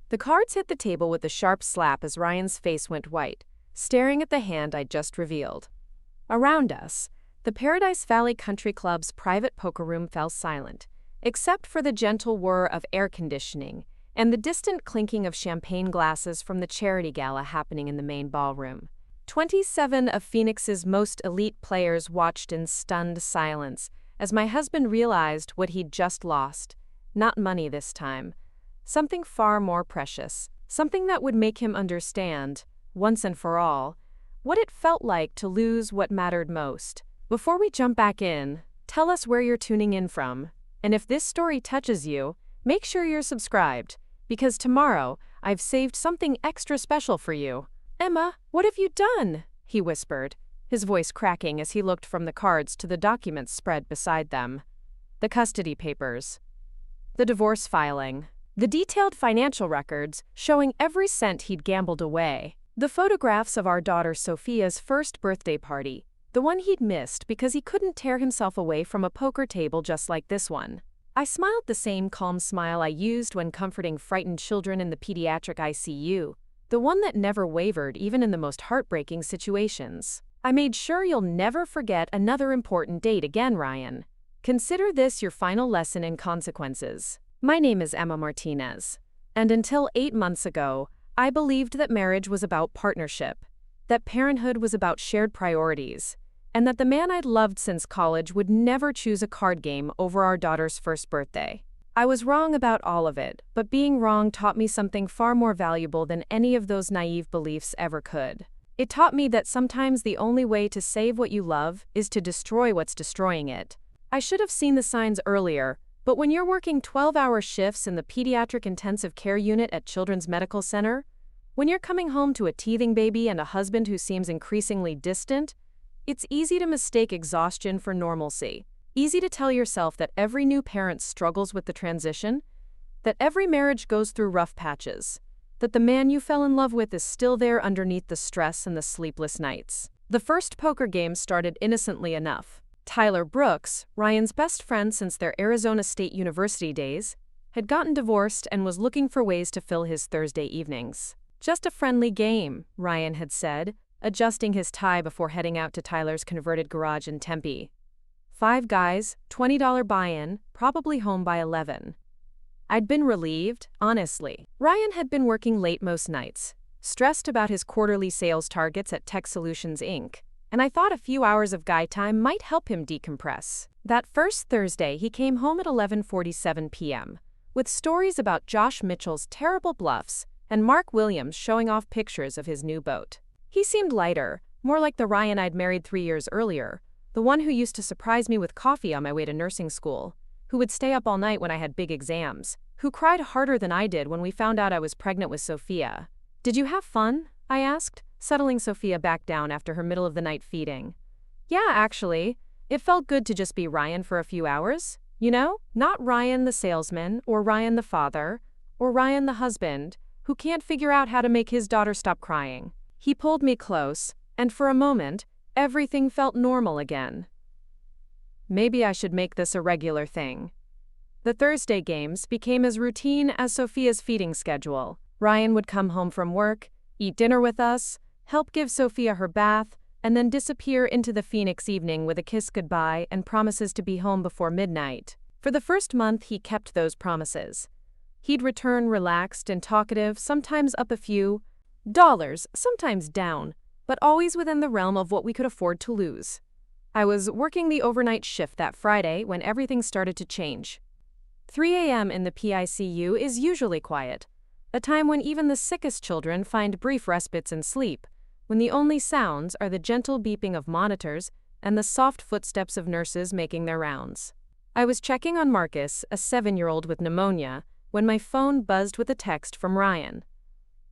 The cards hit the table with a sharp slap as Ryan's face went white, staring at the hand I'd just revealed. Around us, the Paradise Valley Country Club's private poker room fell silent, except for the gentle whir of air conditioning and the distant clinking of champagne glasses from the charity gala happening in the main ballroom. 27 of Phoenix's most elite players watched in stunned silence as my husband realized what he'd just lost. Not money this time. Something far more precious. Something that would make him understand, once and for all, what it felt like to lose what mattered most. Before we jump back in, tell us where you're tuning in from. And if this story touches you, make sure you're subscribed, because tomorrow I've saved something extra special for you. Emma, what have you done? He whispered, his voice cracking as he looked from the cards to the documents spread beside them. The custody papers. The divorce filing. The detailed financial records showing every cent he'd gambled away. The photographs of our daughter Sophia's first birthday party, the one he'd missed because he couldn't tear himself away from a poker table just like this one. I smiled the same calm smile I used when comforting frightened children in the pediatric ICU, the one that never wavered even in the most heartbreaking situations. I made sure you'll never forget another important date again, Ryan. Consider this your final lesson in consequences. My name is Emma Martinez, and until 8 months ago, I believed that marriage was about partnership, that parenthood was about shared priorities, and that the man I'd loved since college would never choose a card game over our daughter's first birthday. I was wrong about all of it, but being wrong taught me something far more valuable than any of those naive beliefs ever could. It taught me that sometimes the only way to save what you love is to destroy what's destroying it. I should have seen the signs earlier, but when you're working 12-hour shifts in the pediatric intensive care unit at Children's Medical Center, when you're coming home to a teething baby and a husband who seems increasingly distant, it's easy to mistake exhaustion for normalcy. Easy to tell yourself that every new parent struggles with the transition, that every marriage goes through rough patches, that the man you fell in love with is still there underneath the stress and the sleepless nights. The first poker game started innocently enough. Tyler Brooks, Ryan's best friend since their Arizona State University days, had gotten divorced and was looking for ways to fill his Thursday evenings. Just a friendly game, Ryan had said, adjusting his tie before heading out to Tyler's converted garage in Tempe. 5 guys, $20 buy-in, probably home by 11. I'd been relieved, honestly. Ryan had been working late most nights, stressed about his quarterly sales targets at Tech Solutions Inc., and I thought a few hours of guy time might help him decompress. That first Thursday, he came home at 11:47 p.m., with stories about Josh Mitchell's terrible bluffs and Mark Williams showing off pictures of his new boat. He seemed lighter, more like the Ryan I'd married 3 years earlier, the one who used to surprise me with coffee on my way to nursing school, who would stay up all night when I had big exams, who cried harder than I did when we found out I was pregnant with Sophia. Did you have fun? I asked, settling Sophia back down after her middle-of-the-night feeding. Yeah, actually. It felt good to just be Ryan for a few hours. You know, not Ryan the salesman, or Ryan the father, or Ryan the husband, who can't figure out how to make his daughter stop crying. He pulled me close, and for a moment, everything felt normal again. Maybe I should make this a regular thing. The Thursday games became as routine as Sophia's feeding schedule. Ryan would come home from work, eat dinner with us, help give Sophia her bath, and then disappear into the Phoenix evening with a kiss goodbye and promises to be home before midnight. For the first month, he kept those promises. He'd return relaxed and talkative, sometimes up a few dollars, sometimes down, but always within the realm of what we could afford to lose. I was working the overnight shift that Friday when everything started to change. 3 a.m. in the PICU is usually quiet, a time when even the sickest children find brief respites in sleep, when the only sounds are the gentle beeping of monitors and the soft footsteps of nurses making their rounds. I was checking on Marcus, a 7-year-old with pneumonia, when my phone buzzed with a text from Ryan.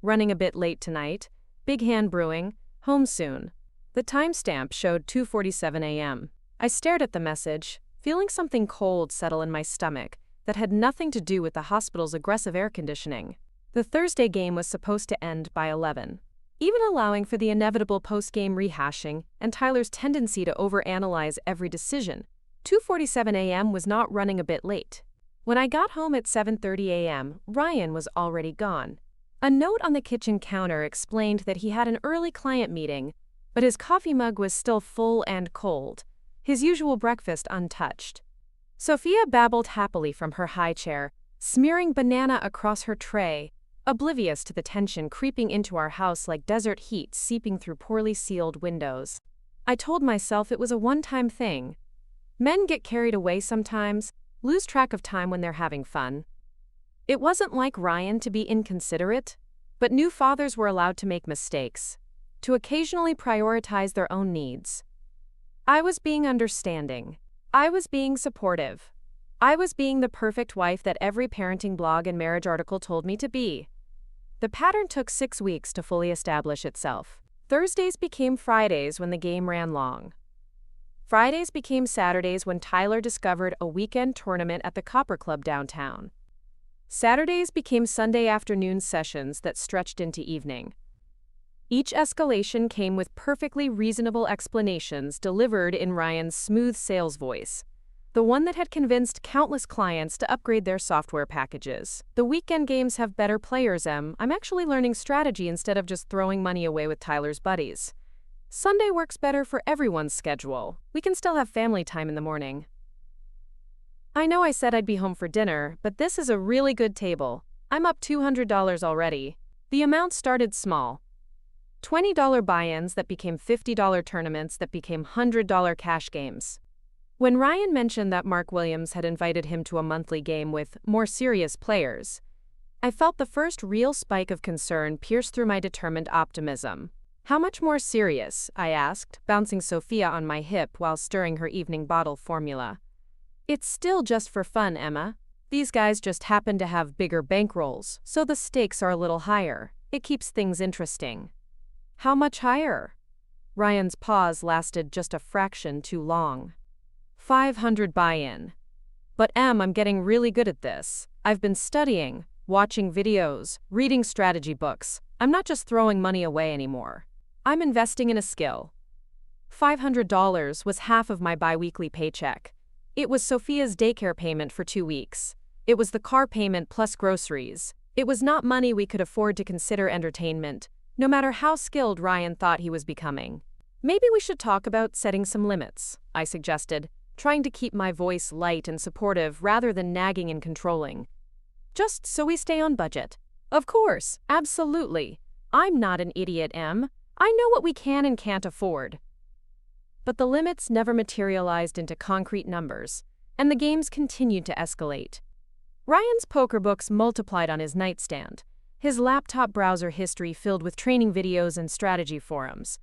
Running a bit late tonight, big hand brewing, home soon. The timestamp showed 2:47 a.m. I stared at the message, feeling something cold settle in my stomach that had nothing to do with the hospital's aggressive air conditioning. The Thursday game was supposed to end by 11. Even allowing for the inevitable post-game rehashing and Tyler's tendency to overanalyze every decision, 2:47 a.m. was not running a bit late. When I got home at 7:30 a.m., Ryan was already gone. A note on the kitchen counter explained that he had an early client meeting, but his coffee mug was still full and cold, his usual breakfast untouched. Sophia babbled happily from her high chair, smearing banana across her tray, oblivious to the tension creeping into our house like desert heat seeping through poorly sealed windows. I told myself it was a one-time thing. Men get carried away sometimes, lose track of time when they're having fun. It wasn't like Ryan to be inconsiderate, but new fathers were allowed to make mistakes, to occasionally prioritize their own needs. I was being understanding. I was being supportive. I was being the perfect wife that every parenting blog and marriage article told me to be. The pattern took 6 weeks to fully establish itself. Thursdays became Fridays when the game ran long. Fridays became Saturdays when Tyler discovered a weekend tournament at the Copper Club downtown. Saturdays became Sunday afternoon sessions that stretched into evening. Each escalation came with perfectly reasonable explanations delivered in Ryan's smooth sales voice, the one that had convinced countless clients to upgrade their software packages. The weekend games have better players, Em. I'm actually learning strategy instead of just throwing money away with Tyler's buddies. Sunday works better for everyone's schedule. We can still have family time in the morning. I know I said I'd be home for dinner, but this is a really good table. I'm up $200 already. The amount started small. $20 buy-ins that became $50 tournaments that became $100 cash games. When Ryan mentioned that Mark Williams had invited him to a monthly game with more serious players, I felt the first real spike of concern pierce through my determined optimism. How much more serious? I asked, bouncing Sophia on my hip while stirring her evening bottle formula. It's still just for fun, Emma. These guys just happen to have bigger bankrolls, so the stakes are a little higher. It keeps things interesting. How much higher? Ryan's pause lasted just a fraction too long. 500 buy-in. But Em, I'm getting really good at this. I've been studying, watching videos, reading strategy books. I'm not just throwing money away anymore. I'm investing in a skill. $500 was half of my bi-weekly paycheck. It was Sophia's daycare payment for 2 weeks. It was the car payment plus groceries. It was not money we could afford to consider entertainment, no matter how skilled Ryan thought he was becoming. Maybe we should talk about setting some limits, I suggested, trying to keep my voice light and supportive rather than nagging and controlling. Just so we stay on budget. Of course, absolutely. I'm not an idiot, Em. I know what we can and can't afford. But the limits never materialized into concrete numbers, and the games continued to escalate. Ryan's poker books multiplied on his nightstand, his laptop browser history filled with training videos and strategy forums.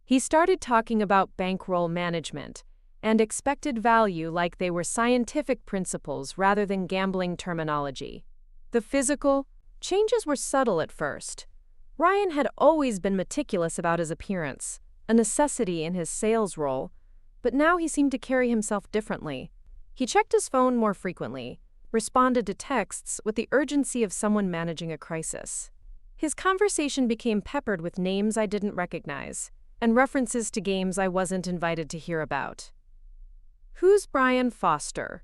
He started talking about bankroll management and expected value like they were scientific principles rather than gambling terminology. The physical changes were subtle at first. Ryan had always been meticulous about his appearance, a necessity in his sales role, but now he seemed to carry himself differently. He checked his phone more frequently, responded to texts with the urgency of someone managing a crisis. His conversation became peppered with names I didn't recognize, and references to games I wasn't invited to hear about. Who's Brian Foster?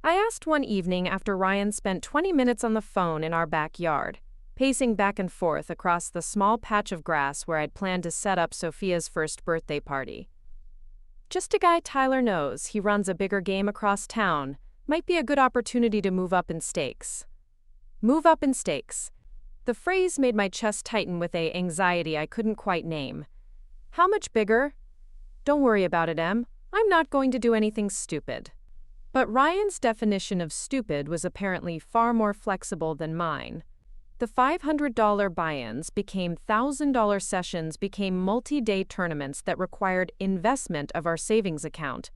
I asked one evening after Ryan spent 20 minutes on the phone in our backyard, pacing back and forth across the small patch of grass where I'd planned to set up Sophia's first birthday party. Just a guy Tyler knows. He runs a bigger game across town. Might be a good opportunity to move up in stakes. Move up in stakes. The phrase made my chest tighten with an anxiety I couldn't quite name. How much bigger? Don't worry about it, Em. I'm not going to do anything stupid. But Ryan's definition of stupid was apparently far more flexible than mine. The $500 buy-ins became $1,000 sessions, became multi-day tournaments that required investment of our savings account.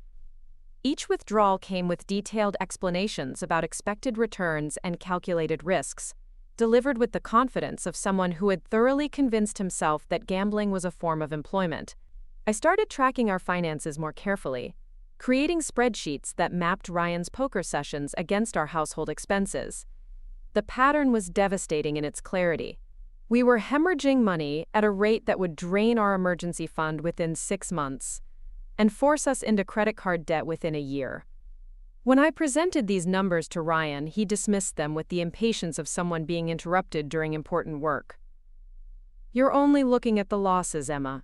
Each withdrawal came with detailed explanations about expected returns and calculated risks, delivered with the confidence of someone who had thoroughly convinced himself that gambling was a form of employment. I started tracking our finances more carefully, creating spreadsheets that mapped Ryan's poker sessions against our household expenses. The pattern was devastating in its clarity. We were hemorrhaging money at a rate that would drain our emergency fund within 6 months and force us into credit card debt within a year. When I presented these numbers to Ryan, he dismissed them with the impatience of someone being interrupted during important work. "You're only looking at the losses, Emma.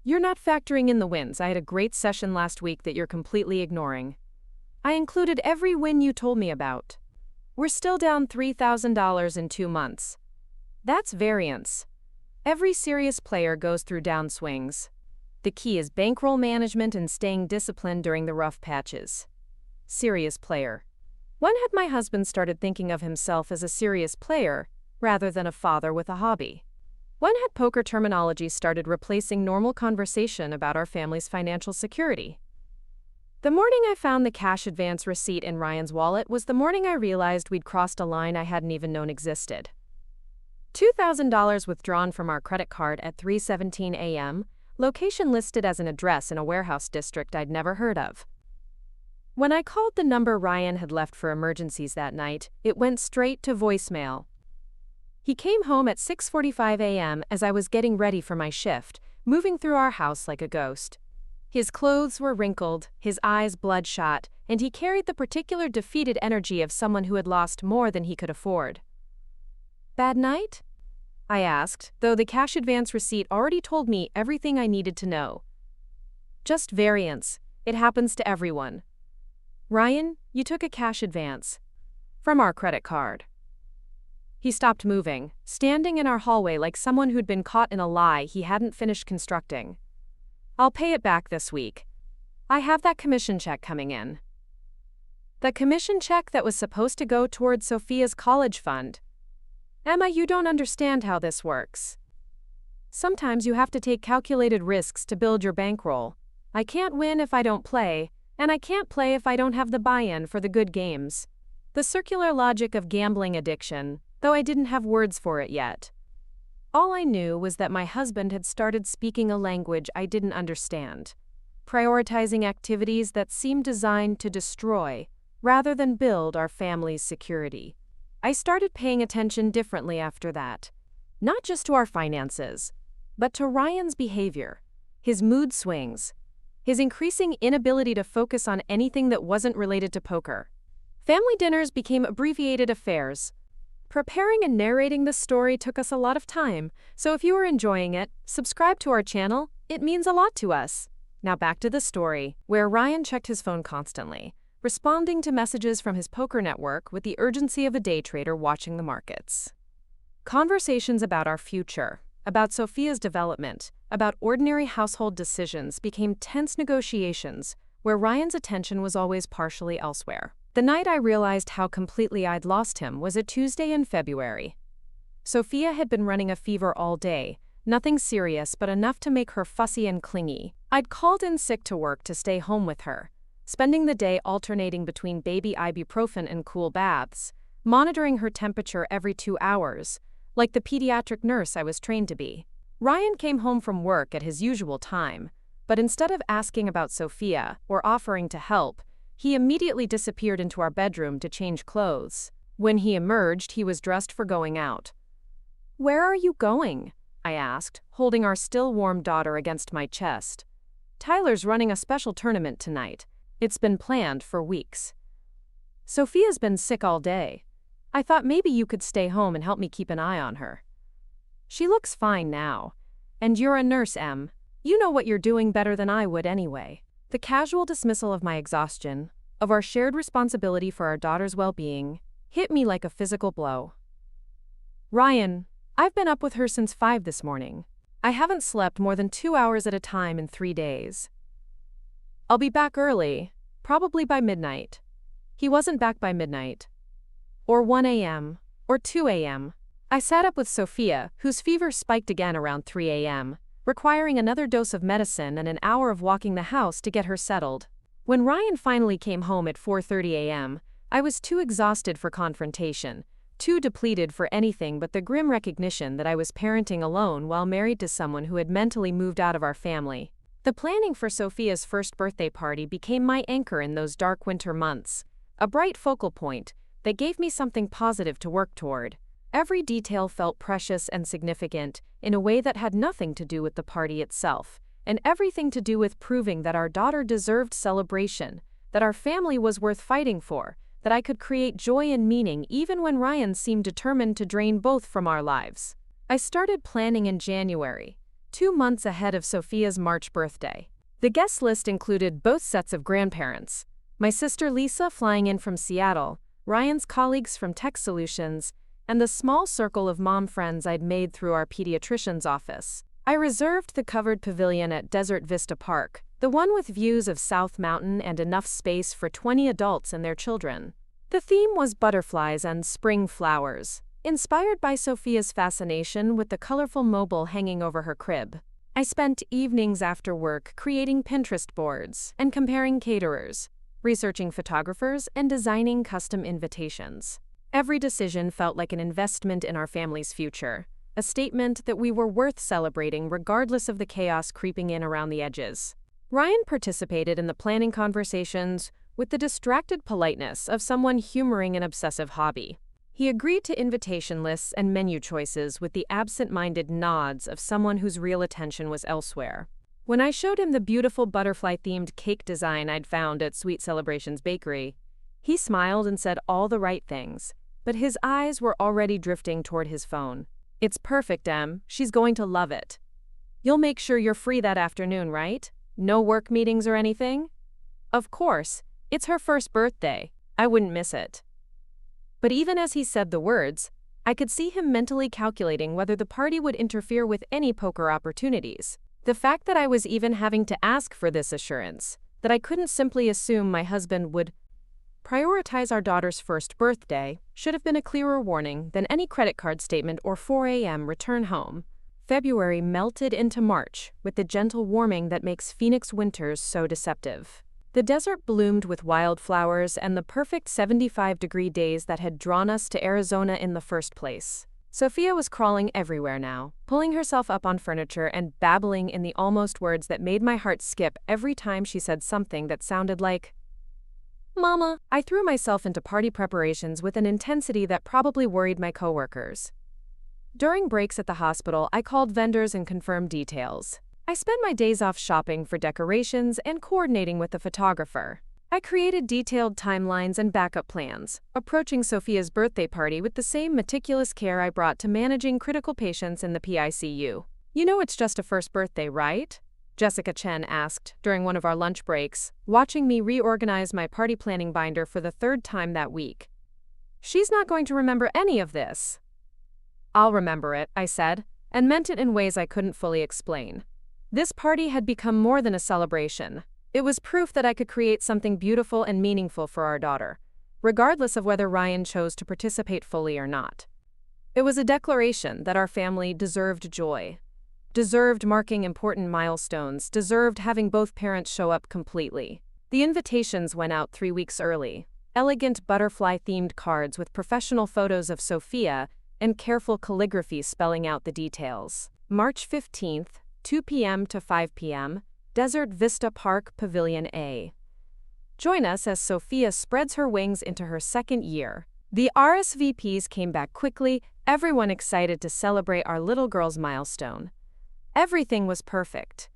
You're not factoring in the wins. I had a great session last week that you're completely ignoring. I included every win you told me about. We're still down $3,000 in 2 months. That's variance. Every serious player goes through downswings. The key is bankroll management and staying disciplined during the rough patches." Serious player. When had my husband started thinking of himself as a serious player rather than a father with a hobby? When had poker terminology started replacing normal conversation about our family's financial security? The morning I found the cash advance receipt in Ryan's wallet was the morning I realized we'd crossed a line I hadn't even known existed. $2,000 withdrawn from our credit card at 3:17 a.m., location listed as an address in a warehouse district I'd never heard of. When I called the number Ryan had left for emergencies that night, it went straight to voicemail. He came home at 6:45 a.m. as I was getting ready for my shift, moving through our house like a ghost. His clothes were wrinkled, his eyes bloodshot, and he carried the particular defeated energy of someone who had lost more than he could afford. "Bad night?" I asked, though the cash advance receipt already told me everything I needed to know. "Just variance. It happens to everyone. Ryan, you took a cash advance. From our credit card." He stopped moving, standing in our hallway like someone who'd been caught in a lie he hadn't finished constructing. "I'll pay it back this week. I have that commission check coming in." The commission check that was supposed to go towards Sophia's college fund. "Emma, you don't understand how this works. Sometimes you have to take calculated risks to build your bankroll. I can't win if I don't play, and I can't play if I don't have the buy-in for the good games." The circular logic of gambling addiction, though I didn't have words for it yet. All I knew was that my husband had started speaking a language I didn't understand, prioritizing activities that seemed designed to destroy rather than build our family's security. I started paying attention differently after that, not just to our finances, but to Ryan's behavior, his mood swings, his increasing inability to focus on anything that wasn't related to poker. Family dinners became abbreviated affairs. Preparing and narrating this story took us a lot of time, so if you are enjoying it, subscribe to our channel. It means a lot to us. Now back to the story, where Ryan checked his phone constantly, responding to messages from his poker network with the urgency of a day trader watching the markets. Conversations about our future, about Sophia's development, about ordinary household decisions became tense negotiations where Ryan's attention was always partially elsewhere. The night I realized how completely I'd lost him was a Tuesday in February. Sophia had been running a fever all day, nothing serious but enough to make her fussy and clingy. I'd called in sick to work to stay home with her, spending the day alternating between baby ibuprofen and cool baths, monitoring her temperature every 2 hours, like the pediatric nurse I was trained to be. Ryan came home from work at his usual time, but instead of asking about Sophia or offering to help, he immediately disappeared into our bedroom to change clothes. When he emerged, he was dressed for going out. "Where are you going?" I asked, holding our still warm daughter against my chest. "Tyler's running a special tournament tonight. It's been planned for weeks. Sophia's been sick all day. I thought maybe you could stay home and help me keep an eye on her. She looks fine now. And you're a nurse, Em. You know what you're doing better than I would anyway." The casual dismissal of my exhaustion, of our shared responsibility for our daughter's well-being, hit me like a physical blow. "Ryan, I've been up with her since 5 this morning. I haven't slept more than 2 hours at a time in 3 days. I'll be back early, probably by midnight." He wasn't back by midnight. Or 1 a.m., or 2 a.m. I sat up with Sophia, whose fever spiked again around 3 a.m., requiring another dose of medicine and an hour of walking the house to get her settled. When Ryan finally came home at 4:30 a.m., I was too exhausted for confrontation, too depleted for anything but the grim recognition that I was parenting alone while married to someone who had mentally moved out of our family. The planning for Sophia's first birthday party became my anchor in those dark winter months, a bright focal point that gave me something positive to work toward. Every detail felt precious and significant in a way that had nothing to do with the party itself, and everything to do with proving that our daughter deserved celebration, that our family was worth fighting for, that I could create joy and meaning even when Ryan seemed determined to drain both from our lives. I started planning in January, 2 months ahead of Sophia's March birthday. The guest list included both sets of grandparents, my sister Lisa flying in from Seattle, Ryan's colleagues from Tech Solutions, and the small circle of mom friends I'd made through our pediatrician's office. I reserved the covered pavilion at Desert Vista Park, the one with views of South Mountain and enough space for 20 adults and their children. The theme was butterflies and spring flowers, inspired by Sophia's fascination with the colorful mobile hanging over her crib. I spent evenings after work creating Pinterest boards and comparing caterers, researching photographers, and designing custom invitations. Every decision felt like an investment in our family's future, a statement that we were worth celebrating regardless of the chaos creeping in around the edges. Ryan participated in the planning conversations with the distracted politeness of someone humoring an obsessive hobby. He agreed to invitation lists and menu choices with the absent-minded nods of someone whose real attention was elsewhere. When I showed him the beautiful butterfly-themed cake design I'd found at Sweet Celebrations Bakery, he smiled and said all the right things, but his eyes were already drifting toward his phone. "It's perfect, Em. She's going to love it. You'll make sure you're free that afternoon, right? No work meetings or anything?" "Of course. It's her first birthday. I wouldn't miss it." But even as he said the words, I could see him mentally calculating whether the party would interfere with any poker opportunities. The fact that I was even having to ask for this assurance, that I couldn't simply assume my husband would prioritize our daughter's first birthday, should have been a clearer warning than any credit card statement or 4 a.m. return home. February melted into March with the gentle warming that makes Phoenix winters so deceptive. The desert bloomed with wildflowers and the perfect 75-degree days that had drawn us to Arizona in the first place. Sophia was crawling everywhere now, pulling herself up on furniture and babbling in the almost words that made my heart skip every time she said something that sounded like, "Mama." I threw myself into party preparations with an intensity that probably worried my coworkers. During breaks at the hospital, I called vendors and confirmed details. I spent my days off shopping for decorations and coordinating with the photographer. I created detailed timelines and backup plans, approaching Sophia's birthday party with the same meticulous care I brought to managing critical patients in the PICU. "You know it's just a first birthday, right?" Jessica Chen asked during one of our lunch breaks, watching me reorganize my party planning binder for the 3rd time that week. "She's not going to remember any of this." "I'll remember it," I said, and meant it in ways I couldn't fully explain. This party had become more than a celebration. It was proof that I could create something beautiful and meaningful for our daughter, regardless of whether Ryan chose to participate fully or not. It was a declaration that our family deserved joy, deserved marking important milestones, deserved having both parents show up completely. The invitations went out 3 weeks early, elegant butterfly-themed cards with professional photos of Sophia and careful calligraphy spelling out the details. March 15th, 2 p.m. to 5 p.m., Desert Vista Park, Pavilion A. Join us as Sophia spreads her wings into her 2nd year. The RSVPs came back quickly, everyone excited to celebrate our little girl's milestone. Everything was perfect.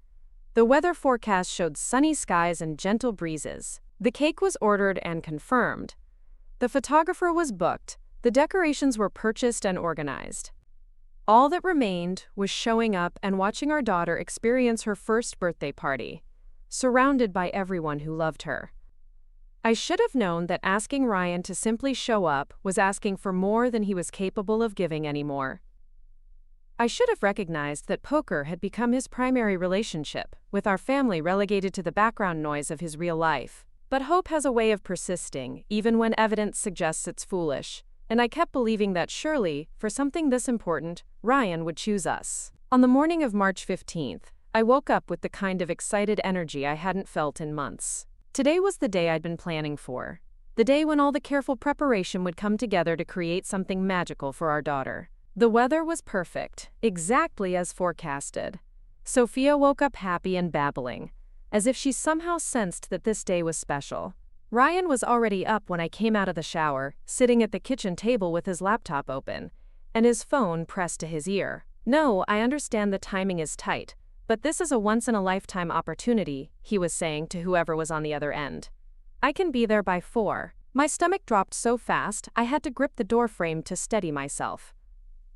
The weather forecast showed sunny skies and gentle breezes. The cake was ordered and confirmed. The photographer was booked. The decorations were purchased and organized. All that remained was showing up and watching our daughter experience her first birthday party, surrounded by everyone who loved her. I should have known that asking Ryan to simply show up was asking for more than he was capable of giving anymore. I should have recognized that poker had become his primary relationship, with our family relegated to the background noise of his real life. But hope has a way of persisting, even when evidence suggests it's foolish. And I kept believing that surely, for something this important, Ryan would choose us. On the morning of March 15th, I woke up with the kind of excited energy I hadn't felt in months. Today was the day I'd been planning for. The day when all the careful preparation would come together to create something magical for our daughter. The weather was perfect, exactly as forecasted. Sophia woke up happy and babbling, as if she somehow sensed that this day was special. Ryan was already up when I came out of the shower, sitting at the kitchen table with his laptop open, and his phone pressed to his ear. "No, I understand the timing is tight, but this is a once-in-a-lifetime opportunity," he was saying to whoever was on the other end. I can be there by 4. My stomach dropped so fast, I had to grip the door frame to steady myself.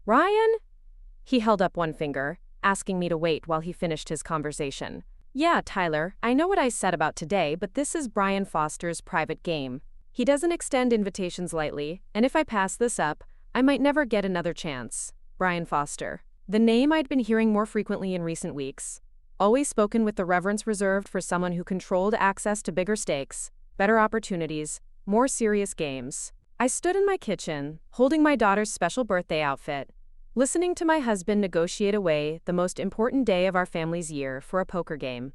Ryan? He held up one finger, asking me to wait while he finished his conversation. Yeah, Tyler, I know what I said about today, but this is Brian Foster's private game. He doesn't extend invitations lightly, and if I pass this up, I might never get another chance. Brian Foster. The name I'd been hearing more frequently in recent weeks. Always spoken with the reverence reserved for someone who controlled access to bigger stakes, better opportunities, more serious games. I stood in my kitchen, holding my daughter's special birthday outfit, listening to my husband negotiate away the most important day of our family's year for a poker game.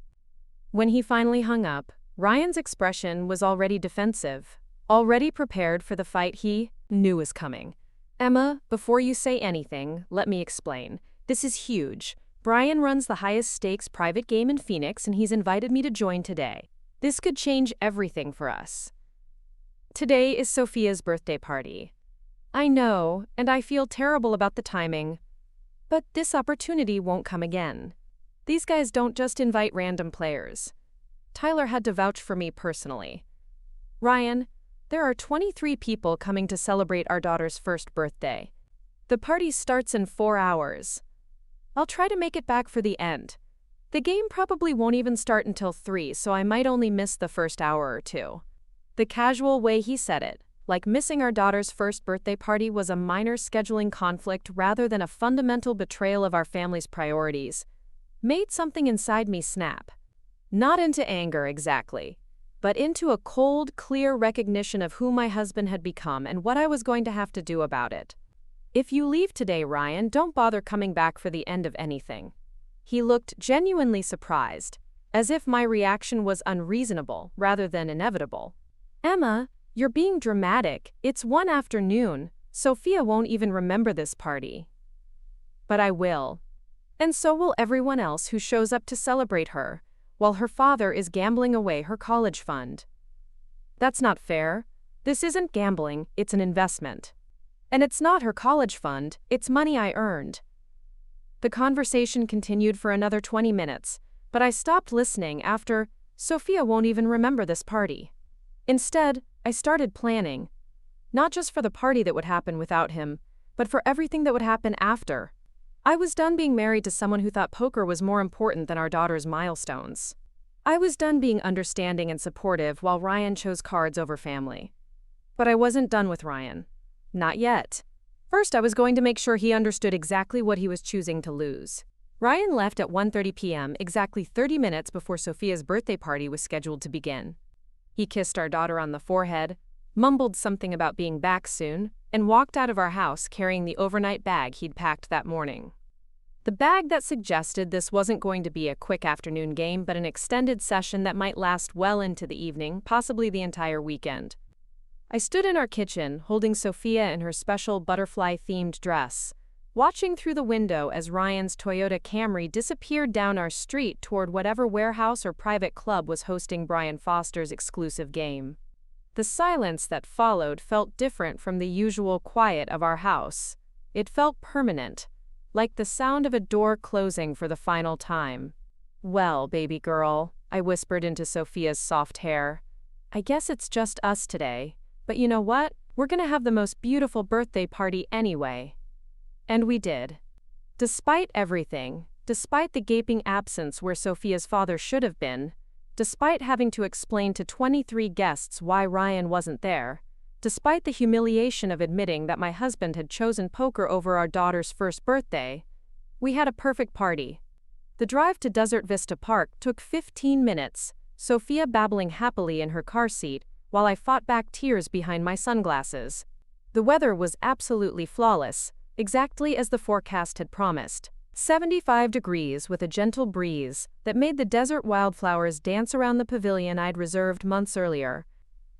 When he finally hung up, Ryan's expression was already defensive, already prepared for the fight he knew was coming. Emma, before you say anything, let me explain. This is huge. Brian runs the highest stakes private game in Phoenix and he's invited me to join today. This could change everything for us. Today is Sophia's birthday party. I know, and I feel terrible about the timing. But this opportunity won't come again. These guys don't just invite random players. Tyler had to vouch for me personally. Ryan, there are 23 people coming to celebrate our daughter's first birthday. The party starts in 4 hours. I'll try to make it back for the end. The game probably won't even start until 3, so I might only miss the first hour or 2. The casual way he said it, like missing our daughter's first birthday party was a minor scheduling conflict rather than a fundamental betrayal of our family's priorities, made something inside me snap. Not into anger exactly, but into a cold, clear recognition of who my husband had become and what I was going to have to do about it. If you leave today, Ryan, don't bother coming back for the end of anything. He looked genuinely surprised, as if my reaction was unreasonable rather than inevitable. Emma, you're being dramatic. It's one afternoon. Sophia won't even remember this party. But I will. And so will everyone else who shows up to celebrate her, while her father is gambling away her college fund. That's not fair. This isn't gambling, it's an investment. And it's not her college fund, it's money I earned. The conversation continued for another 20 minutes, but I stopped listening after Sophia won't even remember this party. Instead, I started planning, not just for the party that would happen without him, but for everything that would happen after. I was done being married to someone who thought poker was more important than our daughter's milestones. I was done being understanding and supportive while Ryan chose cards over family. But I wasn't done with Ryan. Not yet. First, I was going to make sure he understood exactly what he was choosing to lose. Ryan left at 1:30 p.m., exactly 30 minutes before Sophia's birthday party was scheduled to begin. He kissed our daughter on the forehead, mumbled something about being back soon, and walked out of our house carrying the overnight bag he'd packed that morning. The bag that suggested this wasn't going to be a quick afternoon game but an extended session that might last well into the evening, possibly the entire weekend. I stood in our kitchen, holding Sophia in her special butterfly-themed dress, watching through the window as Ryan's Toyota Camry disappeared down our street toward whatever warehouse or private club was hosting Brian Foster's exclusive game. The silence that followed felt different from the usual quiet of our house. It felt permanent, like the sound of a door closing for the final time. Well, baby girl, I whispered into Sophia's soft hair. I guess it's just us today, but you know what? We're gonna have the most beautiful birthday party anyway. And we did. Despite everything, despite the gaping absence where Sophia's father should have been, despite having to explain to 23 guests why Ryan wasn't there, despite the humiliation of admitting that my husband had chosen poker over our daughter's first birthday, we had a perfect party. The drive to Desert Vista Park took 15 minutes, Sophia babbling happily in her car seat, while I fought back tears behind my sunglasses. The weather was absolutely flawless, exactly as the forecast had promised. 75 degrees with a gentle breeze that made the desert wildflowers dance around the pavilion I'd reserved months earlier.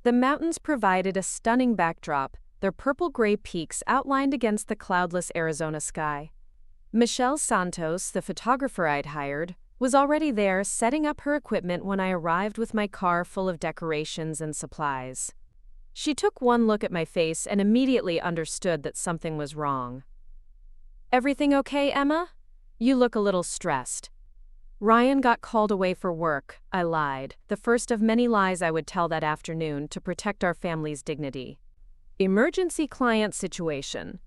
The mountains provided a stunning backdrop, their purple-gray peaks outlined against the cloudless Arizona sky. Michelle Santos, the photographer I'd hired, was already there setting up her equipment when I arrived with my car full of decorations and supplies. She took one look at my face and immediately understood that something was wrong. "Everything okay, Emma? You look a little stressed." Ryan got called away for work, I lied, the first of many lies I would tell that afternoon to protect our family's dignity. Emergency client situation.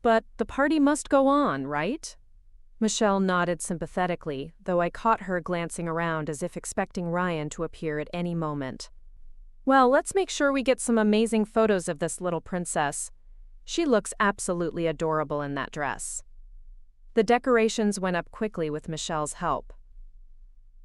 But the party must go on, right? Michelle nodded sympathetically, though I caught her glancing around as if expecting Ryan to appear at any moment. Well, let's make sure we get some amazing photos of this little princess. She looks absolutely adorable in that dress. The decorations went up quickly with Michelle's help.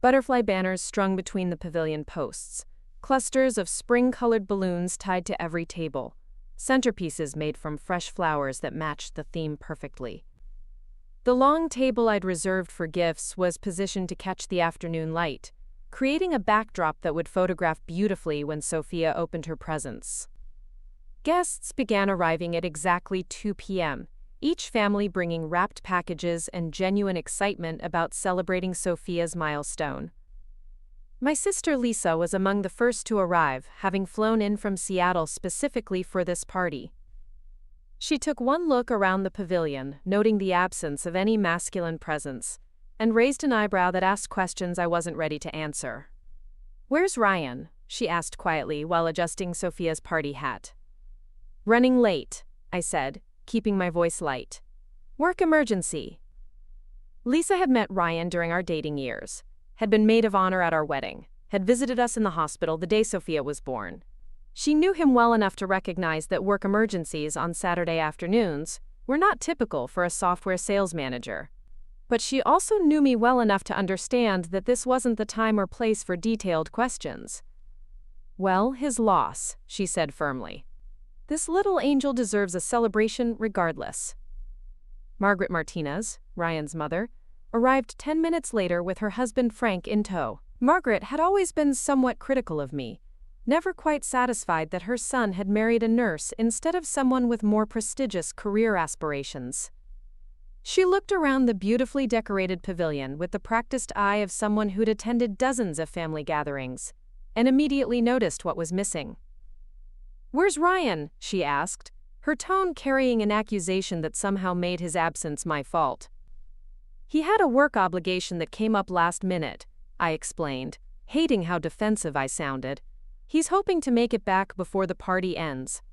Butterfly banners strung between the pavilion posts, clusters of spring-colored balloons tied to every table, centerpieces made from fresh flowers that matched the theme perfectly. The long table I'd reserved for gifts was positioned to catch the afternoon light, creating a backdrop that would photograph beautifully when Sophia opened her presents. Guests began arriving at exactly 2 p.m., each family bringing wrapped packages and genuine excitement about celebrating Sophia's milestone. My sister Lisa was among the first to arrive, having flown in from Seattle specifically for this party. She took one look around the pavilion, noting the absence of any masculine presence, and raised an eyebrow that asked questions I wasn't ready to answer. "Where's Ryan?" she asked quietly while adjusting Sophia's party hat. "Running late," I said, keeping my voice light. "Work emergency." Lisa had met Ryan during our dating years, had been maid of honor at our wedding, had visited us in the hospital the day Sophia was born. She knew him well enough to recognize that work emergencies on Saturday afternoons were not typical for a software sales manager. But she also knew me well enough to understand that this wasn't the time or place for detailed questions. "Well, his loss," she said firmly. "This little angel deserves a celebration regardless." Margaret Martinez, Ryan's mother, arrived 10 minutes later with her husband Frank in tow. Margaret had always been somewhat critical of me, never quite satisfied that her son had married a nurse instead of someone with more prestigious career aspirations. She looked around the beautifully decorated pavilion with the practiced eye of someone who'd attended dozens of family gatherings, and immediately noticed what was missing. "Where's Ryan?" she asked, her tone carrying an accusation that somehow made his absence my fault. "He had a work obligation that came up last minute," I explained, hating how defensive I sounded. "He's hoping to make it back before the party ends."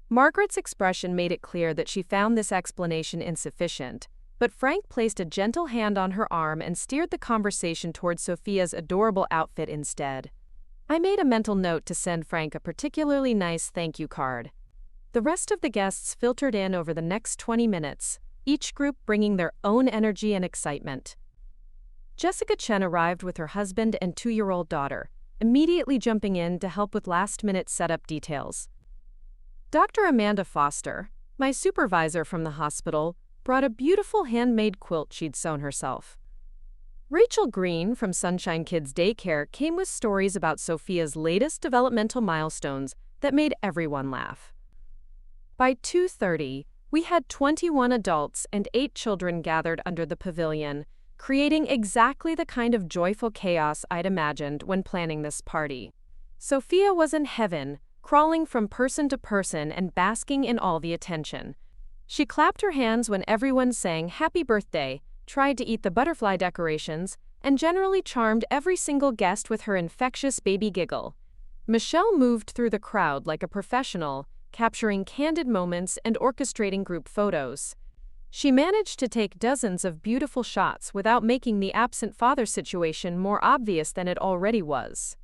Margaret's expression made it clear that she found this explanation insufficient, but Frank placed a gentle hand on her arm and steered the conversation toward Sophia's adorable outfit instead. I made a mental note to send Frank a particularly nice thank you card. The rest of the guests filtered in over the next 20 minutes, each group bringing their own energy and excitement. Jessica Chen arrived with her husband and 2-year-old daughter, immediately jumping in to help with last-minute setup details. Dr. Amanda Foster, my supervisor from the hospital, brought a beautiful handmade quilt she'd sewn herself. Rachel Green from Sunshine Kids Daycare came with stories about Sophia's latest developmental milestones that made everyone laugh. By 2:30, we had 21 adults and 8 children gathered under the pavilion, creating exactly the kind of joyful chaos I'd imagined when planning this party. Sophia was in heaven, crawling from person to person and basking in all the attention. She clapped her hands when everyone sang "Happy Birthday," tried to eat the butterfly decorations, and generally charmed every single guest with her infectious baby giggle. Michelle moved through the crowd like a professional, capturing candid moments and orchestrating group photos. She managed to take dozens of beautiful shots without making the absent father situation more obvious than it already was.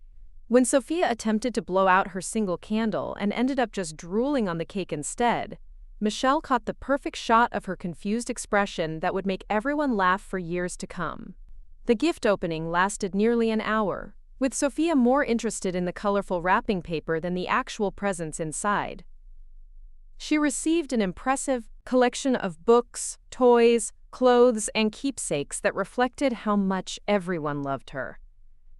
When Sophia attempted to blow out her single candle and ended up just drooling on the cake instead, Michelle caught the perfect shot of her confused expression that would make everyone laugh for years to come. The gift opening lasted nearly an hour, with Sophia more interested in the colorful wrapping paper than the actual presents inside. She received an impressive collection of books, toys, clothes, and keepsakes that reflected how much everyone loved her.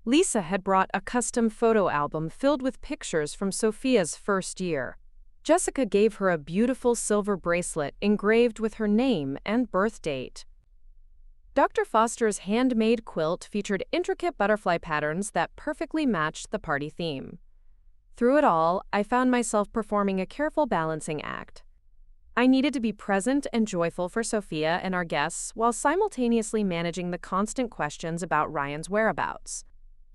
Lisa had brought a custom photo album filled with pictures from Sophia's first year. Jessica gave her a beautiful silver bracelet engraved with her name and birth date. Dr. Foster's handmade quilt featured intricate butterfly patterns that perfectly matched the party theme. Through it all, I found myself performing a careful balancing act. I needed to be present and joyful for Sophia and our guests while simultaneously managing the constant questions about Ryan's whereabouts.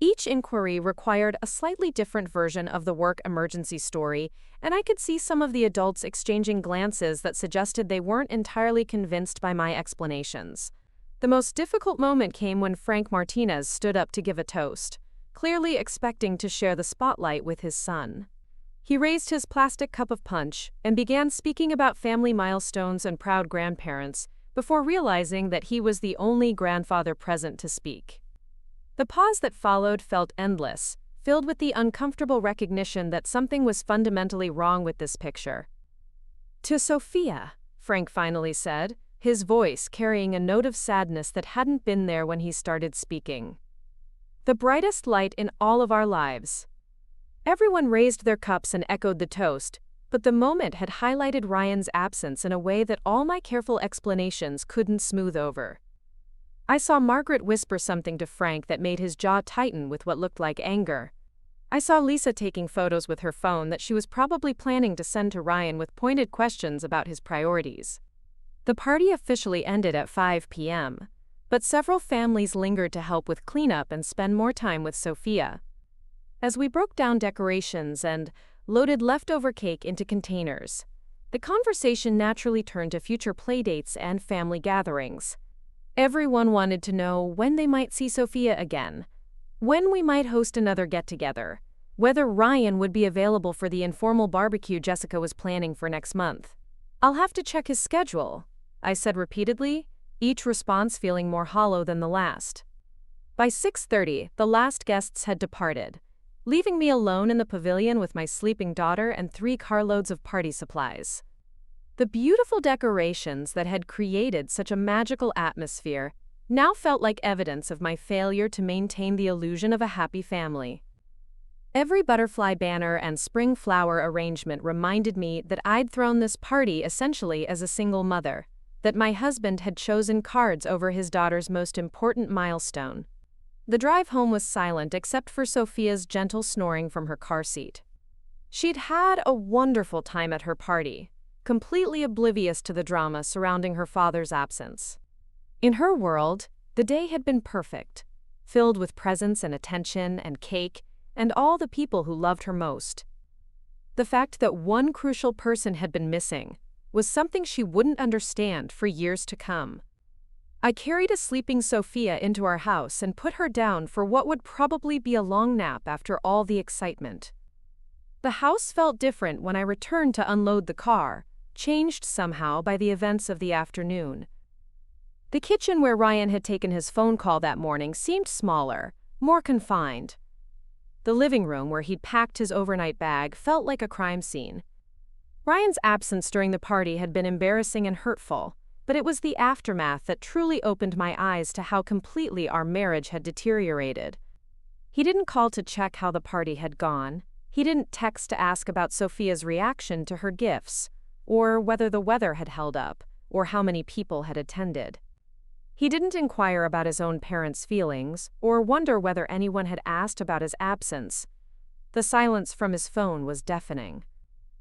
Each inquiry required a slightly different version of the work emergency story, and I could see some of the adults exchanging glances that suggested they weren't entirely convinced by my explanations. The most difficult moment came when Frank Martinez stood up to give a toast, clearly expecting to share the spotlight with his son. He raised his plastic cup of punch and began speaking about family milestones and proud grandparents before realizing that he was the only grandfather present to speak. The pause that followed felt endless, filled with the uncomfortable recognition that something was fundamentally wrong with this picture. "To Sophia," Frank finally said, his voice carrying a note of sadness that hadn't been there when he started speaking. "The brightest light in all of our lives." Everyone raised their cups and echoed the toast, but the moment had highlighted Ryan's absence in a way that all my careful explanations couldn't smooth over. I saw Margaret whisper something to Frank that made his jaw tighten with what looked like anger. I saw Lisa taking photos with her phone that she was probably planning to send to Ryan with pointed questions about his priorities. The party officially ended at 5 p.m., but several families lingered to help with cleanup and spend more time with Sophia. As we broke down decorations and loaded leftover cake into containers, the conversation naturally turned to future playdates and family gatherings. Everyone wanted to know when they might see Sophia again, when we might host another get-together, whether Ryan would be available for the informal barbecue Jessica was planning for next month. "I'll have to check his schedule," I said repeatedly, each response feeling more hollow than the last. By 6:30, the last guests had departed, leaving me alone in the pavilion with my sleeping daughter and 3 carloads of party supplies. The beautiful decorations that had created such a magical atmosphere now felt like evidence of my failure to maintain the illusion of a happy family. Every butterfly banner and spring flower arrangement reminded me that I'd thrown this party essentially as a single mother, that my husband had chosen cards over his daughter's most important milestone. The drive home was silent except for Sophia's gentle snoring from her car seat. She'd had a wonderful time at her party, completely oblivious to the drama surrounding her father's absence. In her world, the day had been perfect, filled with presents and attention and cake and all the people who loved her most. The fact that one crucial person had been missing was something she wouldn't understand for years to come. I carried a sleeping Sophia into our house and put her down for what would probably be a long nap after all the excitement. The house felt different when I returned to unload the car, changed somehow by the events of the afternoon. The kitchen where Ryan had taken his phone call that morning seemed smaller, more confined. The living room where he'd packed his overnight bag felt like a crime scene. Ryan's absence during the party had been embarrassing and hurtful, but it was the aftermath that truly opened my eyes to how completely our marriage had deteriorated. He didn't call to check how the party had gone. He didn't text to ask about Sophia's reaction to her gifts, or whether the weather had held up, or how many people had attended. He didn't inquire about his own parents' feelings, or wonder whether anyone had asked about his absence. The silence from his phone was deafening.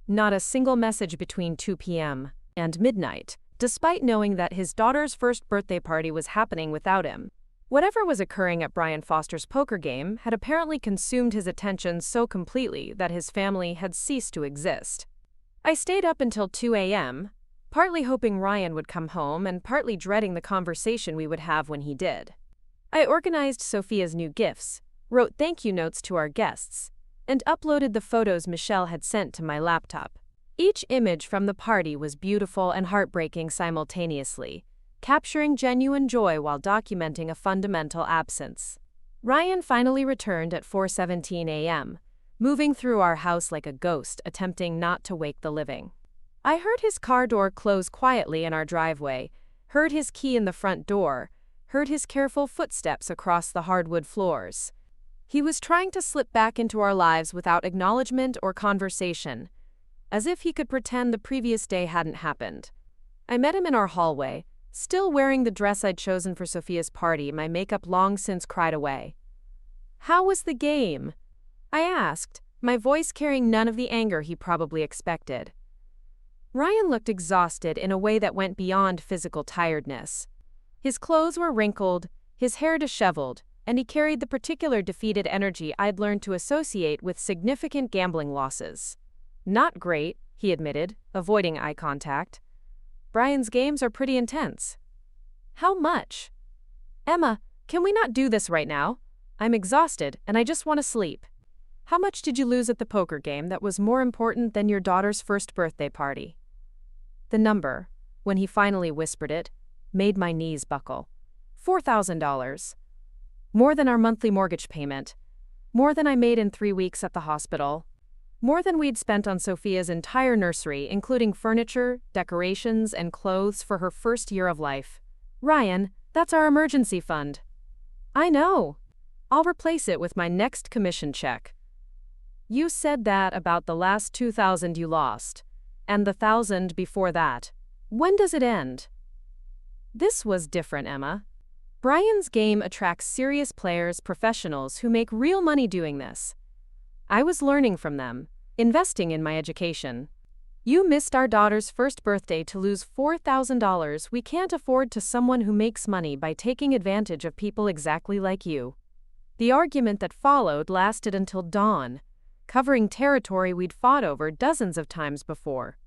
Not a single message between 2 p.m. and midnight, despite knowing that his daughter's first birthday party was happening without him. Whatever was occurring at Brian Foster's poker game had apparently consumed his attention so completely that his family had ceased to exist. I stayed up until 2 a.m., partly hoping Ryan would come home and partly dreading the conversation we would have when he did. I organized Sophia's new gifts, wrote thank you notes to our guests, and uploaded the photos Michelle had sent to my laptop. Each image from the party was beautiful and heartbreaking simultaneously, capturing genuine joy while documenting a fundamental absence. Ryan finally returned at 4:17 a.m., moving through our house like a ghost, attempting not to wake the living. I heard his car door close quietly in our driveway, heard his key in the front door, heard his careful footsteps across the hardwood floors. He was trying to slip back into our lives without acknowledgement or conversation, as if he could pretend the previous day hadn't happened. I met him in our hallway, still wearing the dress I'd chosen for Sophia's party, my makeup long since cried away. "How was the game?" I asked, my voice carrying none of the anger he probably expected. Ryan looked exhausted in a way that went beyond physical tiredness. His clothes were wrinkled, his hair disheveled, and he carried the particular defeated energy I'd learned to associate with significant gambling losses. Not great, he admitted, avoiding eye contact. Brian's games are pretty intense. How much? Emma, can we not do this right now? I'm exhausted and I just want to sleep. How much did you lose at the poker game that was more important than your daughter's first birthday party? The number, when he finally whispered it, made my knees buckle. $4,000. More than our monthly mortgage payment. More than I made in 3 weeks at the hospital. More than we'd spent on Sophia's entire nursery, including furniture, decorations, and clothes for her first year of life. Ryan, that's our emergency fund. I know. I'll replace it with my next commission check. You said that about the last 2,000 you lost. And the 1,000 before that. When does it end? This was different, Emma. Brian's game attracts serious players, professionals who make real money doing this. I was learning from them, investing in my education. You missed our daughter's first birthday to lose $4,000 we can't afford to someone who makes money by taking advantage of people exactly like you. The argument that followed lasted until dawn, covering territory we'd fought over dozens of times before.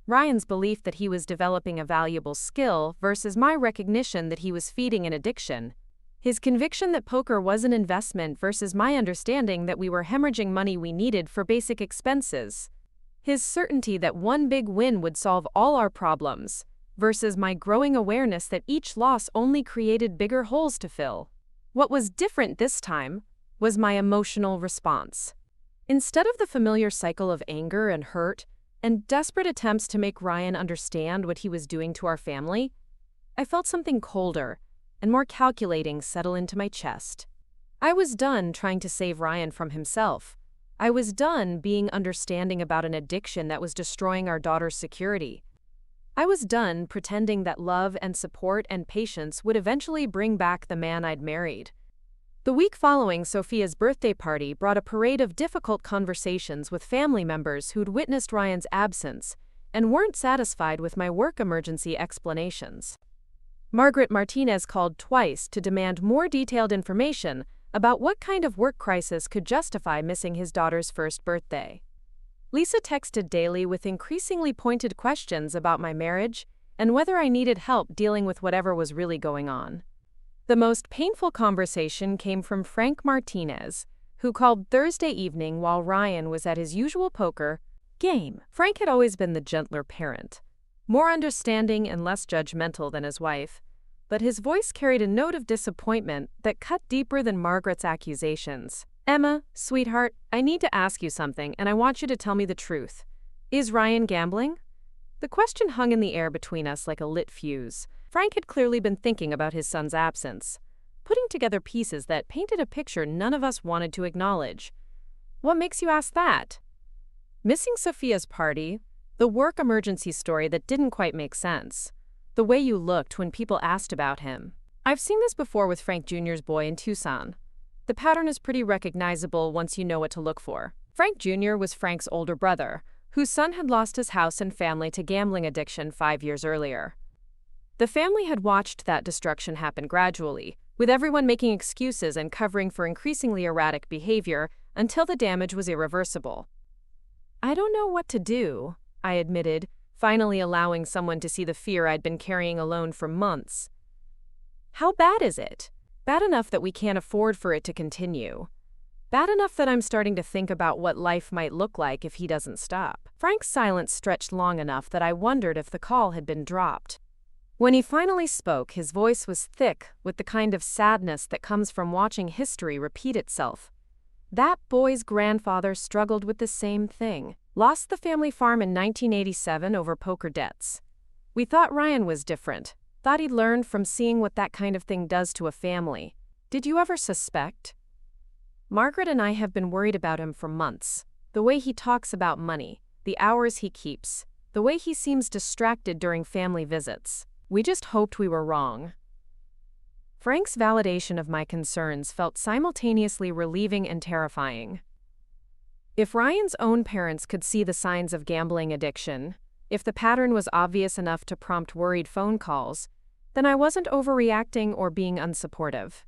Ryan's belief that he was developing a valuable skill versus my recognition that he was feeding an addiction. His conviction that poker was an investment versus my understanding that we were hemorrhaging money we needed for basic expenses. His certainty that one big win would solve all our problems versus my growing awareness that each loss only created bigger holes to fill. What was different this time was my emotional response. Instead of the familiar cycle of anger and hurt, and desperate attempts to make Ryan understand what he was doing to our family, I felt something colder and more calculating settle into my chest. I was done trying to save Ryan from himself. I was done being understanding about an addiction that was destroying our daughter's security. I was done pretending that love and support and patience would eventually bring back the man I'd married. The week following Sophia's birthday party brought a parade of difficult conversations with family members who'd witnessed Ryan's absence and weren't satisfied with my work emergency explanations. Margaret Martinez called twice to demand more detailed information about what kind of work crisis could justify missing his daughter's first birthday. Lisa texted daily with increasingly pointed questions about my marriage and whether I needed help dealing with whatever was really going on. The most painful conversation came from Frank Martinez, who called Thursday evening while Ryan was at his usual poker game. Frank had always been the gentler parent, more understanding and less judgmental than his wife, but his voice carried a note of disappointment that cut deeper than Margaret's accusations. Emma, sweetheart, I need to ask you something and I want you to tell me the truth. Is Ryan gambling? The question hung in the air between us like a lit fuse. Frank had clearly been thinking about his son's absence, putting together pieces that painted a picture none of us wanted to acknowledge. What makes you ask that? Missing Sophia's party, the work emergency story that didn't quite make sense, the way you looked when people asked about him. I've seen this before with Frank Jr.'s boy in Tucson. The pattern is pretty recognizable once you know what to look for. Frank Jr. was Frank's older brother, whose son had lost his house and family to gambling addiction 5 years earlier. The family had watched that destruction happen gradually, with everyone making excuses and covering for increasingly erratic behavior until the damage was irreversible. I don't know what to do, I admitted, finally allowing someone to see the fear I'd been carrying alone for months. How bad is it? Bad enough that we can't afford for it to continue. Bad enough that I'm starting to think about what life might look like if he doesn't stop. Frank's silence stretched long enough that I wondered if the call had been dropped. When he finally spoke, his voice was thick with the kind of sadness that comes from watching history repeat itself. That boy's grandfather struggled with the same thing. Lost the family farm in 1987 over poker debts. We thought Ryan was different. Thought he'd learned from seeing what that kind of thing does to a family. Did you ever suspect? Margaret and I have been worried about him for months. The way he talks about money, the hours he keeps, the way he seems distracted during family visits. We just hoped we were wrong. Frank's validation of my concerns felt simultaneously relieving and terrifying. If Ryan's own parents could see the signs of gambling addiction, If the pattern was obvious enough to prompt worried phone calls, then I wasn't overreacting or being unsupportive.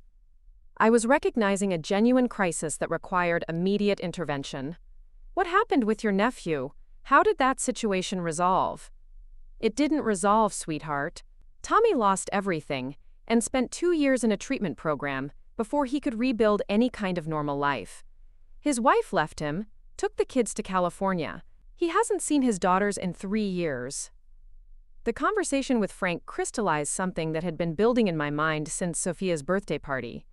I was recognizing a genuine crisis that required immediate intervention. "What happened with your nephew? How did that situation resolve?" "It didn't resolve, sweetheart. Tommy lost everything and spent 2 years in a treatment program before he could rebuild any kind of normal life. His wife left him, took the kids to California. He hasn't seen his daughters in 3 years." The conversation with Frank crystallized something that had been building in my mind since Sophia's birthday party.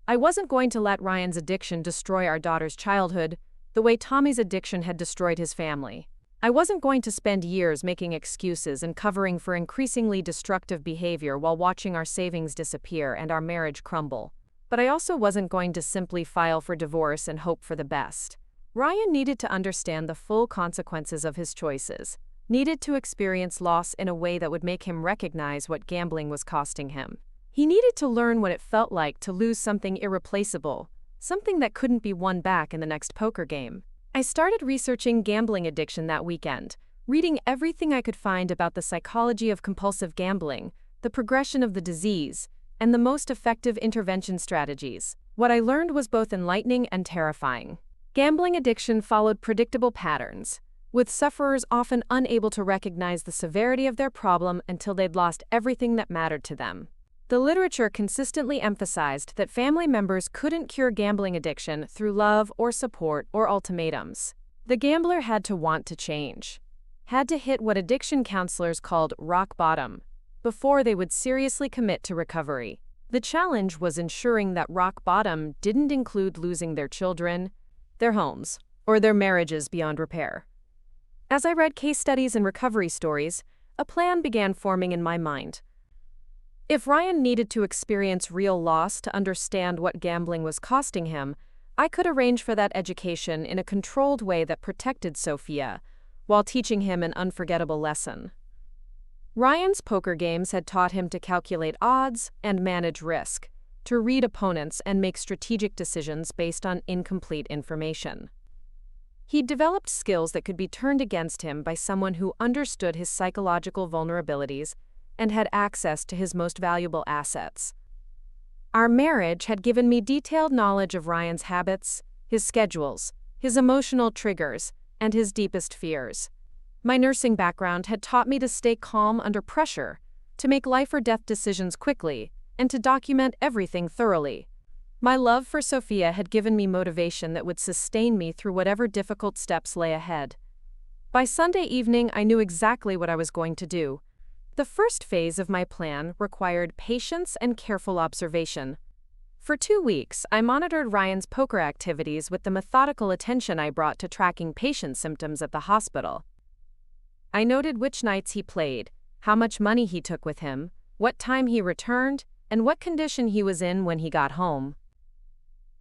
I wasn't going to let Ryan's addiction destroy our daughter's childhood the way Tommy's addiction had destroyed his family. I wasn't going to spend years making excuses and covering for increasingly destructive behavior while watching our savings disappear and our marriage crumble. But I also wasn't going to simply file for divorce and hope for the best. Ryan needed to understand the full consequences of his choices, needed to experience loss in a way that would make him recognize what gambling was costing him. He needed to learn what it felt like to lose something irreplaceable, something that couldn't be won back in the next poker game. I started researching gambling addiction that weekend, reading everything I could find about the psychology of compulsive gambling, the progression of the disease, and the most effective intervention strategies. What I learned was both enlightening and terrifying. Gambling addiction followed predictable patterns, with sufferers often unable to recognize the severity of their problem until they'd lost everything that mattered to them. The literature consistently emphasized that family members couldn't cure gambling addiction through love or support or ultimatums. The gambler had to want to change, had to hit what addiction counselors called rock bottom, before they would seriously commit to recovery. The challenge was ensuring that rock bottom didn't include losing their children, their homes, or their marriages beyond repair. As I read case studies and recovery stories, a plan began forming in my mind. If Ryan needed to experience real loss to understand what gambling was costing him, I could arrange for that education in a controlled way that protected Sophia, while teaching him an unforgettable lesson. Ryan's poker games had taught him to calculate odds and manage risk, to read opponents and make strategic decisions based on incomplete information. He'd developed skills that could be turned against him by someone who understood his psychological vulnerabilities and had access to his most valuable assets. Our marriage had given me detailed knowledge of Ryan's habits, his schedules, his emotional triggers, and his deepest fears. My nursing background had taught me to stay calm under pressure, to make life or death decisions quickly, and to document everything thoroughly. My love for Sophia had given me motivation that would sustain me through whatever difficult steps lay ahead. By Sunday evening, I knew exactly what I was going to do. The first phase of my plan required patience and careful observation. For 2 weeks, I monitored Ryan's poker activities with the methodical attention I brought to tracking patient symptoms at the hospital. I noted which nights he played, how much money he took with him, what time he returned, and what condition he was in when he got home.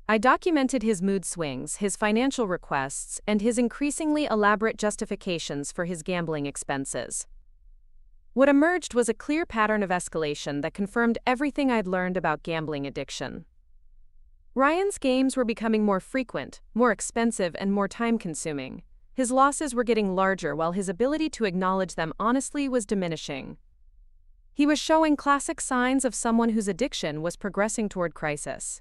I documented his mood swings, his financial requests, and his increasingly elaborate justifications for his gambling expenses. What emerged was a clear pattern of escalation that confirmed everything I'd learned about gambling addiction. Ryan's games were becoming more frequent, more expensive, and more time-consuming. His losses were getting larger while his ability to acknowledge them honestly was diminishing. He was showing classic signs of someone whose addiction was progressing toward crisis.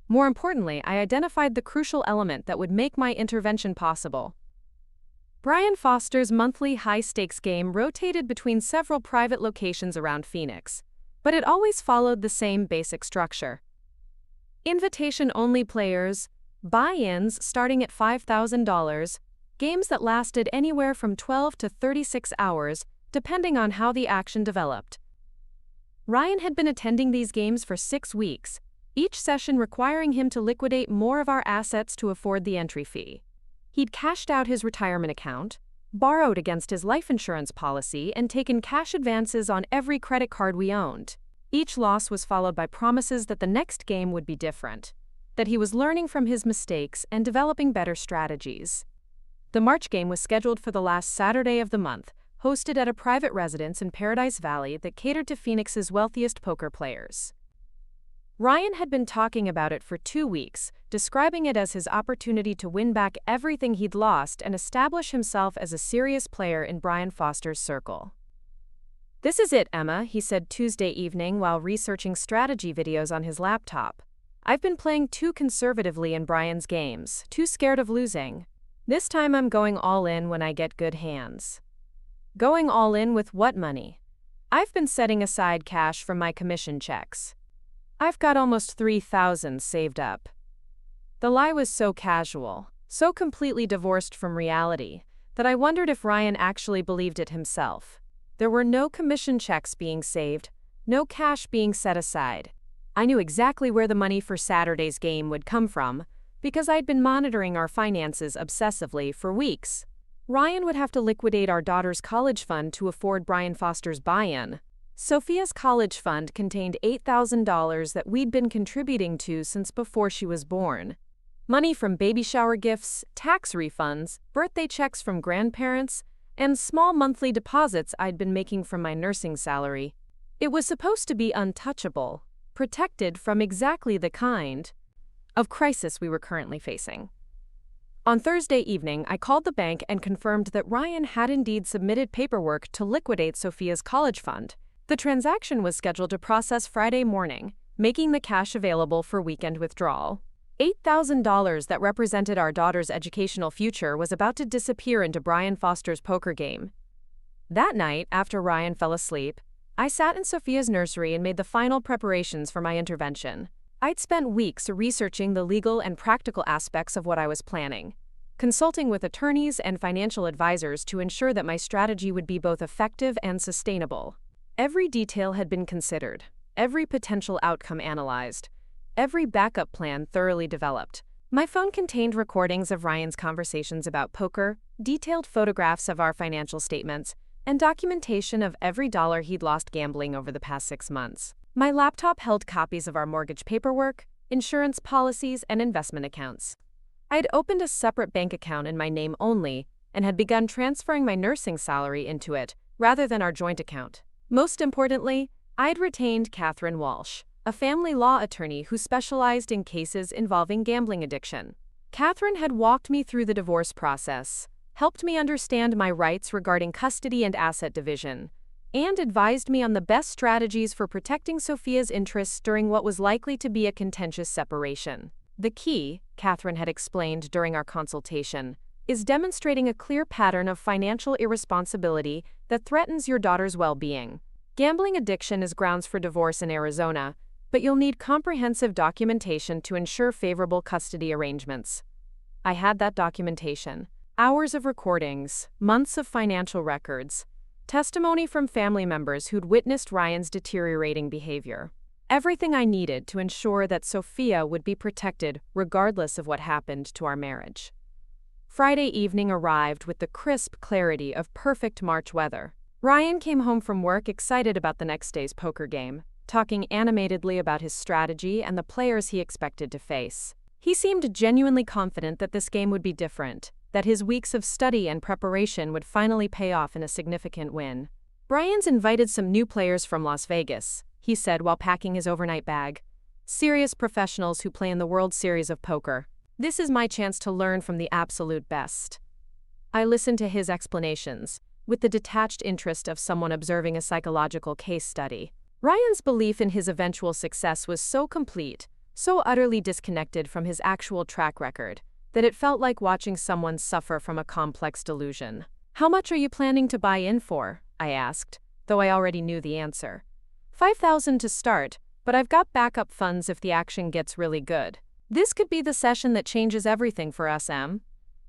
More importantly, I identified the crucial element that would make my intervention possible. Brian Foster's monthly high-stakes game rotated between several private locations around Phoenix, but it always followed the same basic structure. Invitation-only players, buy-ins starting at $5,000, games that lasted anywhere from 12 to 36 hours, depending on how the action developed. Ryan had been attending these games for 6 weeks, each session requiring him to liquidate more of our assets to afford the entry fee. He'd cashed out his retirement account, borrowed against his life insurance policy, and taken cash advances on every credit card we owned. Each loss was followed by promises that the next game would be different, that he was learning from his mistakes and developing better strategies. The March game was scheduled for the last Saturday of the month, hosted at a private residence in Paradise Valley that catered to Phoenix's wealthiest poker players. Ryan had been talking about it for 2 weeks, describing it as his opportunity to win back everything he'd lost and establish himself as a serious player in Brian Foster's circle. "This is it, Emma," he said Tuesday evening while researching strategy videos on his laptop. "I've been playing too conservatively in Brian's games, too scared of losing. This time I'm going all in when I get good hands." "Going all in with what money?" "I've been setting aside cash from my commission checks. I've got almost $3,000 saved up." The lie was so casual, so completely divorced from reality, that I wondered if Ryan actually believed it himself. There were no commission checks being saved, no cash being set aside. I knew exactly where the money for Saturday's game would come from, because I'd been monitoring our finances obsessively for weeks. Ryan would have to liquidate our daughter's college fund to afford Brian Foster's buy-in. Sophia's college fund contained $8,000 that we'd been contributing to since before she was born. Money from baby shower gifts, tax refunds, birthday checks from grandparents, and small monthly deposits I'd been making from my nursing salary. It was supposed to be untouchable, protected from exactly the kind of crisis we were currently facing. On Thursday evening, I called the bank and confirmed that Ryan had indeed submitted paperwork to liquidate Sophia's college fund. The transaction was scheduled to process Friday morning, making the cash available for weekend withdrawal. $8,000 that represented our daughter's educational future was about to disappear into Brian Foster's poker game. That night, after Ryan fell asleep, I sat in Sophia's nursery and made the final preparations for my intervention. I'd spent weeks researching the legal and practical aspects of what I was planning, consulting with attorneys and financial advisors to ensure that my strategy would be both effective and sustainable. Every detail had been considered, every potential outcome analyzed, every backup plan thoroughly developed. My phone contained recordings of Ryan's conversations about poker, detailed photographs of our financial statements, and documentation of every dollar he'd lost gambling over the past 6 months. My laptop held copies of our mortgage paperwork, insurance policies, and investment accounts. I had opened a separate bank account in my name only and had begun transferring my nursing salary into it rather than our joint account. Most importantly, I'd retained Catherine Walsh, a family law attorney who specialized in cases involving gambling addiction. Catherine had walked me through the divorce process, helped me understand my rights regarding custody and asset division, and advised me on the best strategies for protecting Sophia's interests during what was likely to be a contentious separation. "The key," Catherine had explained during our consultation, "is demonstrating a clear pattern of financial irresponsibility that threatens your daughter's well-being. Gambling addiction is grounds for divorce in Arizona, but you'll need comprehensive documentation to ensure favorable custody arrangements." I had that documentation. Hours of recordings, months of financial records, testimony from family members who'd witnessed Ryan's deteriorating behavior. Everything I needed to ensure that Sophia would be protected regardless of what happened to our marriage. Friday evening arrived with the crisp clarity of perfect March weather. Ryan came home from work excited about the next day's poker game, talking animatedly about his strategy and the players he expected to face. He seemed genuinely confident that this game would be different, that his weeks of study and preparation would finally pay off in a significant win. "Brian's invited some new players from Las Vegas," he said while packing his overnight bag. "Serious professionals who play in the World Series of Poker. This is my chance to learn from the absolute best." I listened to his explanations, with the detached interest of someone observing a psychological case study. Ryan's belief in his eventual success was so complete, so utterly disconnected from his actual track record, that it felt like watching someone suffer from a complex delusion. "How much are you planning to buy in for?" I asked, though I already knew the answer. $5,000 to start, but I've got backup funds if the action gets really good. This could be the session that changes everything for us, Em."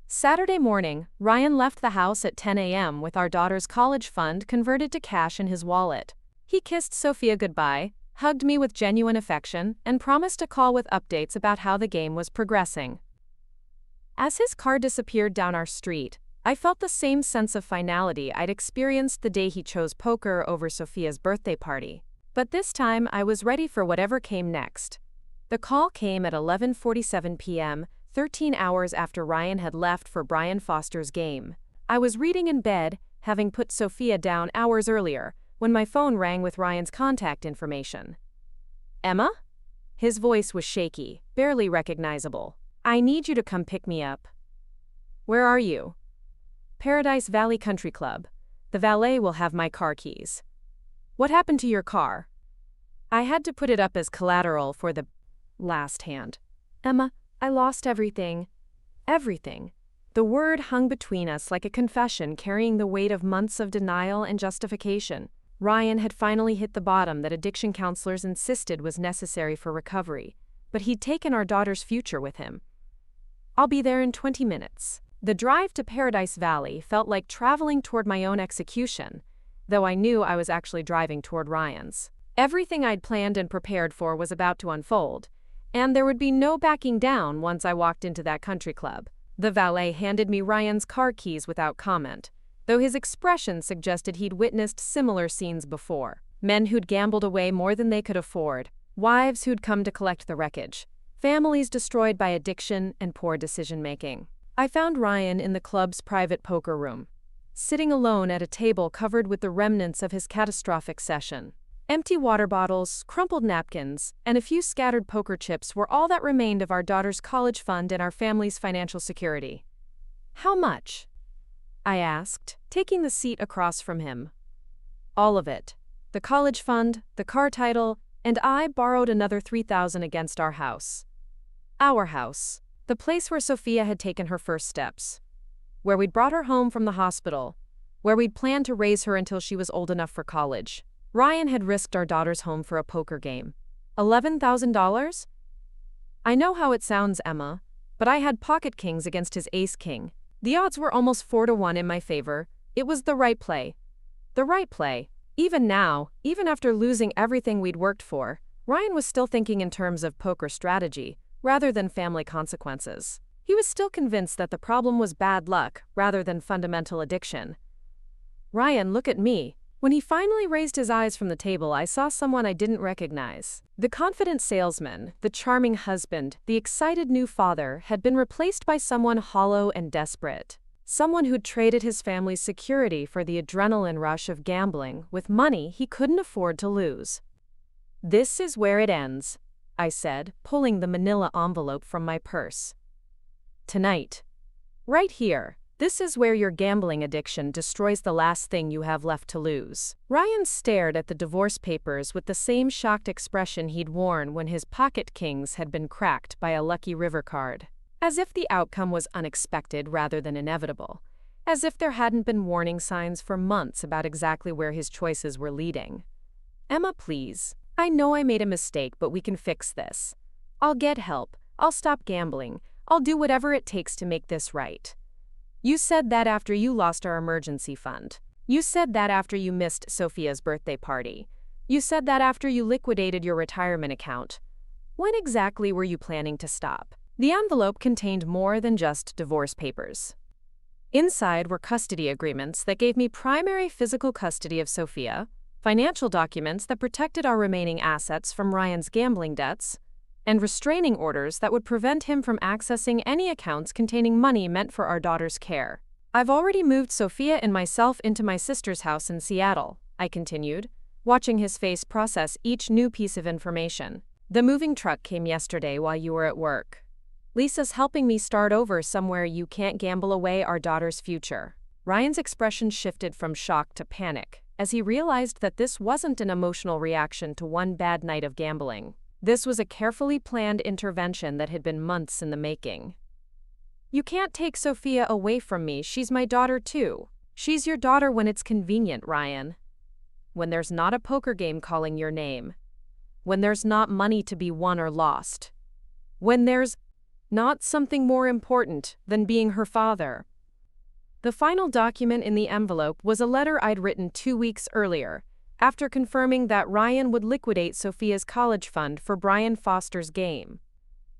Saturday morning, Ryan left the house at 10 a.m. with our daughter's college fund converted to cash in his wallet. He kissed Sophia goodbye, hugged me with genuine affection, and promised to call with updates about how the game was progressing. As his car disappeared down our street, I felt the same sense of finality I'd experienced the day he chose poker over Sophia's birthday party. But this time, I was ready for whatever came next. The call came at 11:47 p.m., 13 hours after Ryan had left for Brian Foster's game. I was reading in bed, having put Sophia down hours earlier, when my phone rang with Ryan's contact information. "Emma?" His voice was shaky, barely recognizable. "I need you to come pick me up." "Where are you?" "Paradise Valley Country Club. The valet will have my car keys." "What happened to your car?" "I had to put it up as collateral for the last hand. Emma, I lost everything. Everything." The word hung between us like a confession carrying the weight of months of denial and justification. Ryan had finally hit the bottom that addiction counselors insisted was necessary for recovery, but he'd taken our daughter's future with him. "I'll be there in 20 minutes. The drive to Paradise Valley felt like traveling toward my own execution, though I knew I was actually driving toward Ryan's. Everything I'd planned and prepared for was about to unfold, and there would be no backing down once I walked into that country club. The valet handed me Ryan's car keys without comment, though his expression suggested he'd witnessed similar scenes before. Men who'd gambled away more than they could afford, wives who'd come to collect the wreckage, families destroyed by addiction and poor decision-making. I found Ryan in the club's private poker room, sitting alone at a table covered with the remnants of his catastrophic session. Empty water bottles, crumpled napkins, and a few scattered poker chips were all that remained of our daughter's college fund and our family's financial security. "How much?" I asked, taking the seat across from him. "All of it. The college fund, the car title, and I borrowed another $3,000 against our house." Our house. The place where Sophia had taken her first steps. Where we'd brought her home from the hospital. Where we'd planned to raise her until she was old enough for college. Ryan had risked our daughter's home for a poker game. $11,000? I know how it sounds, Emma, but I had pocket kings against his ace-king. The odds were almost 4-1 in my favor. It was the right play. The right play. Even now, even after losing everything we'd worked for, Ryan was still thinking in terms of poker strategy, rather than family consequences. He was still convinced that the problem was bad luck, rather than fundamental addiction. "Ryan, look at me." When he finally raised his eyes from the table, I saw someone I didn't recognize. The confident salesman, the charming husband, the excited new father had been replaced by someone hollow and desperate. Someone who'd traded his family's security for the adrenaline rush of gambling with money he couldn't afford to lose. "This is where it ends," I said, pulling the manila envelope from my purse. "Tonight. Right here. This is where your gambling addiction destroys the last thing you have left to lose." Ryan stared at the divorce papers with the same shocked expression he'd worn when his pocket kings had been cracked by a lucky river card. As if the outcome was unexpected rather than inevitable. As if there hadn't been warning signs for months about exactly where his choices were leading. "Emma, please. I know I made a mistake, but we can fix this. I'll get help. I'll stop gambling. I'll do whatever it takes to make this right. You said that after you lost our emergency fund. You said that after you missed Sophia's birthday party. You said that after you liquidated your retirement account. When exactly were you planning to stop?" The envelope contained more than just divorce papers. Inside were custody agreements that gave me primary physical custody of Sophia, financial documents that protected our remaining assets from Ryan's gambling debts, and restraining orders that would prevent him from accessing any accounts containing money meant for our daughter's care. "I've already moved Sophia and myself into my sister's house in Seattle," I continued, watching his face process each new piece of information. "The moving truck came yesterday while you were at work. Lisa's helping me start over somewhere you can't gamble away our daughter's future." Ryan's expression shifted from shock to panic as he realized that this wasn't an emotional reaction to one bad night of gambling. This was a carefully planned intervention that had been months in the making. "You can't take Sophia away from me. She's my daughter too. She's your daughter when it's convenient, Ryan. When there's not a poker game calling your name. When there's not money to be won or lost. When there's not something more important than being her father." The final document in the envelope was a letter I'd written 2 weeks earlier, after confirming that Ryan would liquidate Sophia's college fund for Brian Foster's game.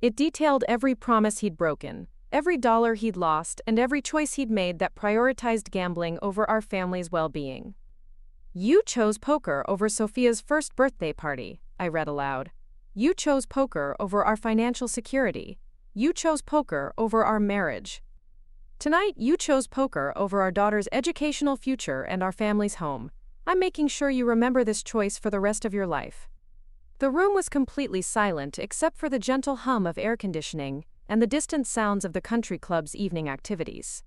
It detailed every promise he'd broken, every dollar he'd lost, and every choice he'd made that prioritized gambling over our family's well-being. "You chose poker over Sophia's first birthday party," I read aloud. "You chose poker over our financial security. You chose poker over our marriage. Tonight, you chose poker over our daughter's educational future and our family's home. I'm making sure you remember this choice for the rest of your life." The room was completely silent except for the gentle hum of air conditioning and the distant sounds of the country club's evening activities.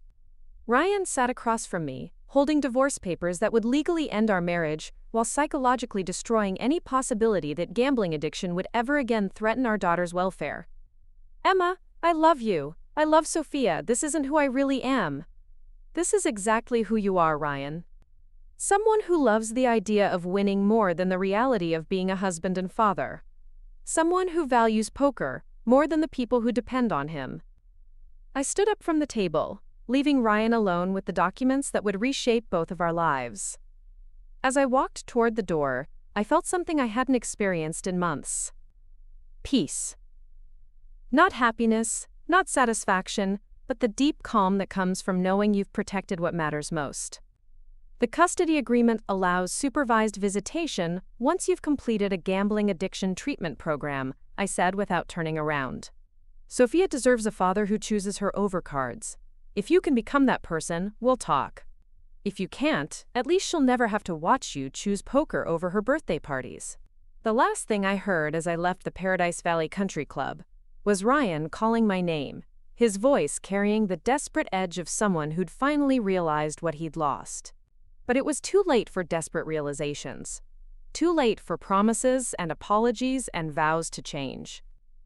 Ryan sat across from me, holding divorce papers that would legally end our marriage while psychologically destroying any possibility that gambling addiction would ever again threaten our daughter's welfare. "Emma, I love you. I love Sophia. This isn't who I really am." "This is exactly who you are, Ryan. Someone who loves the idea of winning more than the reality of being a husband and father. Someone who values poker more than the people who depend on him." I stood up from the table, leaving Ryan alone with the documents that would reshape both of our lives. As I walked toward the door, I felt something I hadn't experienced in months. Peace. Not happiness, not satisfaction, but the deep calm that comes from knowing you've protected what matters most. The custody agreement allows supervised visitation once you've completed a gambling addiction treatment program, I said without turning around. Sophia deserves a father who chooses her over cards. If you can become that person, we'll talk. If you can't, at least she'll never have to watch you choose poker over her birthday parties. The last thing I heard as I left the Paradise Valley Country Club was Ryan calling my name, his voice carrying the desperate edge of someone who'd finally realized what he'd lost. But it was too late for desperate realizations. Too late for promises and apologies and vows to change.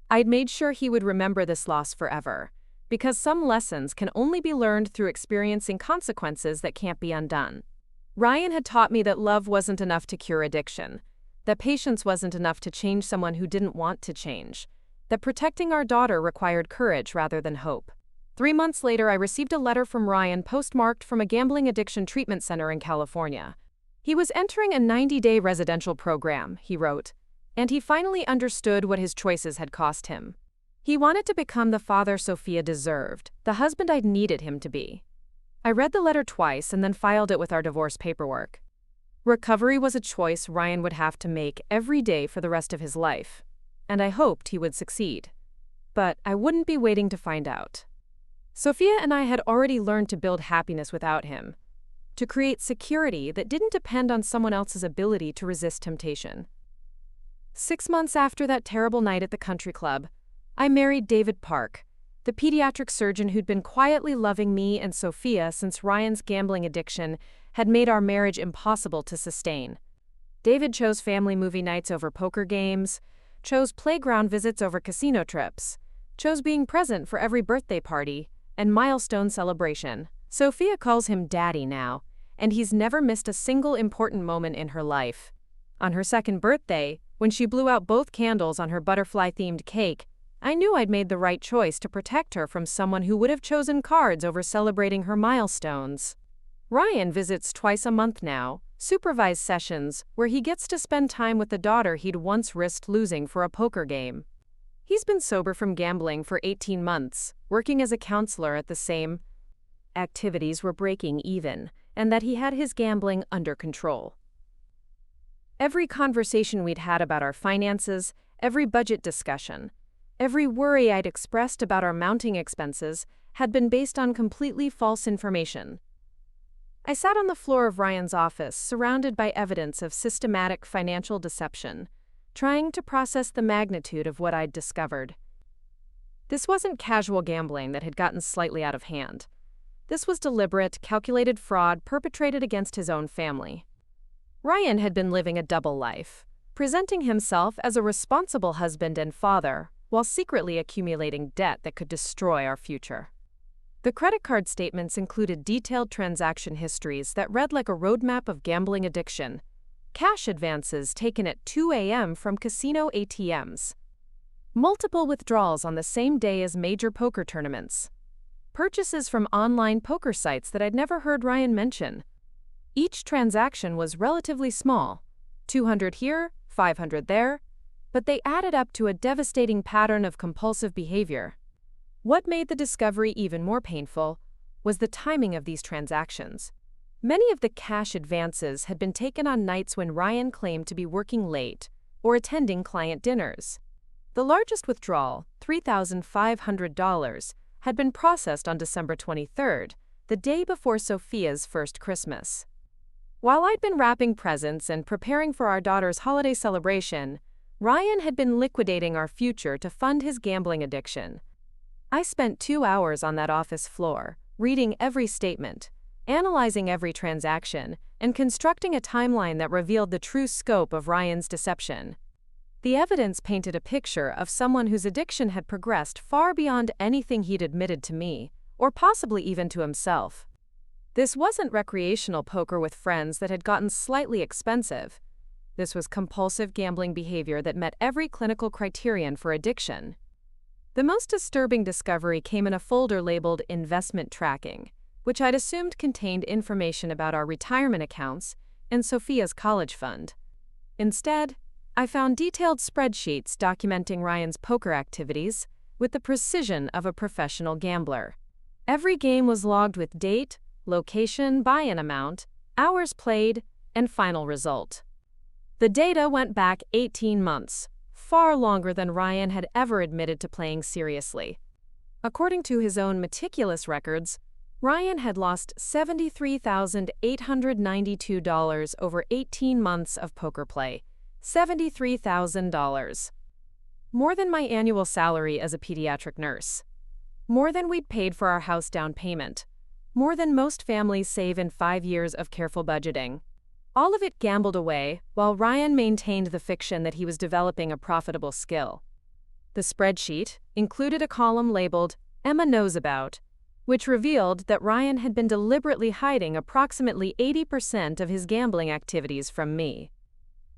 I'd made sure he would remember this loss forever, because some lessons can only be learned through experiencing consequences that can't be undone. Ryan had taught me that love wasn't enough to cure addiction, that patience wasn't enough to change someone who didn't want to change, that protecting our daughter required courage rather than hope. 3 months later, I received a letter from Ryan postmarked from a gambling addiction treatment center in California. He was entering a 90-day residential program, he wrote, and he finally understood what his choices had cost him. He wanted to become the father Sophia deserved, the husband I'd needed him to be. I read the letter twice and then filed it with our divorce paperwork. Recovery was a choice Ryan would have to make every day for the rest of his life, and I hoped he would succeed. But I wouldn't be waiting to find out. Sophia and I had already learned to build happiness without him, to create security that didn't depend on someone else's ability to resist temptation. 6 months after that terrible night at the country club, I married David Park, the pediatric surgeon who'd been quietly loving me and Sophia since Ryan's gambling addiction had made our marriage impossible to sustain. David chose family movie nights over poker games, chose playground visits over casino trips, chose being present for every birthday party and milestone celebration. Sophia calls him Daddy now, and he's never missed a single important moment in her life. On her 2nd birthday, when she blew out both candles on her butterfly-themed cake, I knew I'd made the right choice to protect her from someone who would have chosen cards over celebrating her milestones. Ryan visits twice a month now, supervised sessions where he gets to spend time with the daughter he'd once risked losing for a poker game. He's been sober from gambling for 18 months, working as a counselor at the same activities were breaking even, and that he had his gambling under control. Every conversation we'd had about our finances, every budget discussion, every worry I'd expressed about our mounting expenses had been based on completely false information. I sat on the floor of Ryan's office, surrounded by evidence of systematic financial deception, trying to process the magnitude of what I'd discovered. This wasn't casual gambling that had gotten slightly out of hand. This was deliberate, calculated fraud perpetrated against his own family. Ryan had been living a double life, presenting himself as a responsible husband and father, while secretly accumulating debt that could destroy our future. The credit card statements included detailed transaction histories that read like a roadmap of gambling addiction, cash advances taken at 2 a.m. from casino ATMs, multiple withdrawals on the same day as major poker tournaments, purchases from online poker sites that I'd never heard Ryan mention. Each transaction was relatively small, 200 here, 500 there, but they added up to a devastating pattern of compulsive behavior. What made the discovery even more painful was the timing of these transactions. Many of the cash advances had been taken on nights when Ryan claimed to be working late or attending client dinners. The largest withdrawal, $3,500, had been processed on December 23rd, the day before Sophia's first Christmas. While I'd been wrapping presents and preparing for our daughter's holiday celebration, Ryan had been liquidating our future to fund his gambling addiction. I spent 2 hours on that office floor, reading every statement, analyzing every transaction, and constructing a timeline that revealed the true scope of Ryan's deception. The evidence painted a picture of someone whose addiction had progressed far beyond anything he'd admitted to me, or possibly even to himself. This wasn't recreational poker with friends that had gotten slightly expensive. This was compulsive gambling behavior that met every clinical criterion for addiction. The most disturbing discovery came in a folder labeled Investment Tracking, which I'd assumed contained information about our retirement accounts and Sophia's college fund. Instead, I found detailed spreadsheets documenting Ryan's poker activities with the precision of a professional gambler. Every game was logged with date, location, buy-in amount, hours played, and final result. The data went back 18 months, far longer than Ryan had ever admitted to playing seriously. According to his own meticulous records, Ryan had lost $73,892 over 18 months of poker play. $73,000. More than my annual salary as a pediatric nurse. More than we'd paid for our house down payment. More than most families save in 5 years of careful budgeting. All of it gambled away, while Ryan maintained the fiction that he was developing a profitable skill. The spreadsheet included a column labeled Emma Knows About, which revealed that Ryan had been deliberately hiding approximately 80% of his gambling activities from me.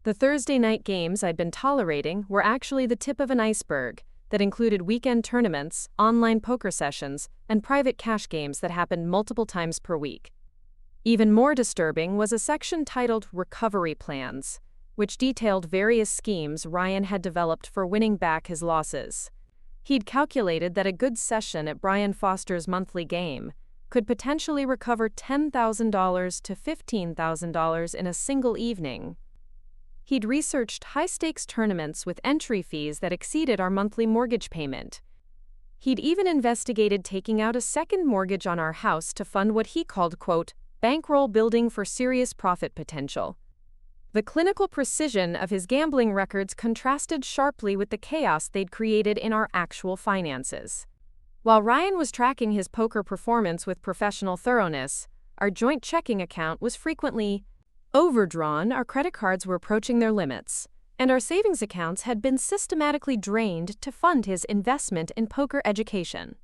The Thursday night games I'd been tolerating were actually the tip of an iceberg that included weekend tournaments, online poker sessions, and private cash games that happened multiple times per week. Even more disturbing was a section titled Recovery Plans, which detailed various schemes Ryan had developed for winning back his losses. He'd calculated that a good session at Brian Foster's monthly game could potentially recover $10,000 to $15,000 in a single evening. He'd researched high-stakes tournaments with entry fees that exceeded our monthly mortgage payment. He'd even investigated taking out a second mortgage on our house to fund what he called, quote, bankroll building for serious profit potential. The clinical precision of his gambling records contrasted sharply with the chaos they'd created in our actual finances. While Ryan was tracking his poker performance with professional thoroughness, our joint checking account was frequently overdrawn, our credit cards were approaching their limits, and our savings accounts had been systematically drained to fund his investment in poker education.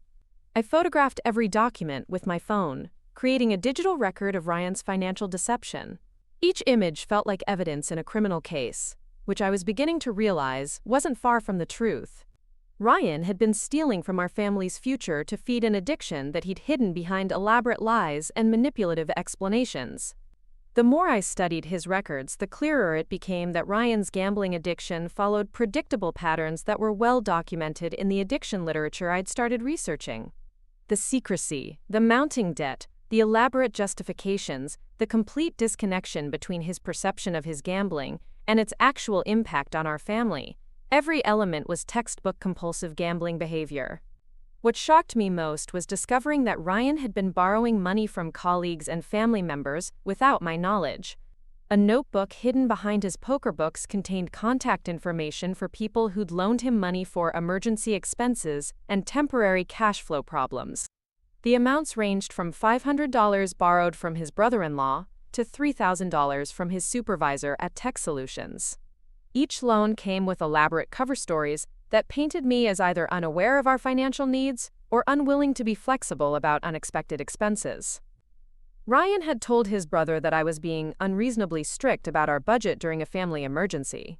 I photographed every document with my phone, creating a digital record of Ryan's financial deception. Each image felt like evidence in a criminal case, which I was beginning to realize wasn't far from the truth. Ryan had been stealing from our family's future to feed an addiction that he'd hidden behind elaborate lies and manipulative explanations. The more I studied his records, the clearer it became that Ryan's gambling addiction followed predictable patterns that were well documented in the addiction literature I'd started researching. The secrecy, the mounting debt, the elaborate justifications, the complete disconnection between his perception of his gambling and its actual impact on our family. Every element was textbook compulsive gambling behavior. What shocked me most was discovering that Ryan had been borrowing money from colleagues and family members without my knowledge. A notebook hidden behind his poker books contained contact information for people who'd loaned him money for emergency expenses and temporary cash flow problems. The amounts ranged from $500 borrowed from his brother-in-law to $3,000 from his supervisor at Tech Solutions. Each loan came with elaborate cover stories that painted me as either unaware of our financial needs or unwilling to be flexible about unexpected expenses. Ryan had told his brother that I was being unreasonably strict about our budget during a family emergency.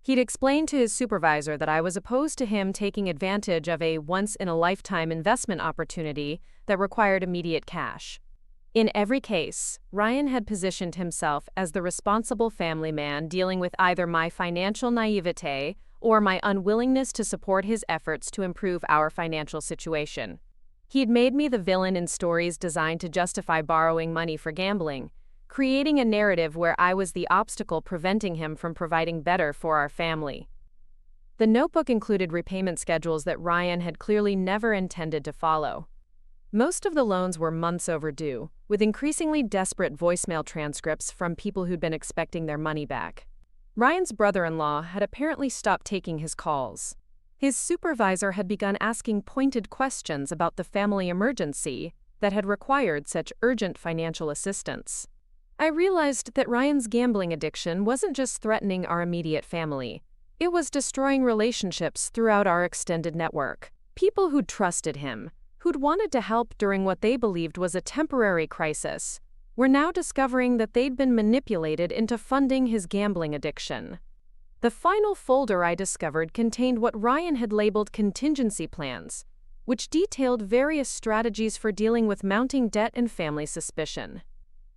He'd explained to his supervisor that I was opposed to him taking advantage of a once-in-a-lifetime investment opportunity that required immediate cash. In every case, Ryan had positioned himself as the responsible family man dealing with either my financial naivete or my unwillingness to support his efforts to improve our financial situation. He'd made me the villain in stories designed to justify borrowing money for gambling, creating a narrative where I was the obstacle preventing him from providing better for our family. The notebook included repayment schedules that Ryan had clearly never intended to follow. Most of the loans were months overdue, with increasingly desperate voicemail transcripts from people who'd been expecting their money back. Ryan's brother-in-law had apparently stopped taking his calls. His supervisor had begun asking pointed questions about the family emergency that had required such urgent financial assistance. I realized that Ryan's gambling addiction wasn't just threatening our immediate family. It was destroying relationships throughout our extended network. People who'd trusted him, who'd wanted to help during what they believed was a temporary crisis, were now discovering that they'd been manipulated into funding his gambling addiction. The final folder I discovered contained what Ryan had labeled contingency plans, which detailed various strategies for dealing with mounting debt and family suspicion.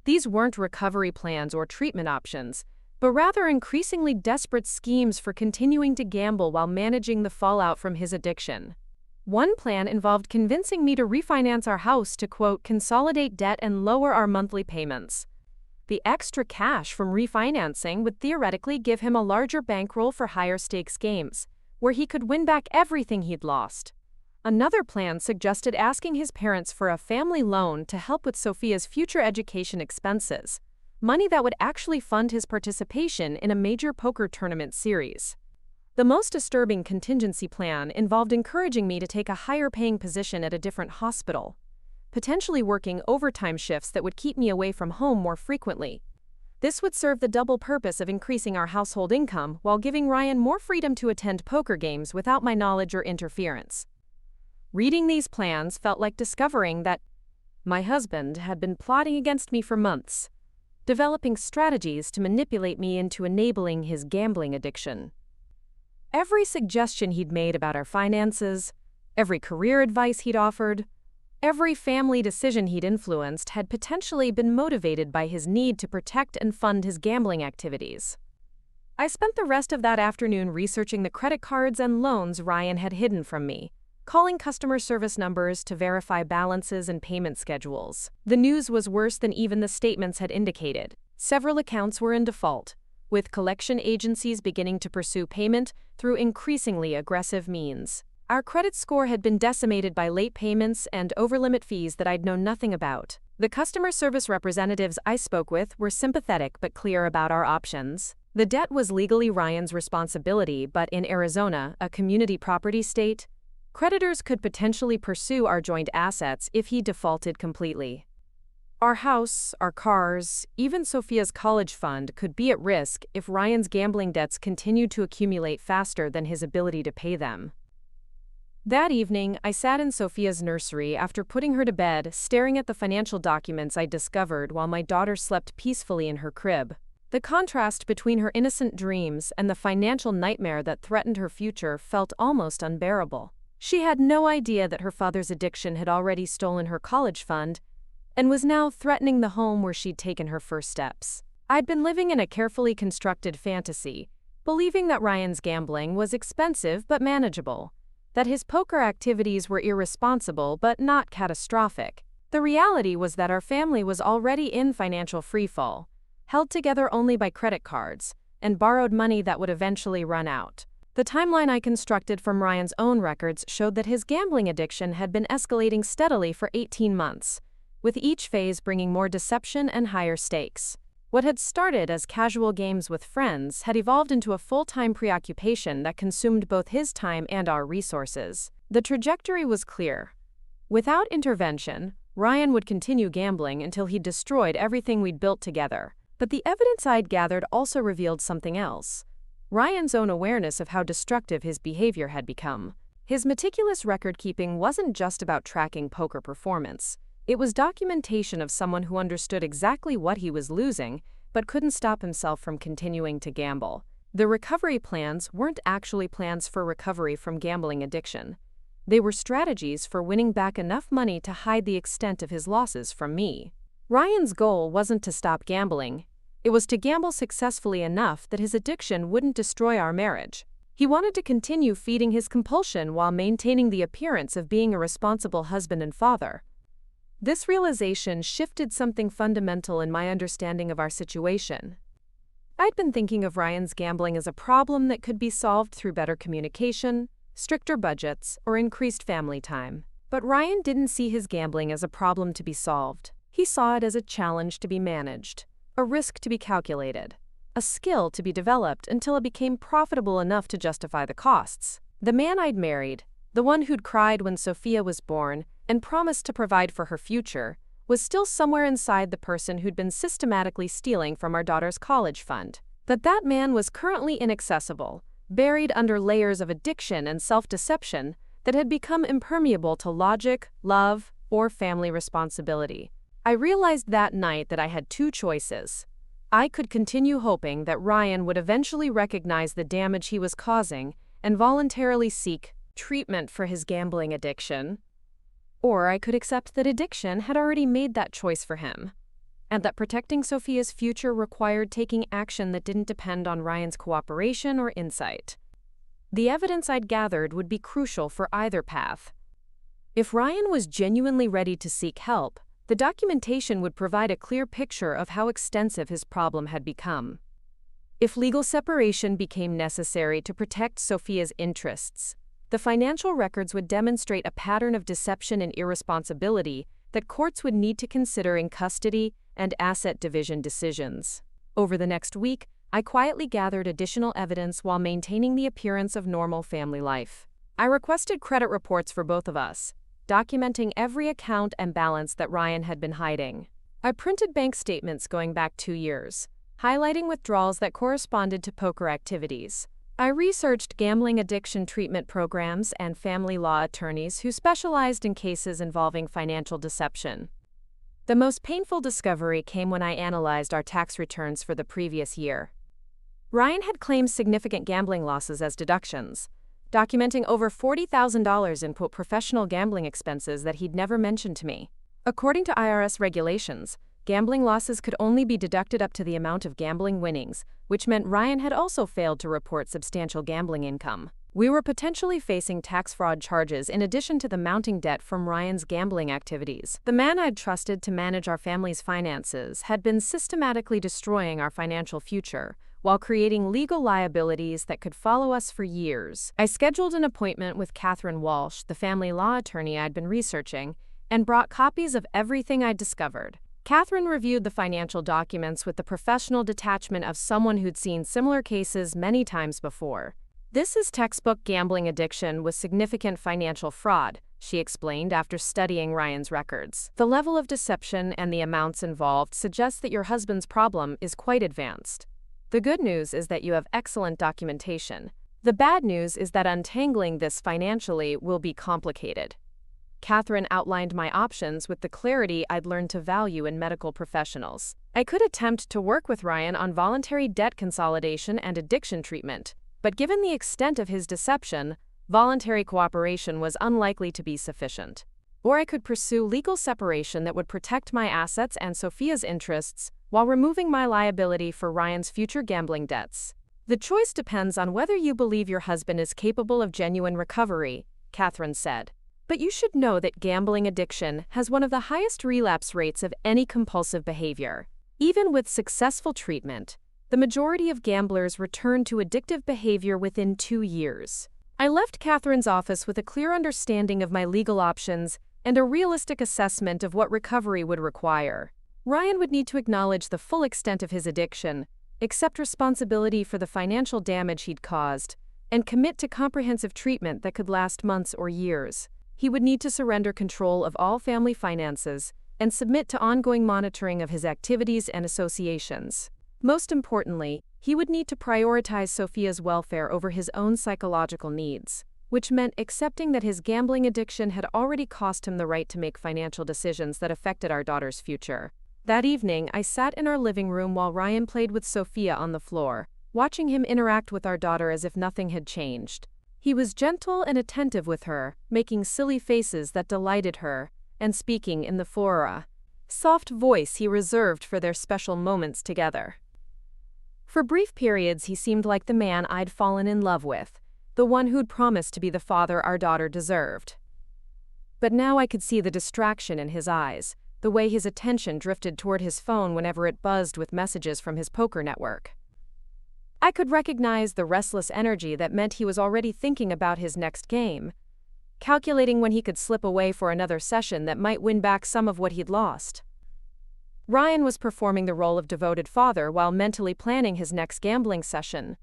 These weren't recovery plans or treatment options, but rather increasingly desperate schemes for continuing to gamble while managing the fallout from his addiction. One plan involved convincing me to refinance our house to, quote, consolidate debt and lower our monthly payments. The extra cash from refinancing would theoretically give him a larger bankroll for higher stakes games, where he could win back everything he'd lost. Another plan suggested asking his parents for a family loan to help with Sophia's future education expenses, money that would actually fund his participation in a major poker tournament series. The most disturbing contingency plan involved encouraging me to take a higher-paying position at a different hospital, potentially working overtime shifts that would keep me away from home more frequently. This would serve the double purpose of increasing our household income while giving Ryan more freedom to attend poker games without my knowledge or interference. Reading these plans felt like discovering that my husband had been plotting against me for months, developing strategies to manipulate me into enabling his gambling addiction. Every suggestion he'd made about our finances, every career advice he'd offered, every family decision he'd influenced had potentially been motivated by his need to protect and fund his gambling activities. I spent the rest of that afternoon researching the credit cards and loans Ryan had hidden from me, calling customer service numbers to verify balances and payment schedules. The news was worse than even the statements had indicated. Several accounts were in default, with collection agencies beginning to pursue payment through increasingly aggressive means. Our credit score had been decimated by late payments and overlimit fees that I'd known nothing about. The customer service representatives I spoke with were sympathetic but clear about our options. The debt was legally Ryan's responsibility, but in Arizona, a community property state, creditors could potentially pursue our joint assets if he defaulted completely. Our house, our cars, even Sophia's college fund could be at risk if Ryan's gambling debts continued to accumulate faster than his ability to pay them. That evening, I sat in Sophia's nursery after putting her to bed, staring at the financial documents I discovered while my daughter slept peacefully in her crib. The contrast between her innocent dreams and the financial nightmare that threatened her future felt almost unbearable. She had no idea that her father's addiction had already stolen her college fund and was now threatening the home where she'd taken her first steps. I'd been living in a carefully constructed fantasy, believing that Ryan's gambling was expensive but manageable, that his poker activities were irresponsible but not catastrophic. The reality was that our family was already in financial freefall, held together only by credit cards, and borrowed money that would eventually run out. The timeline I constructed from Ryan's own records showed that his gambling addiction had been escalating steadily for 18 months, with each phase bringing more deception and higher stakes. What had started as casual games with friends had evolved into a full-time preoccupation that consumed both his time and our resources. The trajectory was clear. Without intervention, Ryan would continue gambling until he'd destroyed everything we'd built together. But the evidence I'd gathered also revealed something else: Ryan's own awareness of how destructive his behavior had become. His meticulous record-keeping wasn't just about tracking poker performance. It was documentation of someone who understood exactly what he was losing, but couldn't stop himself from continuing to gamble. The recovery plans weren't actually plans for recovery from gambling addiction. They were strategies for winning back enough money to hide the extent of his losses from me. Ryan's goal wasn't to stop gambling. It was to gamble successfully enough that his addiction wouldn't destroy our marriage. He wanted to continue feeding his compulsion while maintaining the appearance of being a responsible husband and father. This realization shifted something fundamental in my understanding of our situation. I'd been thinking of Ryan's gambling as a problem that could be solved through better communication, stricter budgets, or increased family time. But Ryan didn't see his gambling as a problem to be solved. He saw it as a challenge to be managed, a risk to be calculated, a skill to be developed until it became profitable enough to justify the costs. The man I'd married, the one who'd cried when Sophia was born and promised to provide for her future, was still somewhere inside the person who'd been systematically stealing from our daughter's college fund. But that man was currently inaccessible, buried under layers of addiction and self-deception that had become impermeable to logic, love, or family responsibility. I realized that night that I had two choices. I could continue hoping that Ryan would eventually recognize the damage he was causing and voluntarily seek treatment for his gambling addiction, or I could accept that addiction had already made that choice for him, and that protecting Sophia's future required taking action that didn't depend on Ryan's cooperation or insight. The evidence I'd gathered would be crucial for either path. If Ryan was genuinely ready to seek help, the documentation would provide a clear picture of how extensive his problem had become. If legal separation became necessary to protect Sophia's interests, the financial records would demonstrate a pattern of deception and irresponsibility that courts would need to consider in custody and asset division decisions. Over the next week, I quietly gathered additional evidence while maintaining the appearance of normal family life. I requested credit reports for both of us, documenting every account and balance that Ryan had been hiding. I printed bank statements going back 2 years, highlighting withdrawals that corresponded to poker activities. I researched gambling addiction treatment programs and family law attorneys who specialized in cases involving financial deception. The most painful discovery came when I analyzed our tax returns for the previous year. Ryan had claimed significant gambling losses as deductions, documenting over $40,000 in professional gambling expenses that he'd never mentioned to me. According to IRS regulations, gambling losses could only be deducted up to the amount of gambling winnings, which meant Ryan had also failed to report substantial gambling income. We were potentially facing tax fraud charges in addition to the mounting debt from Ryan's gambling activities. The man I'd trusted to manage our family's finances had been systematically destroying our financial future, while creating legal liabilities that could follow us for years. I scheduled an appointment with Catherine Walsh, the family law attorney I'd been researching, and brought copies of everything I'd discovered. Catherine reviewed the financial documents with the professional detachment of someone who'd seen similar cases many times before. "This is textbook gambling addiction with significant financial fraud," she explained after studying Ryan's records. "The level of deception and the amounts involved suggest that your husband's problem is quite advanced. The good news is that you have excellent documentation. The bad news is that untangling this financially will be complicated." Catherine outlined my options with the clarity I'd learned to value in medical professionals. I could attempt to work with Ryan on voluntary debt consolidation and addiction treatment, but given the extent of his deception, voluntary cooperation was unlikely to be sufficient. Or I could pursue legal separation that would protect my assets and Sophia's interests while removing my liability for Ryan's future gambling debts. "The choice depends on whether you believe your husband is capable of genuine recovery," Catherine said. "But you should know that gambling addiction has one of the highest relapse rates of any compulsive behavior. Even with successful treatment, the majority of gamblers return to addictive behavior within 2 years. I left Catherine's office with a clear understanding of my legal options and a realistic assessment of what recovery would require. Ryan would need to acknowledge the full extent of his addiction, accept responsibility for the financial damage he'd caused, and commit to comprehensive treatment that could last months or years. He would need to surrender control of all family finances and submit to ongoing monitoring of his activities and associations. Most importantly, he would need to prioritize Sophia's welfare over his own psychological needs, which meant accepting that his gambling addiction had already cost him the right to make financial decisions that affected our daughter's future. That evening, I sat in our living room while Ryan played with Sophia on the floor, watching him interact with our daughter as if nothing had changed. He was gentle and attentive with her, making silly faces that delighted her, and speaking in the soft voice he reserved for their special moments together. For brief periods, he seemed like the man I'd fallen in love with, the one who'd promised to be the father our daughter deserved. But now I could see the distraction in his eyes, the way his attention drifted toward his phone whenever it buzzed with messages from his poker network. I could recognize the restless energy that meant he was already thinking about his next game, calculating when he could slip away for another session that might win back some of what he'd lost. Ryan was performing the role of devoted father while mentally planning his next gambling session,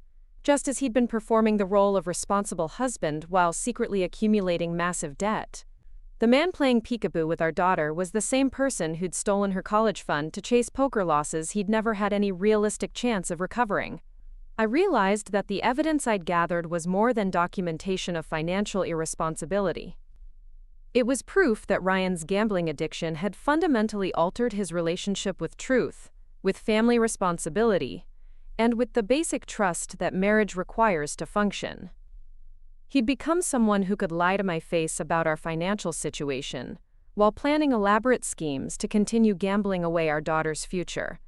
just as he'd been performing the role of responsible husband while secretly accumulating massive debt. The man playing peekaboo with our daughter was the same person who'd stolen her college fund to chase poker losses he'd never had any realistic chance of recovering. I realized that the evidence I'd gathered was more than documentation of financial irresponsibility. It was proof that Ryan's gambling addiction had fundamentally altered his relationship with truth, with family responsibility, and with the basic trust that marriage requires to function. He'd become someone who could lie to my face about our financial situation, while planning elaborate schemes to continue gambling away our daughter's future.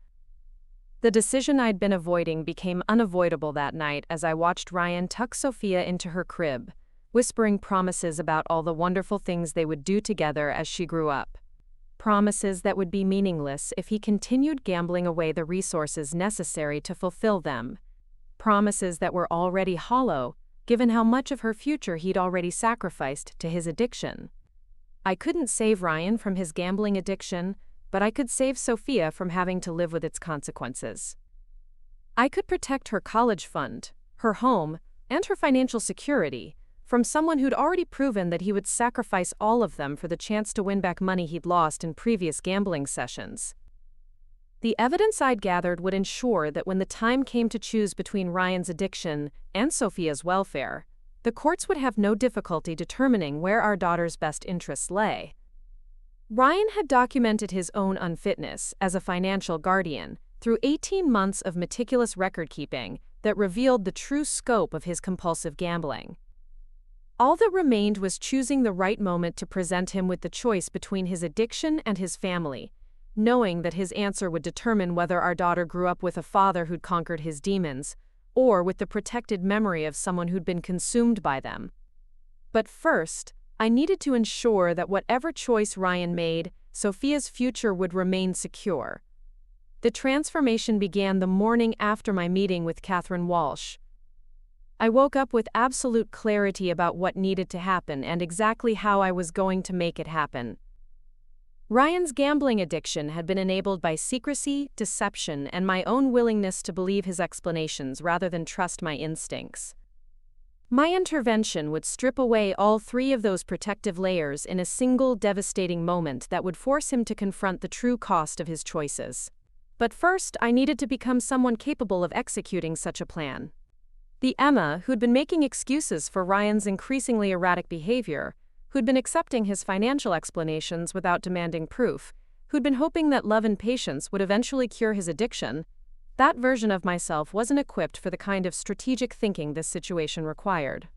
The decision I'd been avoiding became unavoidable that night as I watched Ryan tuck Sophia into her crib, whispering promises about all the wonderful things they would do together as she grew up. Promises that would be meaningless if he continued gambling away the resources necessary to fulfill them. Promises that were already hollow, given how much of her future he'd already sacrificed to his addiction. I couldn't save Ryan from his gambling addiction, but I could save Sophia from having to live with its consequences. I could protect her college fund, her home, and her financial security from someone who'd already proven that he would sacrifice all of them for the chance to win back money he'd lost in previous gambling sessions. The evidence I'd gathered would ensure that when the time came to choose between Ryan's addiction and Sophia's welfare, the courts would have no difficulty determining where our daughter's best interests lay. Ryan had documented his own unfitness as a financial guardian through 18 months of meticulous record-keeping that revealed the true scope of his compulsive gambling. All that remained was choosing the right moment to present him with the choice between his addiction and his family, knowing that his answer would determine whether our daughter grew up with a father who'd conquered his demons, or with the protected memory of someone who'd been consumed by them. But first, I needed to ensure that whatever choice Ryan made, Sophia's future would remain secure. The transformation began the morning after my meeting with Catherine Walsh. I woke up with absolute clarity about what needed to happen and exactly how I was going to make it happen. Ryan's gambling addiction had been enabled by secrecy, deception, and my own willingness to believe his explanations rather than trust my instincts. My intervention would strip away all three of those protective layers in a single devastating moment that would force him to confront the true cost of his choices. But first, I needed to become someone capable of executing such a plan. The Emma who'd been making excuses for Ryan's increasingly erratic behavior, who'd been accepting his financial explanations without demanding proof, who'd been hoping that love and patience would eventually cure his addiction, that version of myself wasn't equipped for the kind of strategic thinking this situation required.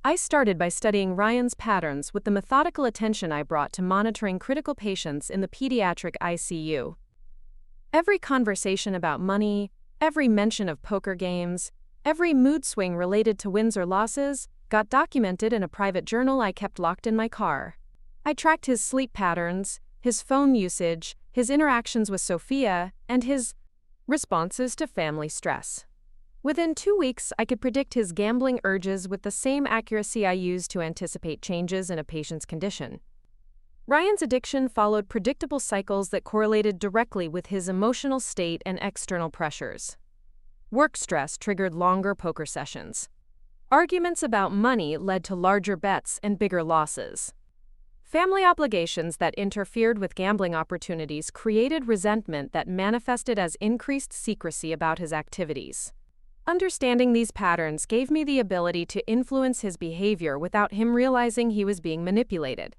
I started by studying Ryan's patterns with the methodical attention I brought to monitoring critical patients in the pediatric ICU. Every conversation about money, every mention of poker games, every mood swing related to wins or losses got documented in a private journal I kept locked in my car. I tracked his sleep patterns, his phone usage, his interactions with Sophia, and his responses to family stress. Within 2 weeks, I could predict his gambling urges with the same accuracy I used to anticipate changes in a patient's condition. Ryan's addiction followed predictable cycles that correlated directly with his emotional state and external pressures. Work stress triggered longer poker sessions. Arguments about money led to larger bets and bigger losses. Family obligations that interfered with gambling opportunities created resentment that manifested as increased secrecy about his activities. Understanding these patterns gave me the ability to influence his behavior without him realizing he was being manipulated.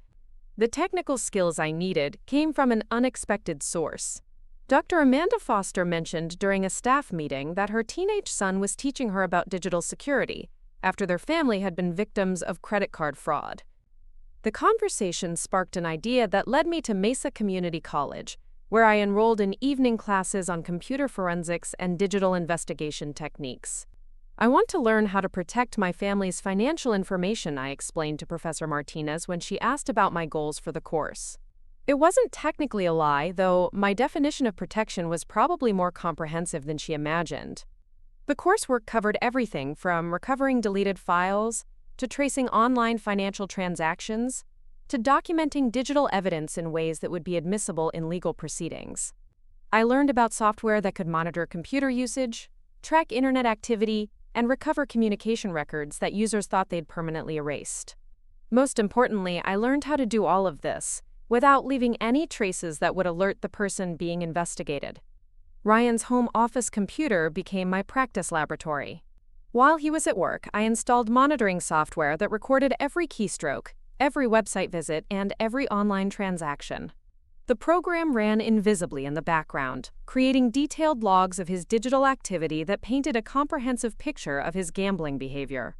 The technical skills I needed came from an unexpected source. Dr. Amanda Foster mentioned during a staff meeting that her teenage son was teaching her about digital security after their family had been victims of credit card fraud. The conversation sparked an idea that led me to Mesa Community College, where I enrolled in evening classes on computer forensics and digital investigation techniques. I want to learn how to protect my family's financial information, I explained to Professor Martinez when she asked about my goals for the course. It wasn't technically a lie, though my definition of protection was probably more comprehensive than she imagined. The coursework covered everything from recovering deleted files, to tracing online financial transactions, to documenting digital evidence in ways that would be admissible in legal proceedings. I learned about software that could monitor computer usage, track internet activity, and recover communication records that users thought they'd permanently erased. Most importantly, I learned how to do all of this without leaving any traces that would alert the person being investigated. Ryan's home office computer became my practice laboratory. While he was at work, I installed monitoring software that recorded every keystroke, every website visit, and every online transaction. The program ran invisibly in the background, creating detailed logs of his digital activity that painted a comprehensive picture of his gambling behavior.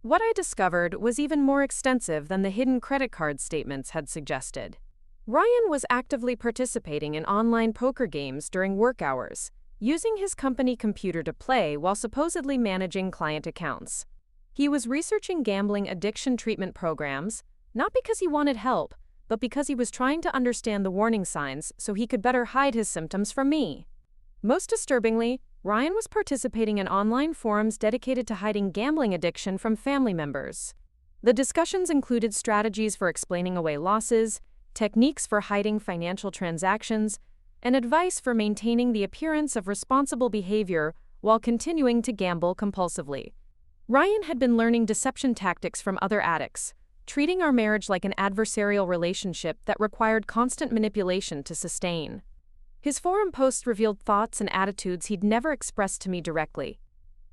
What I discovered was even more extensive than the hidden credit card statements had suggested. Ryan was actively participating in online poker games during work hours, using his company computer to play while supposedly managing client accounts. He was researching gambling addiction treatment programs, not because he wanted help, but because he was trying to understand the warning signs so he could better hide his symptoms from me. Most disturbingly, Ryan was participating in online forums dedicated to hiding gambling addiction from family members. The discussions included strategies for explaining away losses, techniques for hiding financial transactions, and advice for maintaining the appearance of responsible behavior while continuing to gamble compulsively. Ryan had been learning deception tactics from other addicts, treating our marriage like an adversarial relationship that required constant manipulation to sustain. His forum posts revealed thoughts and attitudes he'd never expressed to me directly.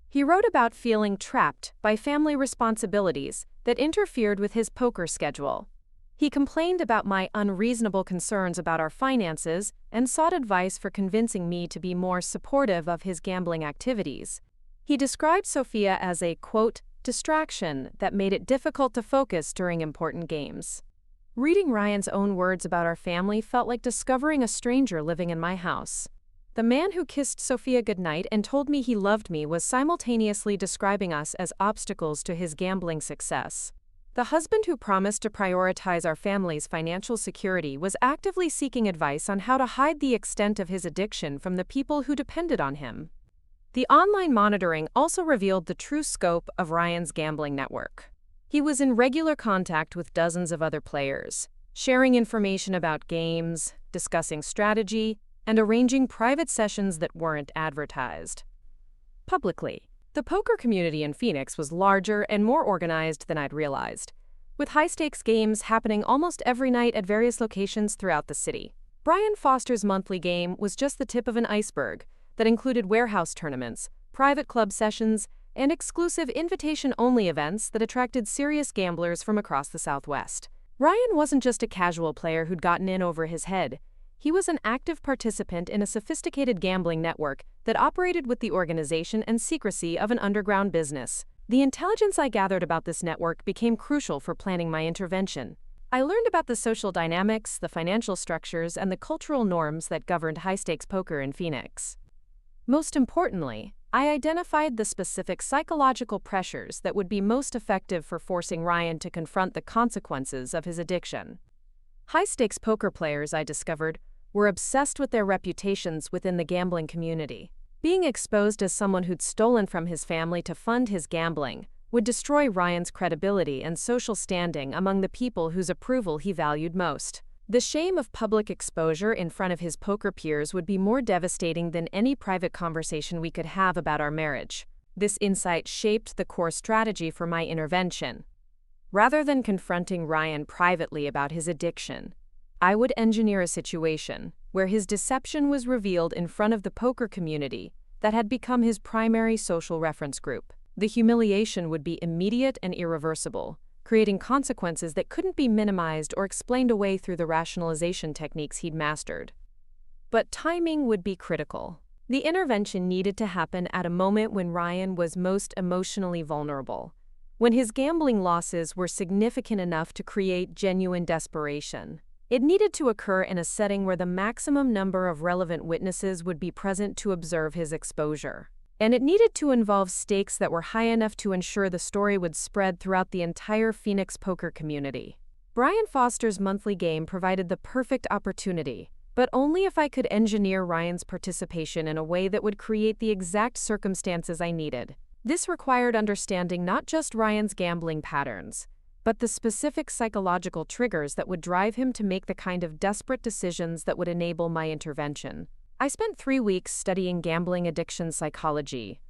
He wrote about feeling trapped by family responsibilities that interfered with his poker schedule. He complained about my unreasonable concerns about our finances and sought advice for convincing me to be more supportive of his gambling activities. He described Sophia as a, quote, distraction that made it difficult to focus during important games. Reading Ryan's own words about our family felt like discovering a stranger living in my house. The man who kissed Sophia goodnight and told me he loved me was simultaneously describing us as obstacles to his gambling success. The husband who promised to prioritize our family's financial security was actively seeking advice on how to hide the extent of his addiction from the people who depended on him. The online monitoring also revealed the true scope of Ryan's gambling network. He was in regular contact with dozens of other players, sharing information about games, discussing strategy, and arranging private sessions that weren't advertised publicly. The poker community in Phoenix was larger and more organized than I'd realized, with high-stakes games happening almost every night at various locations throughout the city. Brian Foster's monthly game was just the tip of an iceberg that included warehouse tournaments, private club sessions, and exclusive invitation-only events that attracted serious gamblers from across the Southwest. Ryan wasn't just a casual player who'd gotten in over his head. He was an active participant in a sophisticated gambling network that operated with the organization and secrecy of an underground business. The intelligence I gathered about this network became crucial for planning my intervention. I learned about the social dynamics, the financial structures, and the cultural norms that governed high-stakes poker in Phoenix. Most importantly, I identified the specific psychological pressures that would be most effective for forcing Ryan to confront the consequences of his addiction. High-stakes poker players, I discovered, were obsessed with their reputations within the gambling community. Being exposed as someone who'd stolen from his family to fund his gambling would destroy Ryan's credibility and social standing among the people whose approval he valued most. The shame of public exposure in front of his poker peers would be more devastating than any private conversation we could have about our marriage. This insight shaped the core strategy for my intervention. Rather than confronting Ryan privately about his addiction, I would engineer a situation where his deception was revealed in front of the poker community that had become his primary social reference group. The humiliation would be immediate and irreversible, creating consequences that couldn't be minimized or explained away through the rationalization techniques he'd mastered. But timing would be critical. The intervention needed to happen at a moment when Ryan was most emotionally vulnerable, when his gambling losses were significant enough to create genuine desperation. It needed to occur in a setting where the maximum number of relevant witnesses would be present to observe his exposure. And it needed to involve stakes that were high enough to ensure the story would spread throughout the entire Phoenix poker community. Brian Foster's monthly game provided the perfect opportunity, but only if I could engineer Ryan's participation in a way that would create the exact circumstances I needed. This required understanding not just Ryan's gambling patterns, but the specific psychological triggers that would drive him to make the kind of desperate decisions that would enable my intervention. I spent 3 weeks studying gambling addiction psychology,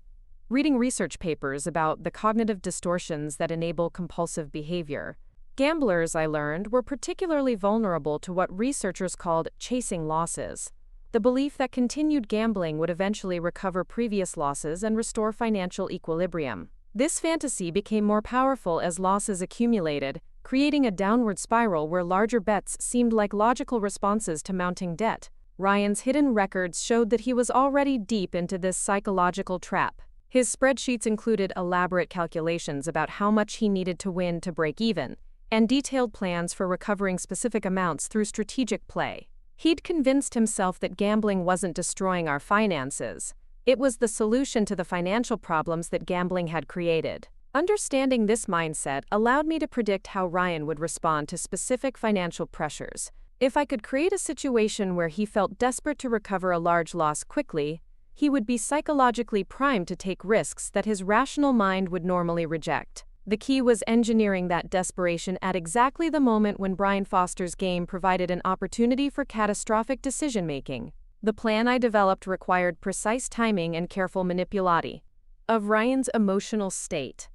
reading research papers about the cognitive distortions that enable compulsive behavior. Gamblers, I learned, were particularly vulnerable to what researchers called chasing losses, the belief that continued gambling would eventually recover previous losses and restore financial equilibrium. This fantasy became more powerful as losses accumulated, creating a downward spiral where larger bets seemed like logical responses to mounting debt. Ryan's hidden records showed that he was already deep into this psychological trap. His spreadsheets included elaborate calculations about how much he needed to win to break even, and detailed plans for recovering specific amounts through strategic play. He'd convinced himself that gambling wasn't destroying our finances. It was the solution to the financial problems that gambling had created. Understanding this mindset allowed me to predict how Ryan would respond to specific financial pressures. If I could create a situation where he felt desperate to recover a large loss quickly, he would be psychologically primed to take risks that his rational mind would normally reject. The key was engineering that desperation at exactly the moment when Brian Foster's game provided an opportunity for catastrophic decision-making. The plan I developed required precise timing and careful manipulation of Ryan's emotional state.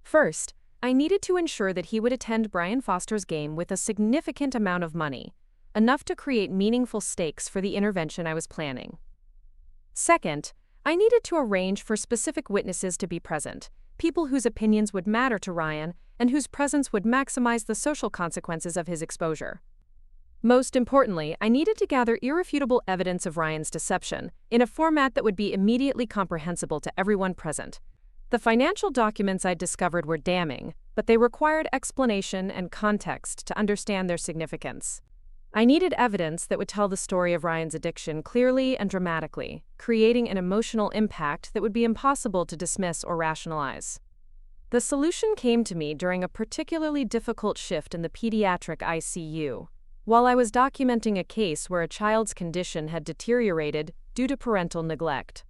First, I needed to ensure that he would attend Brian Foster's game with a significant amount of money, enough to create meaningful stakes for the intervention I was planning. Second, I needed to arrange for specific witnesses to be present, people whose opinions would matter to Ryan and whose presence would maximize the social consequences of his exposure. Most importantly, I needed to gather irrefutable evidence of Ryan's deception in a format that would be immediately comprehensible to everyone present. The financial documents I'd discovered were damning, but they required explanation and context to understand their significance. I needed evidence that would tell the story of Ryan's addiction clearly and dramatically, creating an emotional impact that would be impossible to dismiss or rationalize. The solution came to me during a particularly difficult shift in the pediatric ICU. While I was documenting a case where a child's condition had deteriorated due to parental neglect.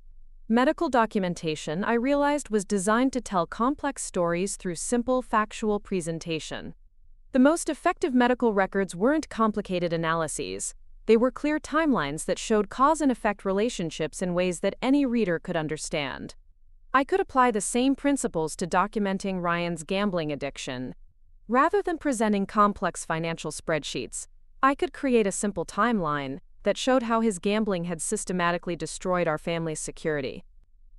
Medical documentation, I realized, was designed to tell complex stories through simple, factual presentation. The most effective medical records weren't complicated analyses. They were clear timelines that showed cause and effect relationships in ways that any reader could understand. I could apply the same principles to documenting Ryan's gambling addiction. Rather than presenting complex financial spreadsheets, I could create a simple timeline that showed how his gambling had systematically destroyed our family's security.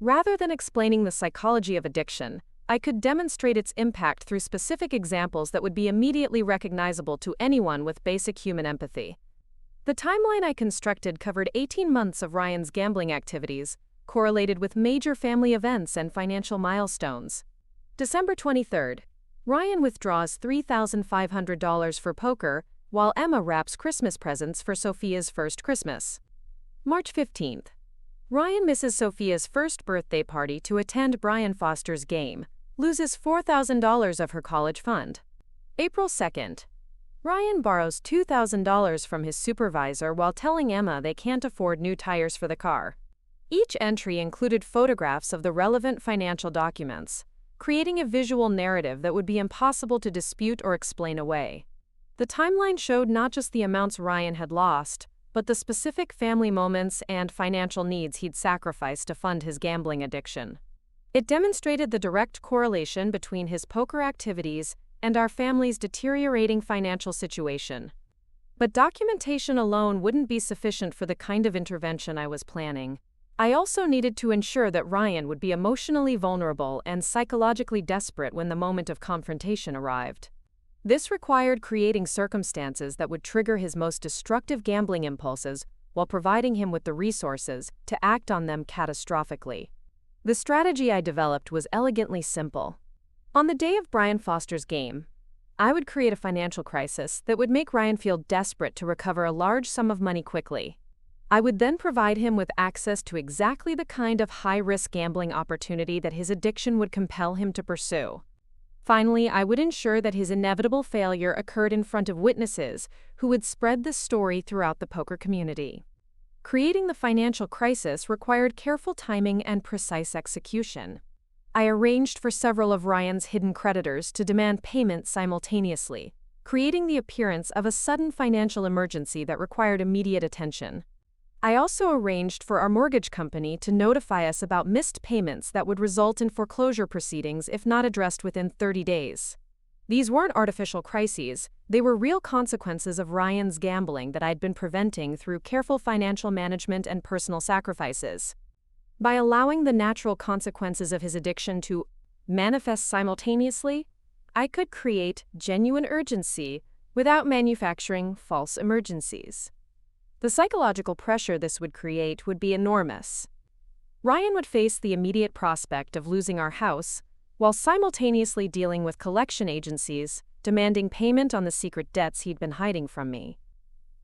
Rather than explaining the psychology of addiction, I could demonstrate its impact through specific examples that would be immediately recognizable to anyone with basic human empathy. The timeline I constructed covered 18 months of Ryan's gambling activities, correlated with major family events and financial milestones. December 23rd. Ryan withdraws $3,500 for poker, while Emma wraps Christmas presents for Sophia's first Christmas. March 15th. Ryan misses Sophia's first birthday party to attend Brian Foster's game, loses $4,000 of her college fund. April 2nd. Ryan borrows $2,000 from his supervisor while telling Emma they can't afford new tires for the car. Each entry included photographs of the relevant financial documents, creating a visual narrative that would be impossible to dispute or explain away. The timeline showed not just the amounts Ryan had lost, but the specific family moments and financial needs he'd sacrificed to fund his gambling addiction. It demonstrated the direct correlation between his poker activities and our family's deteriorating financial situation. But documentation alone wouldn't be sufficient for the kind of intervention I was planning. I also needed to ensure that Ryan would be emotionally vulnerable and psychologically desperate when the moment of confrontation arrived. This required creating circumstances that would trigger his most destructive gambling impulses while providing him with the resources to act on them catastrophically. The strategy I developed was elegantly simple. On the day of Brian Foster's game, I would create a financial crisis that would make Ryan feel desperate to recover a large sum of money quickly. I would then provide him with access to exactly the kind of high-risk gambling opportunity that his addiction would compel him to pursue. Finally, I would ensure that his inevitable failure occurred in front of witnesses who would spread the story throughout the poker community. Creating the financial crisis required careful timing and precise execution. I arranged for several of Ryan's hidden creditors to demand payment simultaneously, creating the appearance of a sudden financial emergency that required immediate attention. I also arranged for our mortgage company to notify us about missed payments that would result in foreclosure proceedings if not addressed within 30 days. These weren't artificial crises, they were real consequences of Ryan's gambling that I'd been preventing through careful financial management and personal sacrifices. By allowing the natural consequences of his addiction to manifest simultaneously, I could create genuine urgency without manufacturing false emergencies. The psychological pressure this would create would be enormous. Ryan would face the immediate prospect of losing our house, while simultaneously dealing with collection agencies demanding payment on the secret debts he'd been hiding from me.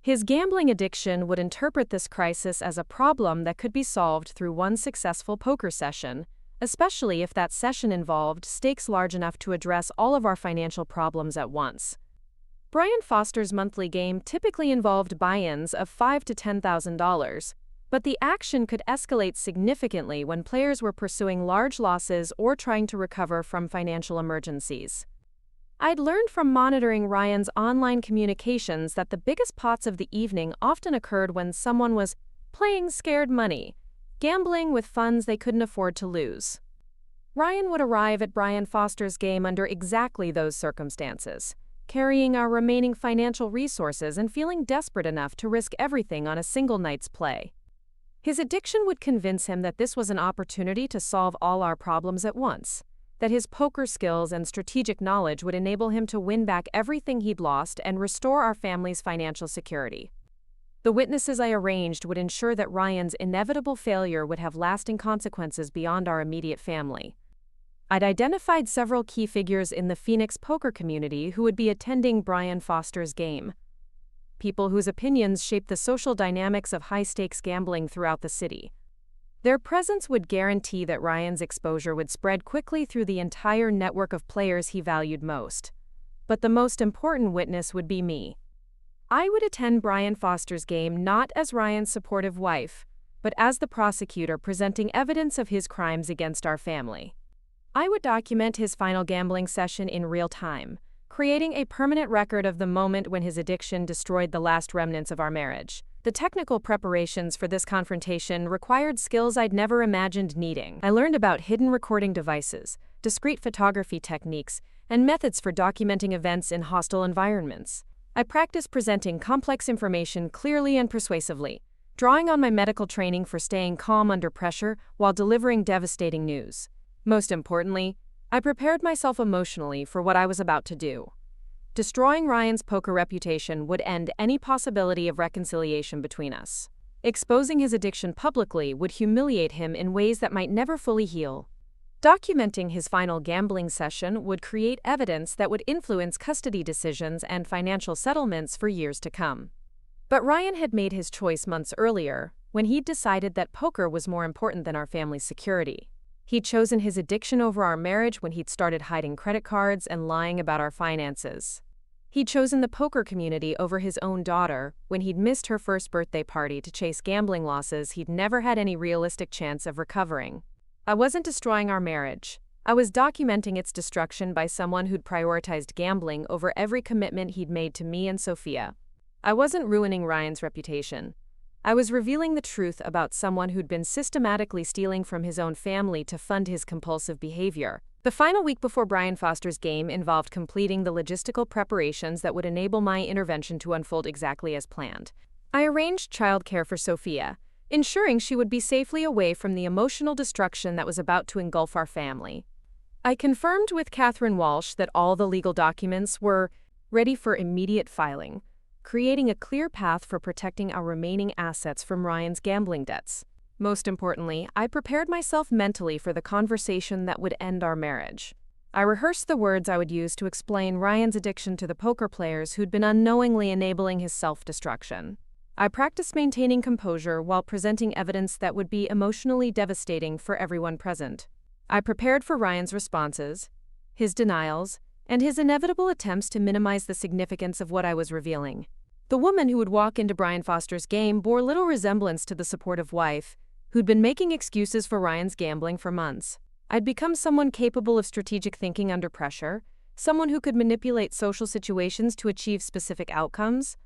His gambling addiction would interpret this crisis as a problem that could be solved through one successful poker session, especially if that session involved stakes large enough to address all of our financial problems at once. Brian Foster's monthly game typically involved buy-ins of $5,000 to $10,000, but the action could escalate significantly when players were pursuing large losses or trying to recover from financial emergencies. I'd learned from monitoring Ryan's online communications that the biggest pots of the evening often occurred when someone was playing scared money, gambling with funds they couldn't afford to lose. Ryan would arrive at Brian Foster's game under exactly those circumstances, carrying our remaining financial resources and feeling desperate enough to risk everything on a single night's play. His addiction would convince him that this was an opportunity to solve all our problems at once, that his poker skills and strategic knowledge would enable him to win back everything he'd lost and restore our family's financial security. The witnesses I arranged would ensure that Ryan's inevitable failure would have lasting consequences beyond our immediate family. I'd identified several key figures in the Phoenix poker community who would be attending Brian Foster's game. People whose opinions shaped the social dynamics of high-stakes gambling throughout the city. Their presence would guarantee that Ryan's exposure would spread quickly through the entire network of players he valued most. But the most important witness would be me. I would attend Brian Foster's game not as Ryan's supportive wife, but as the prosecutor presenting evidence of his crimes against our family. I would document his final gambling session in real time, creating a permanent record of the moment when his addiction destroyed the last remnants of our marriage. The technical preparations for this confrontation required skills I'd never imagined needing. I learned about hidden recording devices, discreet photography techniques, and methods for documenting events in hostile environments. I practiced presenting complex information clearly and persuasively, drawing on my medical training for staying calm under pressure while delivering devastating news. Most importantly, I prepared myself emotionally for what I was about to do. Destroying Ryan's poker reputation would end any possibility of reconciliation between us. Exposing his addiction publicly would humiliate him in ways that might never fully heal. Documenting his final gambling session would create evidence that would influence custody decisions and financial settlements for years to come. But Ryan had made his choice months earlier, when he'd decided that poker was more important than our family's security. He'd chosen his addiction over our marriage when he'd started hiding credit cards and lying about our finances. He'd chosen the poker community over his own daughter when he'd missed her first birthday party to chase gambling losses he'd never had any realistic chance of recovering. I wasn't destroying our marriage. I was documenting its destruction by someone who'd prioritized gambling over every commitment he'd made to me and Sophia. I wasn't ruining Ryan's reputation. I was revealing the truth about someone who'd been systematically stealing from his own family to fund his compulsive behavior. The final week before Brian Foster's game involved completing the logistical preparations that would enable my intervention to unfold exactly as planned. I arranged childcare for Sophia, ensuring she would be safely away from the emotional destruction that was about to engulf our family. I confirmed with Catherine Walsh that all the legal documents were ready for immediate filing, creating a clear path for protecting our remaining assets from Ryan's gambling debts. Most importantly, I prepared myself mentally for the conversation that would end our marriage. I rehearsed the words I would use to explain Ryan's addiction to the poker players who'd been unknowingly enabling his self-destruction. I practiced maintaining composure while presenting evidence that would be emotionally devastating for everyone present. I prepared for Ryan's responses, his denials, and his inevitable attempts to minimize the significance of what I was revealing. The woman who would walk into Brian Foster's game bore little resemblance to the supportive wife, who'd been making excuses for Ryan's gambling for months. I'd become someone capable of strategic thinking under pressure, someone who could manipulate social situations to achieve specific outcomes,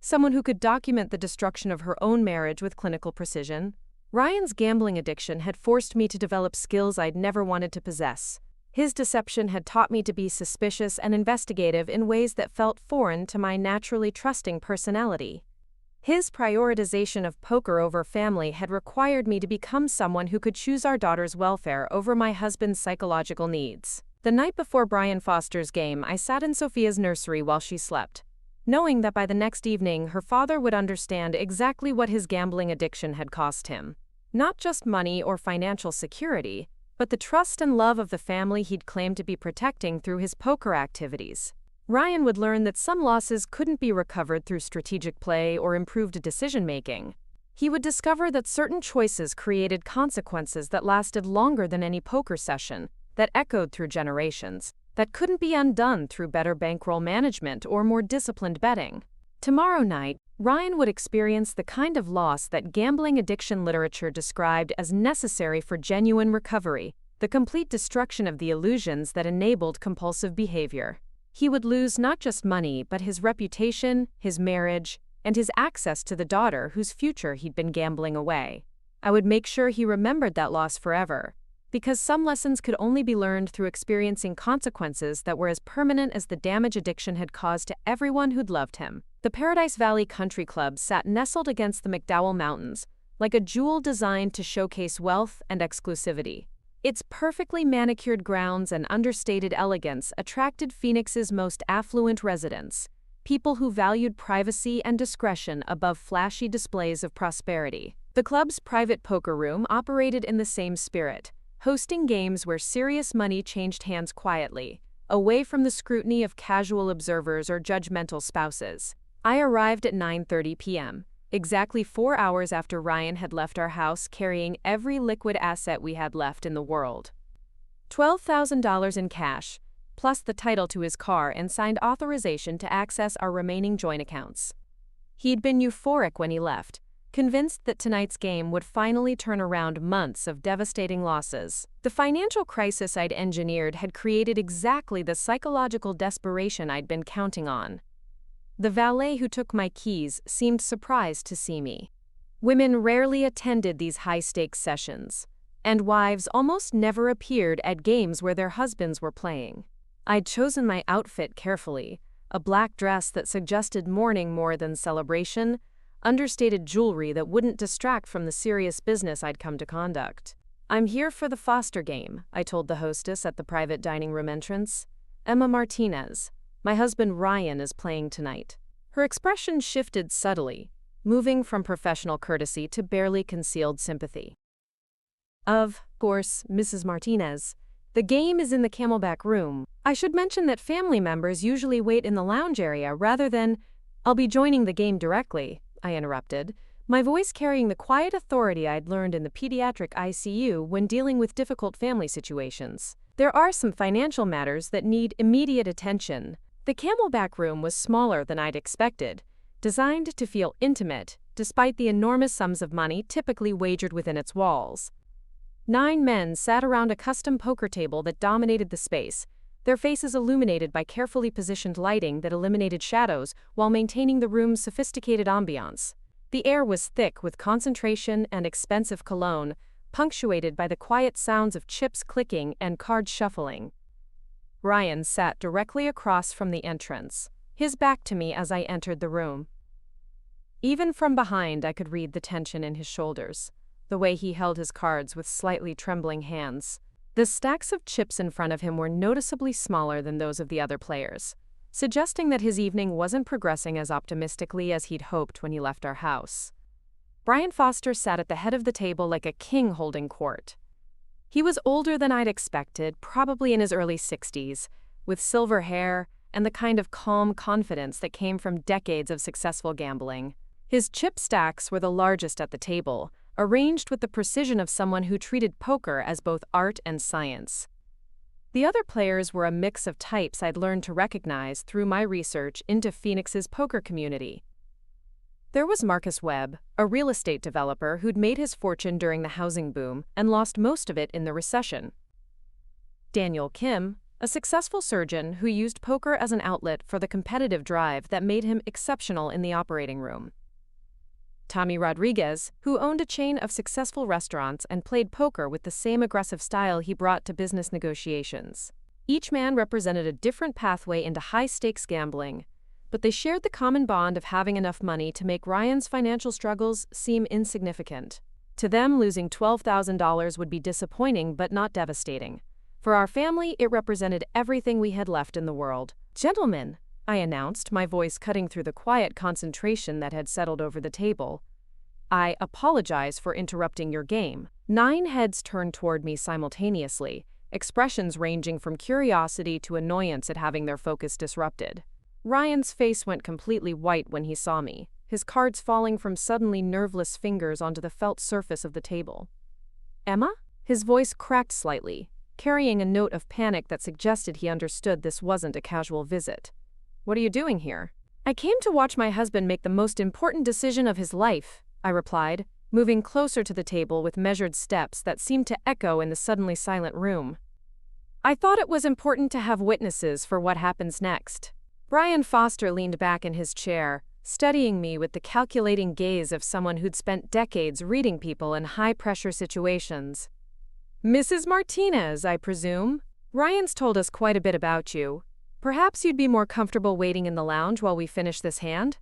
someone who could document the destruction of her own marriage with clinical precision. Ryan's gambling addiction had forced me to develop skills I'd never wanted to possess. His deception had taught me to be suspicious and investigative in ways that felt foreign to my naturally trusting personality. His prioritization of poker over family had required me to become someone who could choose our daughter's welfare over my husband's psychological needs. The night before Brian Foster's game, I sat in Sophia's nursery while she slept, knowing that by the next evening her father would understand exactly what his gambling addiction had cost him. Not just money or financial security, but the trust and love of the family he'd claimed to be protecting through his poker activities. Ryan would learn that some losses couldn't be recovered through strategic play or improved decision-making. He would discover that certain choices created consequences that lasted longer than any poker session, that echoed through generations, that couldn't be undone through better bankroll management or more disciplined betting. Tomorrow night, Ryan would experience the kind of loss that gambling addiction literature described as necessary for genuine recovery, the complete destruction of the illusions that enabled compulsive behavior. He would lose not just money, but his reputation, his marriage, and his access to the daughter whose future he'd been gambling away. I would make sure he remembered that loss forever, because some lessons could only be learned through experiencing consequences that were as permanent as the damage addiction had caused to everyone who'd loved him. The Paradise Valley Country Club sat nestled against the McDowell Mountains, like a jewel designed to showcase wealth and exclusivity. Its perfectly manicured grounds and understated elegance attracted Phoenix's most affluent residents, people who valued privacy and discretion above flashy displays of prosperity. The club's private poker room operated in the same spirit, hosting games where serious money changed hands quietly, away from the scrutiny of casual observers or judgmental spouses. I arrived at 9:30 p.m., exactly 4 hours after Ryan had left our house carrying every liquid asset we had left in the world. $12,000 in cash, plus the title to his car and signed authorization to access our remaining joint accounts. He'd been euphoric when he left, convinced that tonight's game would finally turn around months of devastating losses. The financial crisis I'd engineered had created exactly the psychological desperation I'd been counting on. The valet who took my keys seemed surprised to see me. Women rarely attended these high-stakes sessions, and wives almost never appeared at games where their husbands were playing. I'd chosen my outfit carefully, a black dress that suggested mourning more than celebration, understated jewelry that wouldn't distract from the serious business I'd come to conduct. "I'm here for the Foster game," I told the hostess at the private dining room entrance. "Emma Martinez. My husband Ryan is playing tonight." Her expression shifted subtly, moving from professional courtesy to barely concealed sympathy. "Of course, Mrs. Martinez. The game is in the Camelback room. I should mention that family members usually wait in the lounge area rather than—" "I'll be joining the game directly," I interrupted, my voice carrying the quiet authority I'd learned in the pediatric ICU when dealing with difficult family situations. "There are some financial matters that need immediate attention." The Camelback room was smaller than I'd expected, designed to feel intimate, despite the enormous sums of money typically wagered within its walls. 9 men sat around a custom poker table that dominated the space, their faces illuminated by carefully positioned lighting that eliminated shadows while maintaining the room's sophisticated ambiance. The air was thick with concentration and expensive cologne, punctuated by the quiet sounds of chips clicking and cards shuffling. Ryan sat directly across from the entrance, his back to me as I entered the room. Even from behind, I could read the tension in his shoulders, the way he held his cards with slightly trembling hands. The stacks of chips in front of him were noticeably smaller than those of the other players, suggesting that his evening wasn't progressing as optimistically as he'd hoped when he left our house. Brian Foster sat at the head of the table like a king holding court. He was older than I'd expected, probably in his early 60s, with silver hair and the kind of calm confidence that came from decades of successful gambling. His chip stacks were the largest at the table, arranged with the precision of someone who treated poker as both art and science. The other players were a mix of types I'd learned to recognize through my research into Phoenix's poker community. There was Marcus Webb, a real estate developer who'd made his fortune during the housing boom and lost most of it in the recession. Daniel Kim, a successful surgeon who used poker as an outlet for the competitive drive that made him exceptional in the operating room. Tommy Rodriguez, who owned a chain of successful restaurants and played poker with the same aggressive style he brought to business negotiations. Each man represented a different pathway into high-stakes gambling, but they shared the common bond of having enough money to make Ryan's financial struggles seem insignificant. To them, losing $12,000 would be disappointing but not devastating. For our family, it represented everything we had left in the world. "Gentlemen," I announced, my voice cutting through the quiet concentration that had settled over the table, "I apologize for interrupting your game." 9 heads turned toward me simultaneously, expressions ranging from curiosity to annoyance at having their focus disrupted. Ryan's face went completely white when he saw me, his cards falling from suddenly nerveless fingers onto the felt surface of the table. "Emma?" His voice cracked slightly, carrying a note of panic that suggested he understood this wasn't a casual visit. "What are you doing here?" "I came to watch my husband make the most important decision of his life," I replied, moving closer to the table with measured steps that seemed to echo in the suddenly silent room. "I thought it was important to have witnesses for what happens next." Brian Foster leaned back in his chair, studying me with the calculating gaze of someone who'd spent decades reading people in high-pressure situations. "Mrs. Martinez, I presume? Ryan's told us quite a bit about you. Perhaps you'd be more comfortable waiting in the lounge while we finish this hand?"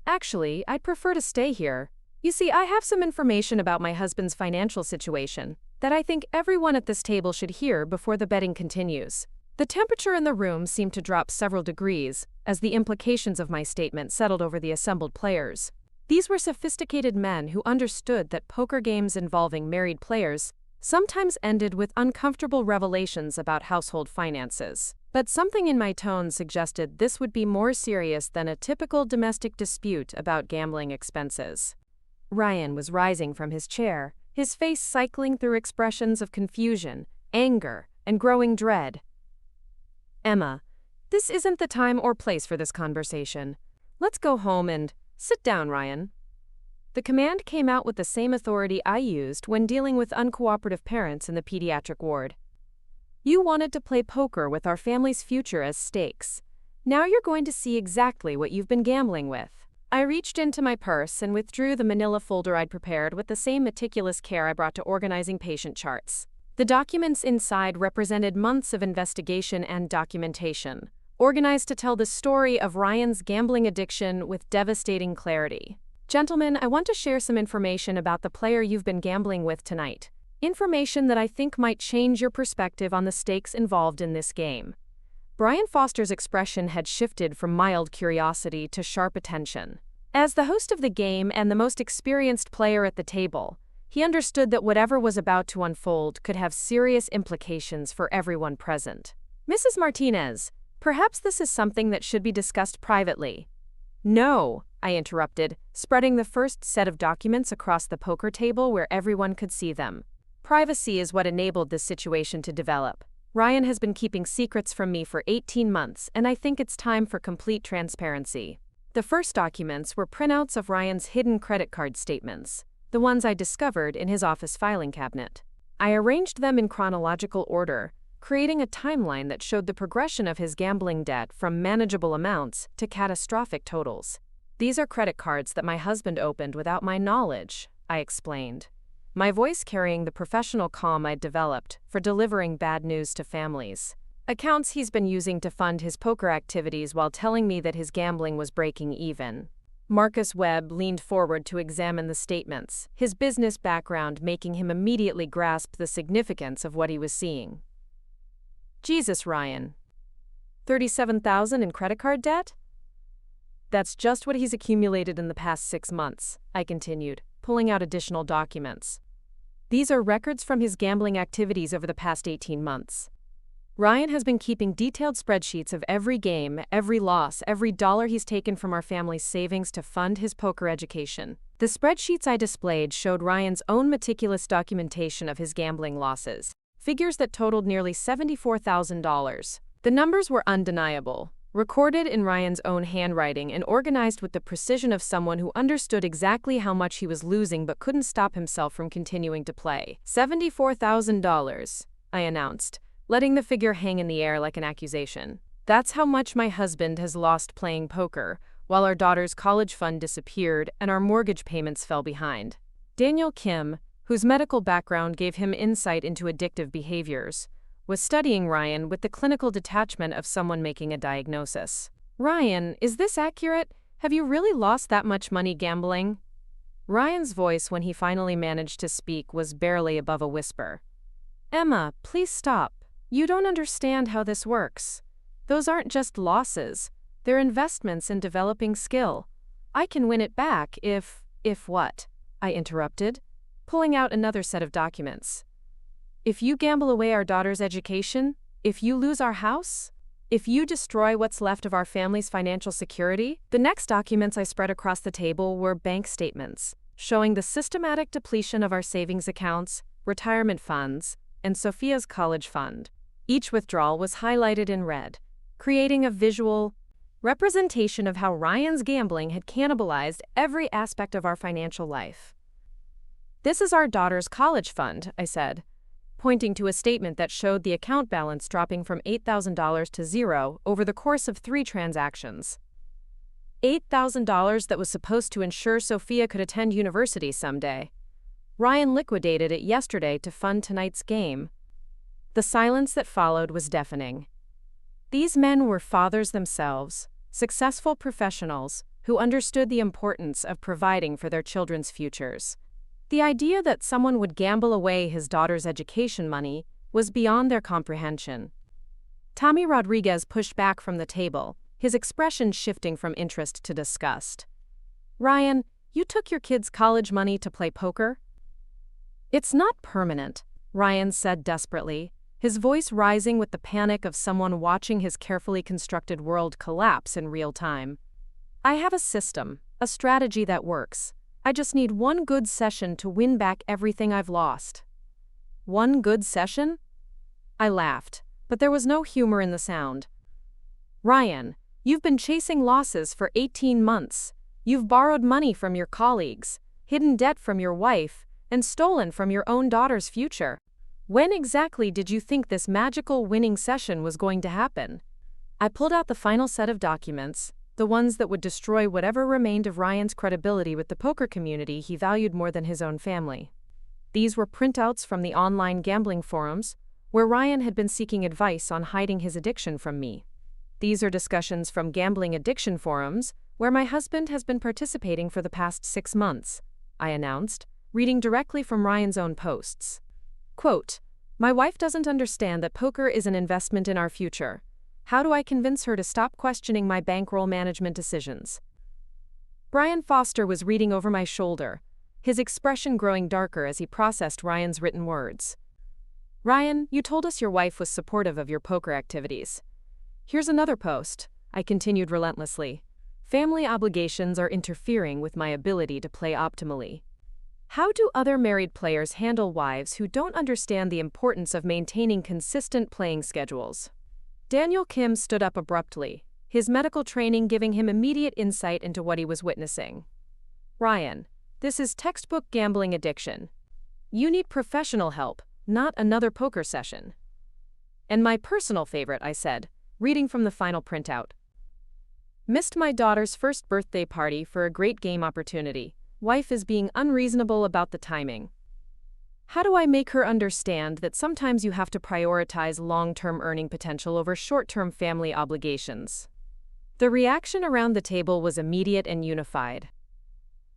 "Actually, I'd prefer to stay here. You see, I have some information about my husband's financial situation that I think everyone at this table should hear before the betting continues." The temperature in the room seemed to drop several degrees as the implications of my statement settled over the assembled players. These were sophisticated men who understood that poker games involving married players sometimes ended with uncomfortable revelations about household finances. But something in my tone suggested this would be more serious than a typical domestic dispute about gambling expenses. Ryan was rising from his chair, his face cycling through expressions of confusion, anger, and growing dread. "Emma, this isn't the time or place for this conversation. Let's go home and sit down, Ryan." The command came out with the same authority I used when dealing with uncooperative parents in the pediatric ward. "You wanted to play poker with our family's future as stakes. Now you're going to see exactly what you've been gambling with." I reached into my purse and withdrew the manila folder I'd prepared with the same meticulous care I brought to organizing patient charts. The documents inside represented months of investigation and documentation, organized to tell the story of Ryan's gambling addiction with devastating clarity. "Gentlemen, I want to share some information about the player you've been gambling with tonight. Information that I think might change your perspective on the stakes involved in this game." Brian Foster's expression had shifted from mild curiosity to sharp attention. As the host of the game and the most experienced player at the table, he understood that whatever was about to unfold could have serious implications for everyone present. "Mrs. Martinez, perhaps this is something that should be discussed privately." "No," I interrupted, spreading the first set of documents across the poker table where everyone could see them. "Privacy is what enabled this situation to develop. Ryan has been keeping secrets from me for 18 months, and I think it's time for complete transparency." The first documents were printouts of Ryan's hidden credit card statements, the ones I discovered in his office filing cabinet. I arranged them in chronological order, creating a timeline that showed the progression of his gambling debt from manageable amounts to catastrophic totals. "These are credit cards that my husband opened without my knowledge," I explained, my voice carrying the professional calm I'd developed for delivering bad news to families. "Accounts he's been using to fund his poker activities while telling me that his gambling was breaking even." Marcus Webb leaned forward to examine the statements, his business background making him immediately grasp the significance of what he was seeing. "Jesus, Ryan. $37,000 in credit card debt? That's just what he's accumulated in the past 6 months, I continued, pulling out additional documents. These are records from his gambling activities over the past 18 months. Ryan has been keeping detailed spreadsheets of every game, every loss, every dollar he's taken from our family's savings to fund his poker education. The spreadsheets I displayed showed Ryan's own meticulous documentation of his gambling losses, figures that totaled nearly $74,000. The numbers were undeniable, recorded in Ryan's own handwriting and organized with the precision of someone who understood exactly how much he was losing but couldn't stop himself from continuing to play. $74,000, I announced, letting the figure hang in the air like an accusation. That's how much my husband has lost playing poker, while our daughter's college fund disappeared and our mortgage payments fell behind. Daniel Kim, whose medical background gave him insight into addictive behaviors, was studying Ryan with the clinical detachment of someone making a diagnosis. "Ryan, is this accurate? Have you really lost that much money gambling?" Ryan's voice, when he finally managed to speak, was barely above a whisper. "Emma, please stop. You don't understand how this works. Those aren't just losses. They're investments in developing skill. I can win it back if what?" I interrupted, pulling out another set of documents. "If you gamble away our daughter's education, if you lose our house, if you destroy what's left of our family's financial security." The next documents I spread across the table were bank statements, showing the systematic depletion of our savings accounts, retirement funds, and Sophia's college fund. Each withdrawal was highlighted in red, creating a visual representation of how Ryan's gambling had cannibalized every aspect of our financial life. "This is our daughter's college fund," I said, pointing to a statement that showed the account balance dropping from $8,000 to zero over the course of 3 transactions. $8,000 that was supposed to ensure Sophia could attend university someday. Ryan liquidated it yesterday to fund tonight's game. The silence that followed was deafening. These men were fathers themselves, successful professionals who understood the importance of providing for their children's futures. The idea that someone would gamble away his daughter's education money was beyond their comprehension. Tommy Rodriguez pushed back from the table, his expression shifting from interest to disgust. "Ryan, you took your kid's college money to play poker?" "It's not permanent," Ryan said desperately, his voice rising with the panic of someone watching his carefully constructed world collapse in real time. "I have a system, a strategy that works. I just need one good session to win back everything I've lost." "One good session?" I laughed, but there was no humor in the sound. "Ryan, you've been chasing losses for 18 months. You've borrowed money from your colleagues, hidden debt from your wife, and stolen from your own daughter's future. When exactly did you think this magical winning session was going to happen?" I pulled out the final set of documents, the ones that would destroy whatever remained of Ryan's credibility with the poker community he valued more than his own family. These were printouts from the online gambling forums, where Ryan had been seeking advice on hiding his addiction from me. These are discussions from gambling addiction forums, where my husband has been participating for the past 6 months, I announced, reading directly from Ryan's own posts. Quote, "My wife doesn't understand that poker is an investment in our future. How do I convince her to stop questioning my bankroll management decisions?" Brian Foster was reading over my shoulder, his expression growing darker as he processed Ryan's written words. "Ryan, you told us your wife was supportive of your poker activities. Here's another post," I continued relentlessly. "Family obligations are interfering with my ability to play optimally. How do other married players handle wives who don't understand the importance of maintaining consistent playing schedules?" Daniel Kim stood up abruptly, his medical training giving him immediate insight into what he was witnessing. "Ryan, this is textbook gambling addiction. You need professional help, not another poker session." "And my personal favorite," I said, reading from the final printout. "Missed my daughter's first birthday party for a great game opportunity. Wife is being unreasonable about the timing. How do I make her understand that sometimes you have to prioritize long-term earning potential over short-term family obligations?" The reaction around the table was immediate and unified.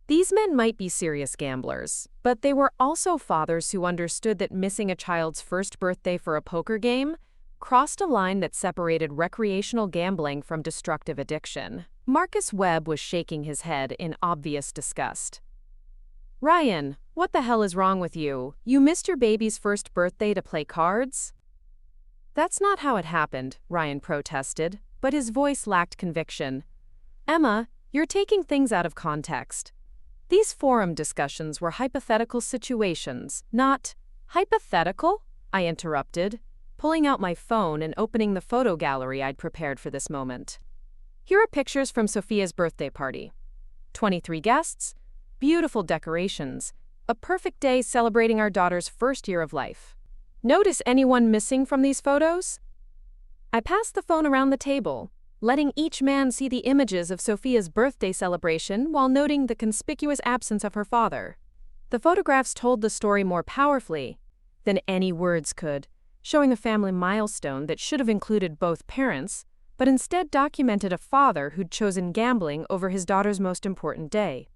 These men might be serious gamblers, but they were also fathers who understood that missing a child's first birthday for a poker game crossed a line that separated recreational gambling from destructive addiction. Marcus Webb was shaking his head in obvious disgust. "Ryan, what the hell is wrong with you? You missed your baby's first birthday to play cards?" "That's not how it happened," Ryan protested, but his voice lacked conviction. "Emma, you're taking things out of context. These forum discussions were hypothetical situations, not..." "Hypothetical?" I interrupted, pulling out my phone and opening the photo gallery I'd prepared for this moment. Here are pictures from Sophia's birthday party. 23 guests, beautiful decorations, a perfect day celebrating our daughter's first year of life. Notice anyone missing from these photos? I passed the phone around the table, letting each man see the images of Sophia's birthday celebration while noting the conspicuous absence of her father. The photographs told the story more powerfully than any words could, showing a family milestone that should have included both parents, but instead documented a father who'd chosen gambling over his daughter's most important day.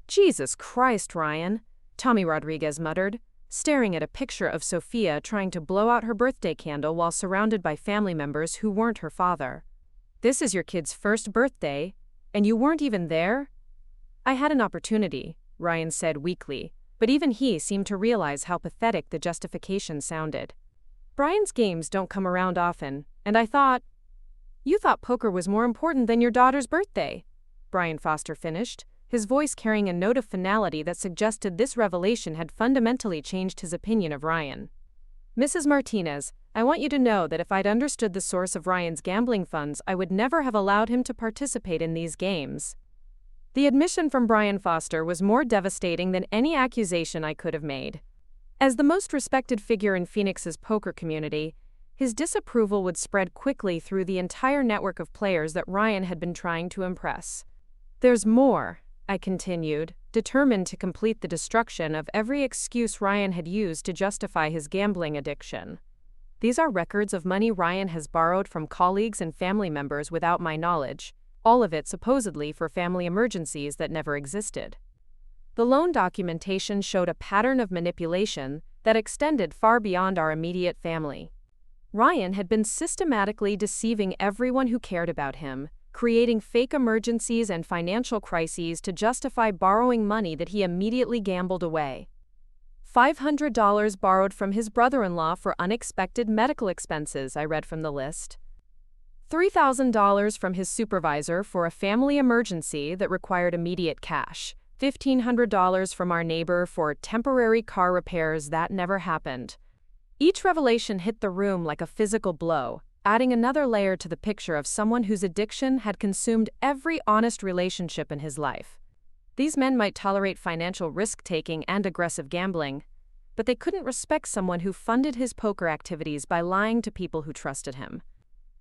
"Jesus Christ, Ryan," Tommy Rodriguez muttered, staring at a picture of Sophia trying to blow out her birthday candle while surrounded by family members who weren't her father. "This is your kid's first birthday, and you weren't even there?" "I had an opportunity," Ryan said weakly, but even he seemed to realize how pathetic the justification sounded. "Brian's games don't come around often, and I thought—" "You thought poker was more important than your daughter's birthday," Brian Foster finished, his voice carrying a note of finality that suggested this revelation had fundamentally changed his opinion of Ryan. "Mrs. Martinez, I want you to know that if I'd understood the source of Ryan's gambling funds, I would never have allowed him to participate in these games." The admission from Brian Foster was more devastating than any accusation I could have made. As the most respected figure in Phoenix's poker community, his disapproval would spread quickly through the entire network of players that Ryan had been trying to impress. "There's more," I continued, determined to complete the destruction of every excuse Ryan had used to justify his gambling addiction. "These are records of money Ryan has borrowed from colleagues and family members without my knowledge, all of it supposedly for family emergencies that never existed." The loan documentation showed a pattern of manipulation that extended far beyond our immediate family. Ryan had been systematically deceiving everyone who cared about him, creating fake emergencies and financial crises to justify borrowing money that he immediately gambled away. $500 borrowed from his brother-in-law for unexpected medical expenses, I read from the list. $3,000 from his supervisor for a family emergency that required immediate cash. $1,500 from our neighbor for temporary car repairs that never happened. Each revelation hit the room like a physical blow, adding another layer to the picture of someone whose addiction had consumed every honest relationship in his life. These men might tolerate financial risk-taking and aggressive gambling, but they couldn't respect someone who funded his poker activities by lying to people who trusted him.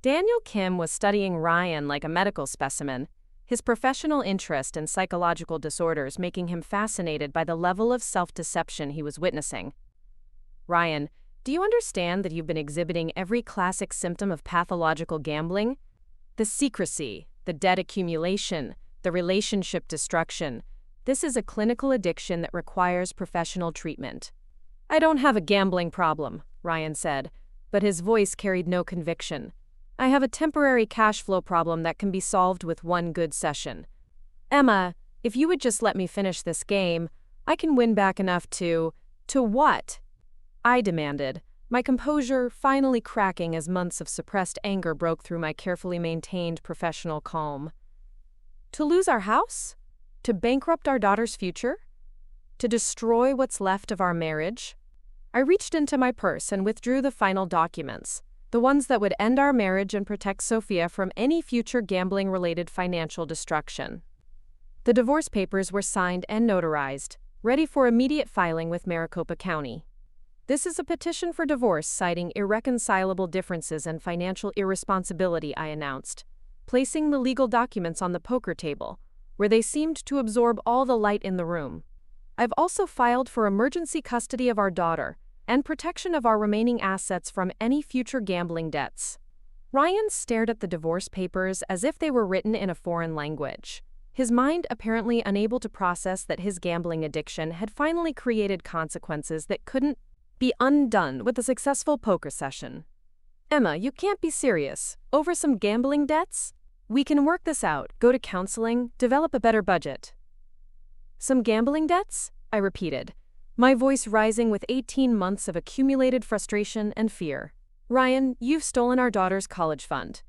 Daniel Kim was studying Ryan like a medical specimen, his professional interest in psychological disorders making him fascinated by the level of self-deception he was witnessing. "Ryan, do you understand that you've been exhibiting every classic symptom of pathological gambling? The secrecy, the debt accumulation, the relationship destruction. This is a clinical addiction that requires professional treatment." "I don't have a gambling problem," Ryan said, but his voice carried no conviction. "I have a temporary cash flow problem that can be solved with one good session. Emma, if you would just let me finish this game, I can win back enough to—" "To what?" I demanded, my composure finally cracking as months of suppressed anger broke through my carefully maintained professional calm. "To lose our house? To bankrupt our daughter's future? To destroy what's left of our marriage?" I reached into my purse and withdrew the final documents, the ones that would end our marriage and protect Sophia from any future gambling-related financial destruction. The divorce papers were signed and notarized, ready for immediate filing with Maricopa County. "This is a petition for divorce citing irreconcilable differences and financial irresponsibility," I announced, placing the legal documents on the poker table, where they seemed to absorb all the light in the room. "I've also filed for emergency custody of our daughter and protection of our remaining assets from any future gambling debts." Ryan stared at the divorce papers as if they were written in a foreign language, his mind apparently unable to process that his gambling addiction had finally created consequences that couldn't be undone with a successful poker session. "Emma, you can't be serious. Over some gambling debts? We can work this out, go to counseling, develop a better budget." "Some gambling debts?" I repeated, my voice rising with 18 months of accumulated frustration and fear. "Ryan, you've stolen our daughter's college fund.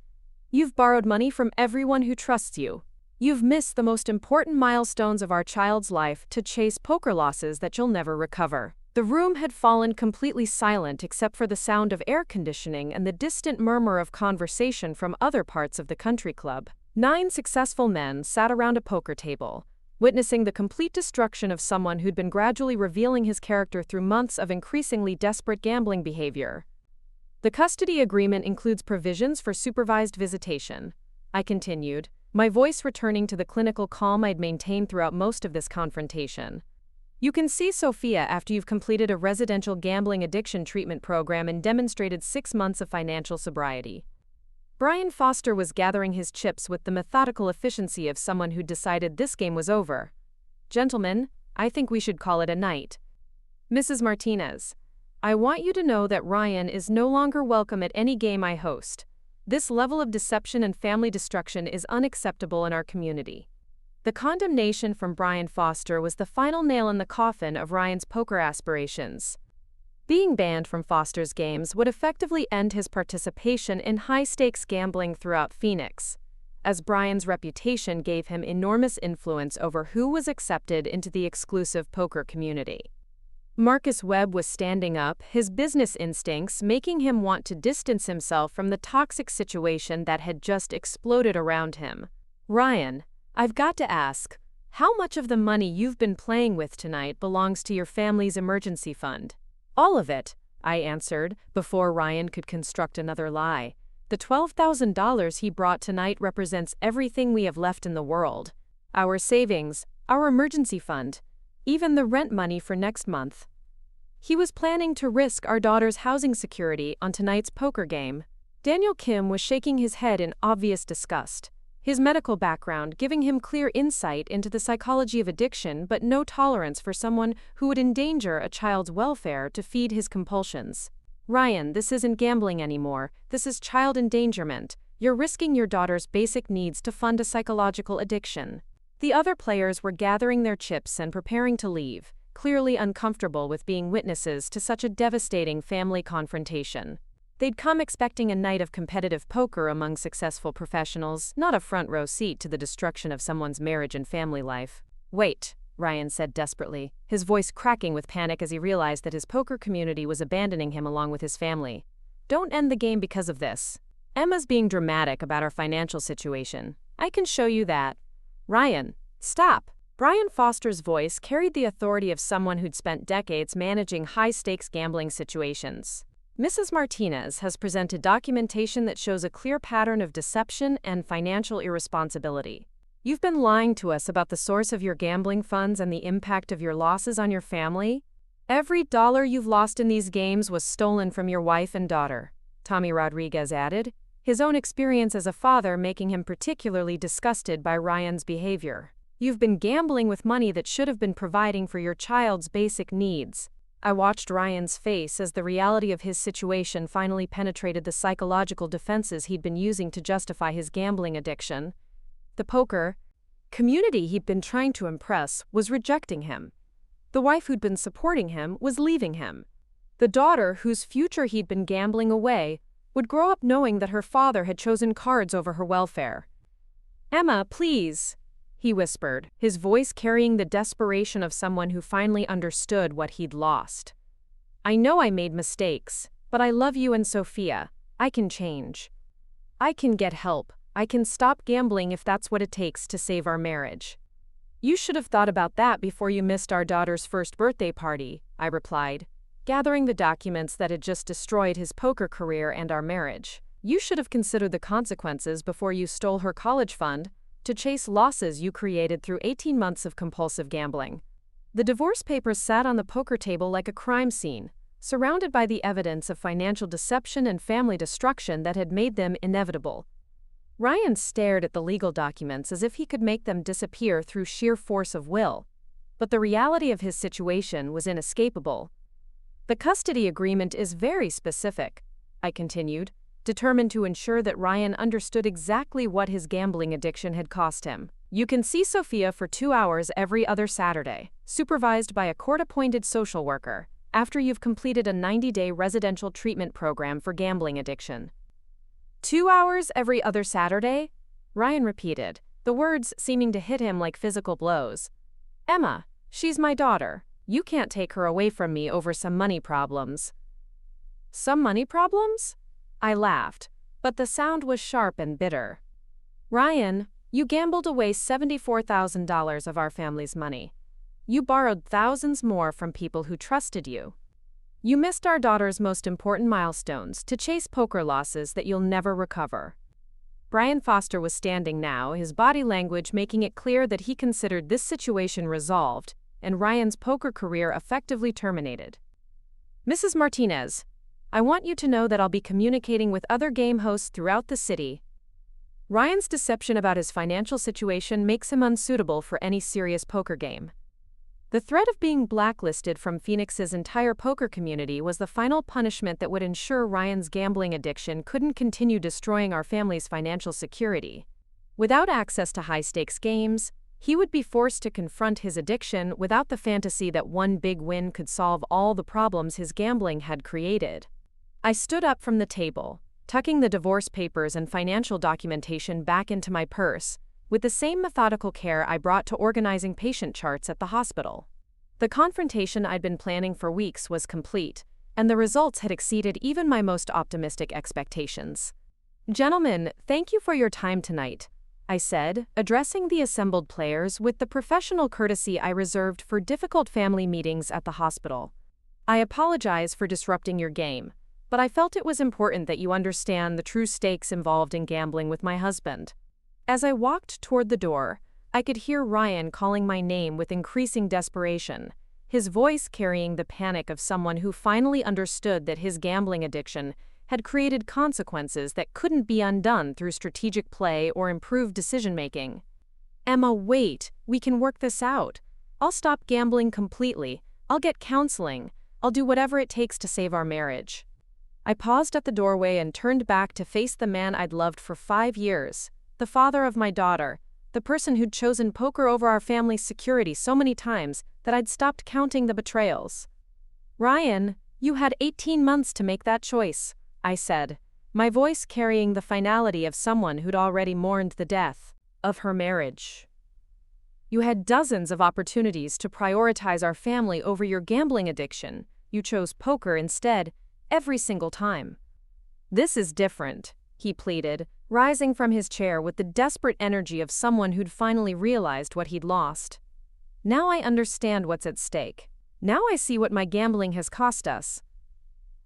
You've borrowed money from everyone who trusts you. You've missed the most important milestones of our child's life to chase poker losses that you'll never recover." The room had fallen completely silent except for the sound of air conditioning and the distant murmur of conversation from other parts of the country club. 9 successful men sat around a poker table, witnessing the complete destruction of someone who'd been gradually revealing his character through months of increasingly desperate gambling behavior. The custody agreement includes provisions for supervised visitation, I continued, my voice returning to the clinical calm I'd maintained throughout most of this confrontation. You can see Sophia after you've completed a residential gambling addiction treatment program and demonstrated 6 months of financial sobriety. Brian Foster was gathering his chips with the methodical efficiency of someone who'd decided this game was over. Gentlemen, I think we should call it a night. Mrs. Martinez, I want you to know that Ryan is no longer welcome at any game I host. This level of deception and family destruction is unacceptable in our community. The condemnation from Brian Foster was the final nail in the coffin of Ryan's poker aspirations. Being banned from Foster's games would effectively end his participation in high-stakes gambling throughout Phoenix, as Brian's reputation gave him enormous influence over who was accepted into the exclusive poker community. Marcus Webb was standing up, his business instincts making him want to distance himself from the toxic situation that had just exploded around him. Ryan, I've got to ask, how much of the money you've been playing with tonight belongs to your family's emergency fund? All of it, I answered, before Ryan could construct another lie. The $12,000 he brought tonight represents everything we have left in the world. Our savings, our emergency fund, even the rent money for next month. He was planning to risk our daughter's housing security on tonight's poker game. Daniel Kim was shaking his head in obvious disgust, his medical background giving him clear insight into the psychology of addiction but no tolerance for someone who would endanger a child's welfare to feed his compulsions. Ryan, this isn't gambling anymore, this is child endangerment. You're risking your daughter's basic needs to fund a psychological addiction. The other players were gathering their chips and preparing to leave, clearly uncomfortable with being witnesses to such a devastating family confrontation. They'd come expecting a night of competitive poker among successful professionals, not a front-row seat to the destruction of someone's marriage and family life. Wait, Ryan said desperately, his voice cracking with panic as he realized that his poker community was abandoning him along with his family. Don't end the game because of this. Emma's being dramatic about our financial situation. I can show you that. Ryan, stop! Brian Foster's voice carried the authority of someone who'd spent decades managing high-stakes gambling situations. Mrs. Martinez has presented documentation that shows a clear pattern of deception and financial irresponsibility. You've been lying to us about the source of your gambling funds and the impact of your losses on your family. Every dollar you've lost in these games was stolen from your wife and daughter, Tommy Rodriguez added, his own experience as a father making him particularly disgusted by Ryan's behavior. You've been gambling with money that should have been providing for your child's basic needs. I watched Ryan's face as the reality of his situation finally penetrated the psychological defenses he'd been using to justify his gambling addiction. The poker community he'd been trying to impress was rejecting him. The wife who'd been supporting him was leaving him. The daughter whose future he'd been gambling away would grow up knowing that her father had chosen cards over her welfare. Emma, please, he whispered, his voice carrying the desperation of someone who finally understood what he'd lost. I know I made mistakes, but I love you and Sophia. I can change. I can get help. I can stop gambling if that's what it takes to save our marriage. You should have thought about that before you missed our daughter's first birthday party, I replied, gathering the documents that had just destroyed his poker career and our marriage. You should have considered the consequences before you stole her college fund to chase losses you created through 18 months of compulsive gambling. The divorce papers sat on the poker table like a crime scene, surrounded by the evidence of financial deception and family destruction that had made them inevitable. Ryan stared at the legal documents as if he could make them disappear through sheer force of will. But the reality of his situation was inescapable. The custody agreement is very specific, I continued, determined to ensure that Ryan understood exactly what his gambling addiction had cost him. You can see Sophia for 2 hours every other Saturday, supervised by a court-appointed social worker, after you've completed a 90-day residential treatment program for gambling addiction. 2 hours every other Saturday? Ryan repeated, the words seeming to hit him like physical blows. Emma, she's my daughter. You can't take her away from me over some money problems. Some money problems? I laughed, but the sound was sharp and bitter. Ryan, You gambled away $74,000 of our family's money. You borrowed thousands more from people who trusted you. You missed our daughter's most important milestones to chase poker losses that you'll never recover. Brian Foster was standing now, his body language making it clear that he considered this situation resolved and Ryan's poker career effectively terminated. Mrs. Martinez, I want you to know that I'll be communicating with other game hosts throughout the city. Ryan's deception about his financial situation makes him unsuitable for any serious poker game. The threat of being blacklisted from Phoenix's entire poker community was the final punishment that would ensure Ryan's gambling addiction couldn't continue destroying our family's financial security. Without access to high-stakes games, he would be forced to confront his addiction without the fantasy that one big win could solve all the problems his gambling had created. I stood up from the table, tucking the divorce papers and financial documentation back into my purse, with the same methodical care I brought to organizing patient charts at the hospital. The confrontation I'd been planning for weeks was complete, and the results had exceeded even my most optimistic expectations. Gentlemen, thank you for your time tonight, I said, addressing the assembled players with the professional courtesy I reserved for difficult family meetings at the hospital. I apologize for disrupting your game, but I felt it was important that you understand the true stakes involved in gambling with my husband. As I walked toward the door, I could hear Ryan calling my name with increasing desperation, his voice carrying the panic of someone who finally understood that his gambling addiction had created consequences that couldn't be undone through strategic play or improved decision-making. Emma, wait, we can work this out. I'll stop gambling completely. I'll get counseling. I'll do whatever it takes to save our marriage. I paused at the doorway and turned back to face the man I'd loved for 5 years. The father of my daughter, the person who'd chosen poker over our family's security so many times that I'd stopped counting the betrayals. Ryan, you had 18 months to make that choice, I said, my voice carrying the finality of someone who'd already mourned the death of her marriage. You had dozens of opportunities to prioritize our family over your gambling addiction. You chose poker instead, every single time. This is different, he pleaded, rising from his chair with the desperate energy of someone who'd finally realized what he'd lost. Now I understand what's at stake. Now I see what my gambling has cost us.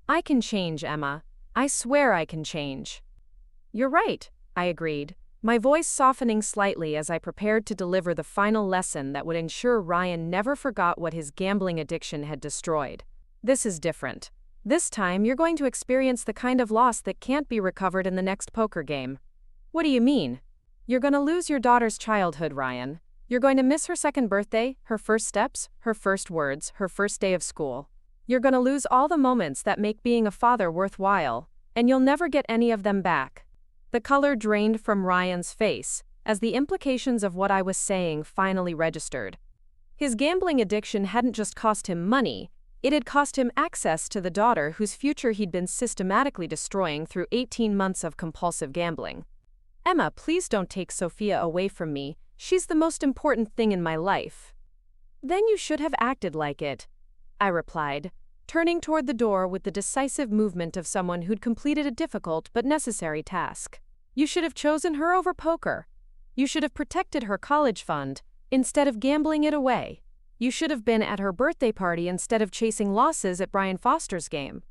I can change, Emma. I swear I can change. You're right, I agreed, my voice softening slightly as I prepared to deliver the final lesson that would ensure Ryan never forgot what his gambling addiction had destroyed. This is different. This time, you're going to experience the kind of loss that can't be recovered in the next poker game. What do you mean? You're going to lose your daughter's childhood, Ryan. You're going to miss her second birthday, her first steps, her first words, her first day of school. You're going to lose all the moments that make being a father worthwhile, and you'll never get any of them back. The color drained from Ryan's face as the implications of what I was saying finally registered. His gambling addiction hadn't just cost him money, it had cost him access to the daughter whose future he'd been systematically destroying through 18 months of compulsive gambling. Emma, please don't take Sophia away from me. She's the most important thing in my life. Then you should have acted like it, I replied, turning toward the door with the decisive movement of someone who'd completed a difficult but necessary task. You should have chosen her over poker. You should have protected her college fund, instead of gambling it away. You should have been at her birthday party instead of chasing losses at Brian Foster's game.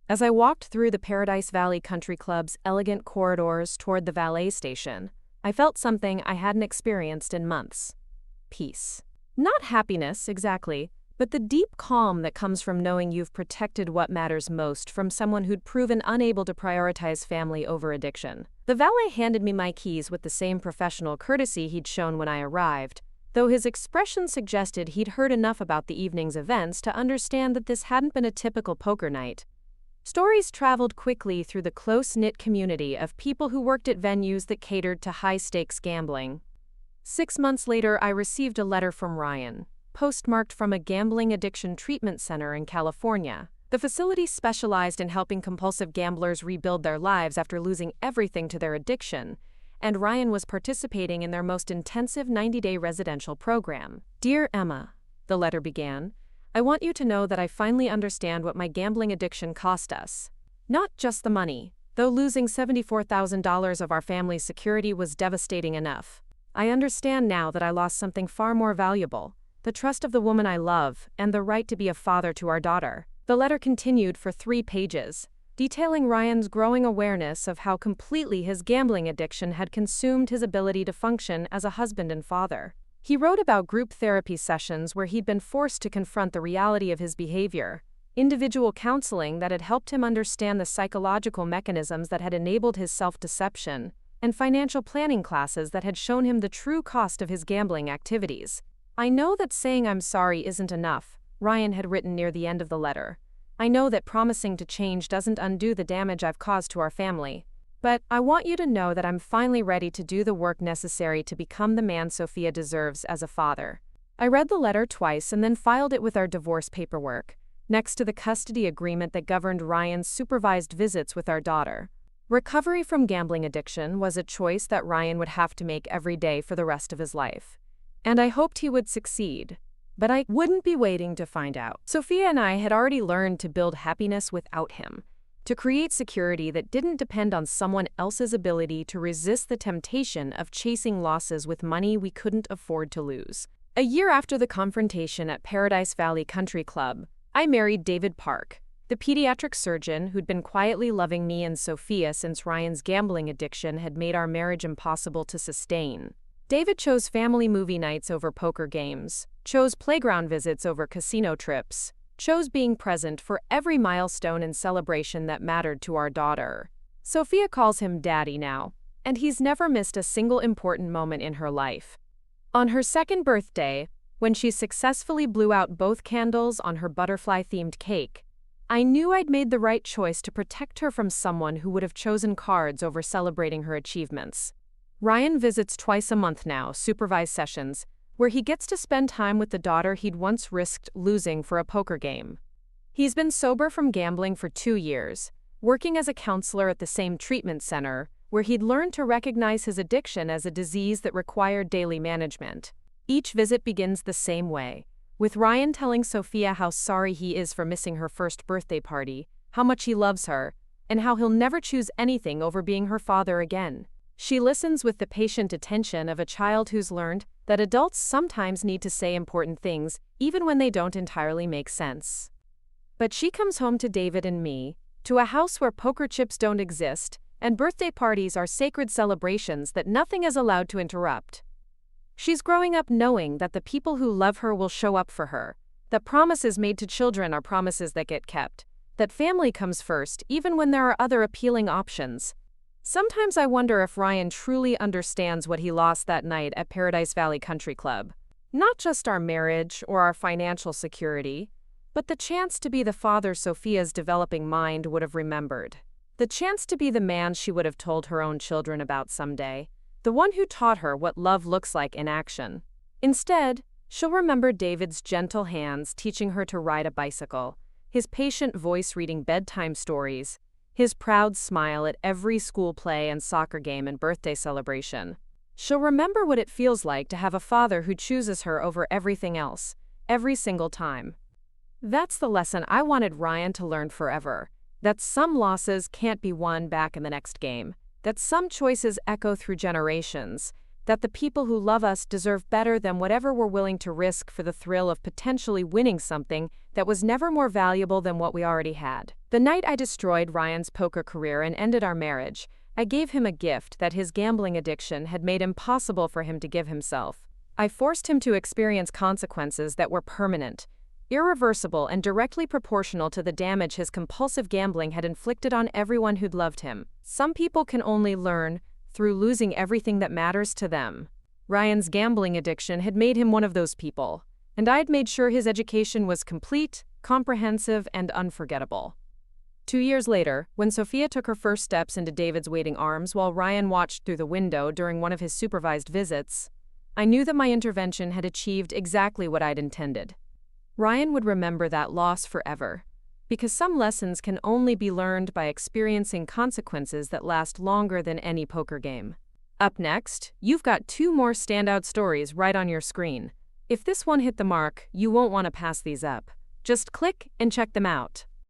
As I walked through the Paradise Valley Country Club's elegant corridors toward the valet station, I felt something I hadn't experienced in months. Peace. Not happiness, exactly, but the deep calm that comes from knowing you've protected what matters most from someone who'd proven unable to prioritize family over addiction. The valet handed me my keys with the same professional courtesy he'd shown when I arrived, though his expression suggested he'd heard enough about the evening's events to understand that this hadn't been a typical poker night. Stories traveled quickly through the close-knit community of people who worked at venues that catered to high-stakes gambling. 6 months later, I received a letter from Ryan, postmarked from a gambling addiction treatment center in California. The facility specialized in helping compulsive gamblers rebuild their lives after losing everything to their addiction, and Ryan was participating in their most intensive 90-day residential program. Dear Emma, the letter began, I want you to know that I finally understand what my gambling addiction cost us. Not just the money, though losing $74,000 of our family's security was devastating enough. I understand now that I lost something far more valuable, the trust of the woman I love, and the right to be a father to our daughter. The letter continued for 3 pages, detailing Ryan's growing awareness of how completely his gambling addiction had consumed his ability to function as a husband and father. He wrote about group therapy sessions where he'd been forced to confront the reality of his behavior, individual counseling that had helped him understand the psychological mechanisms that had enabled his self-deception, and financial planning classes that had shown him the true cost of his gambling activities. I know that saying I'm sorry isn't enough, Ryan had written near the end of the letter. I know that promising to change doesn't undo the damage I've caused to our family. But I want you to know that I'm finally ready to do the work necessary to become the man Sophia deserves as a father. I read the letter twice and then filed it with our divorce paperwork, next to the custody agreement that governed Ryan's supervised visits with our daughter. Recovery from gambling addiction was a choice that Ryan would have to make every day for the rest of his life. And I hoped he would succeed. But I wouldn't be waiting to find out. Sophia and I had already learned to build happiness without him, to create security that didn't depend on someone else's ability to resist the temptation of chasing losses with money we couldn't afford to lose. A year after the confrontation at Paradise Valley Country Club, I married David Park, the pediatric surgeon who'd been quietly loving me and Sophia since Ryan's gambling addiction had made our marriage impossible to sustain. David chose family movie nights over poker games, chose playground visits over casino trips, chose being present for every milestone and celebration that mattered to our daughter. Sophia calls him Daddy now, and he's never missed a single important moment in her life. On her 2nd birthday, when she successfully blew out both candles on her butterfly-themed cake, I knew I'd made the right choice to protect her from someone who would have chosen cards over celebrating her achievements. Ryan visits twice a month now, supervised sessions, where he gets to spend time with the daughter he'd once risked losing for a poker game. He's been sober from gambling for 2 years, working as a counselor at the same treatment center, where he'd learned to recognize his addiction as a disease that required daily management. Each visit begins the same way, with Ryan telling Sophia how sorry he is for missing her first birthday party, how much he loves her, and how he'll never choose anything over being her father again. She listens with the patient attention of a child who's learned that adults sometimes need to say important things, even when they don't entirely make sense. But she comes home to David and me, to a house where poker chips don't exist, and birthday parties are sacred celebrations that nothing is allowed to interrupt. She's growing up knowing that the people who love her will show up for her, that promises made to children are promises that get kept, that family comes first even when there are other appealing options. Sometimes I wonder if Ryan truly understands what he lost that night at Paradise Valley Country Club. Not just our marriage or our financial security, but the chance to be the father Sophia's developing mind would have remembered. The chance to be the man she would have told her own children about someday. The one who taught her what love looks like in action. Instead, she'll remember David's gentle hands teaching her to ride a bicycle, his patient voice reading bedtime stories, his proud smile at every school play and soccer game and birthday celebration. She'll remember what it feels like to have a father who chooses her over everything else, every single time. That's the lesson I wanted Ryan to learn forever, that some losses can't be won back in the next game, that some choices echo through generations, that the people who love us deserve better than whatever we're willing to risk for the thrill of potentially winning something that was never more valuable than what we already had. The night I destroyed Ryan's poker career and ended our marriage, I gave him a gift that his gambling addiction had made impossible for him to give himself. I forced him to experience consequences that were permanent, irreversible, and directly proportional to the damage his compulsive gambling had inflicted on everyone who'd loved him. Some people can only learn through losing everything that matters to them. Ryan's gambling addiction had made him one of those people, and I'd made sure his education was complete, comprehensive, and unforgettable. 2 years later, when Sophia took her first steps into David's waiting arms while Ryan watched through the window during one of his supervised visits, I knew that my intervention had achieved exactly what I'd intended. Ryan would remember that loss forever, because some lessons can only be learned by experiencing consequences that last longer than any poker game. Up next, you've got 2 more standout stories right on your screen. If this one hit the mark, you won't want to pass these up. Just click and check them out.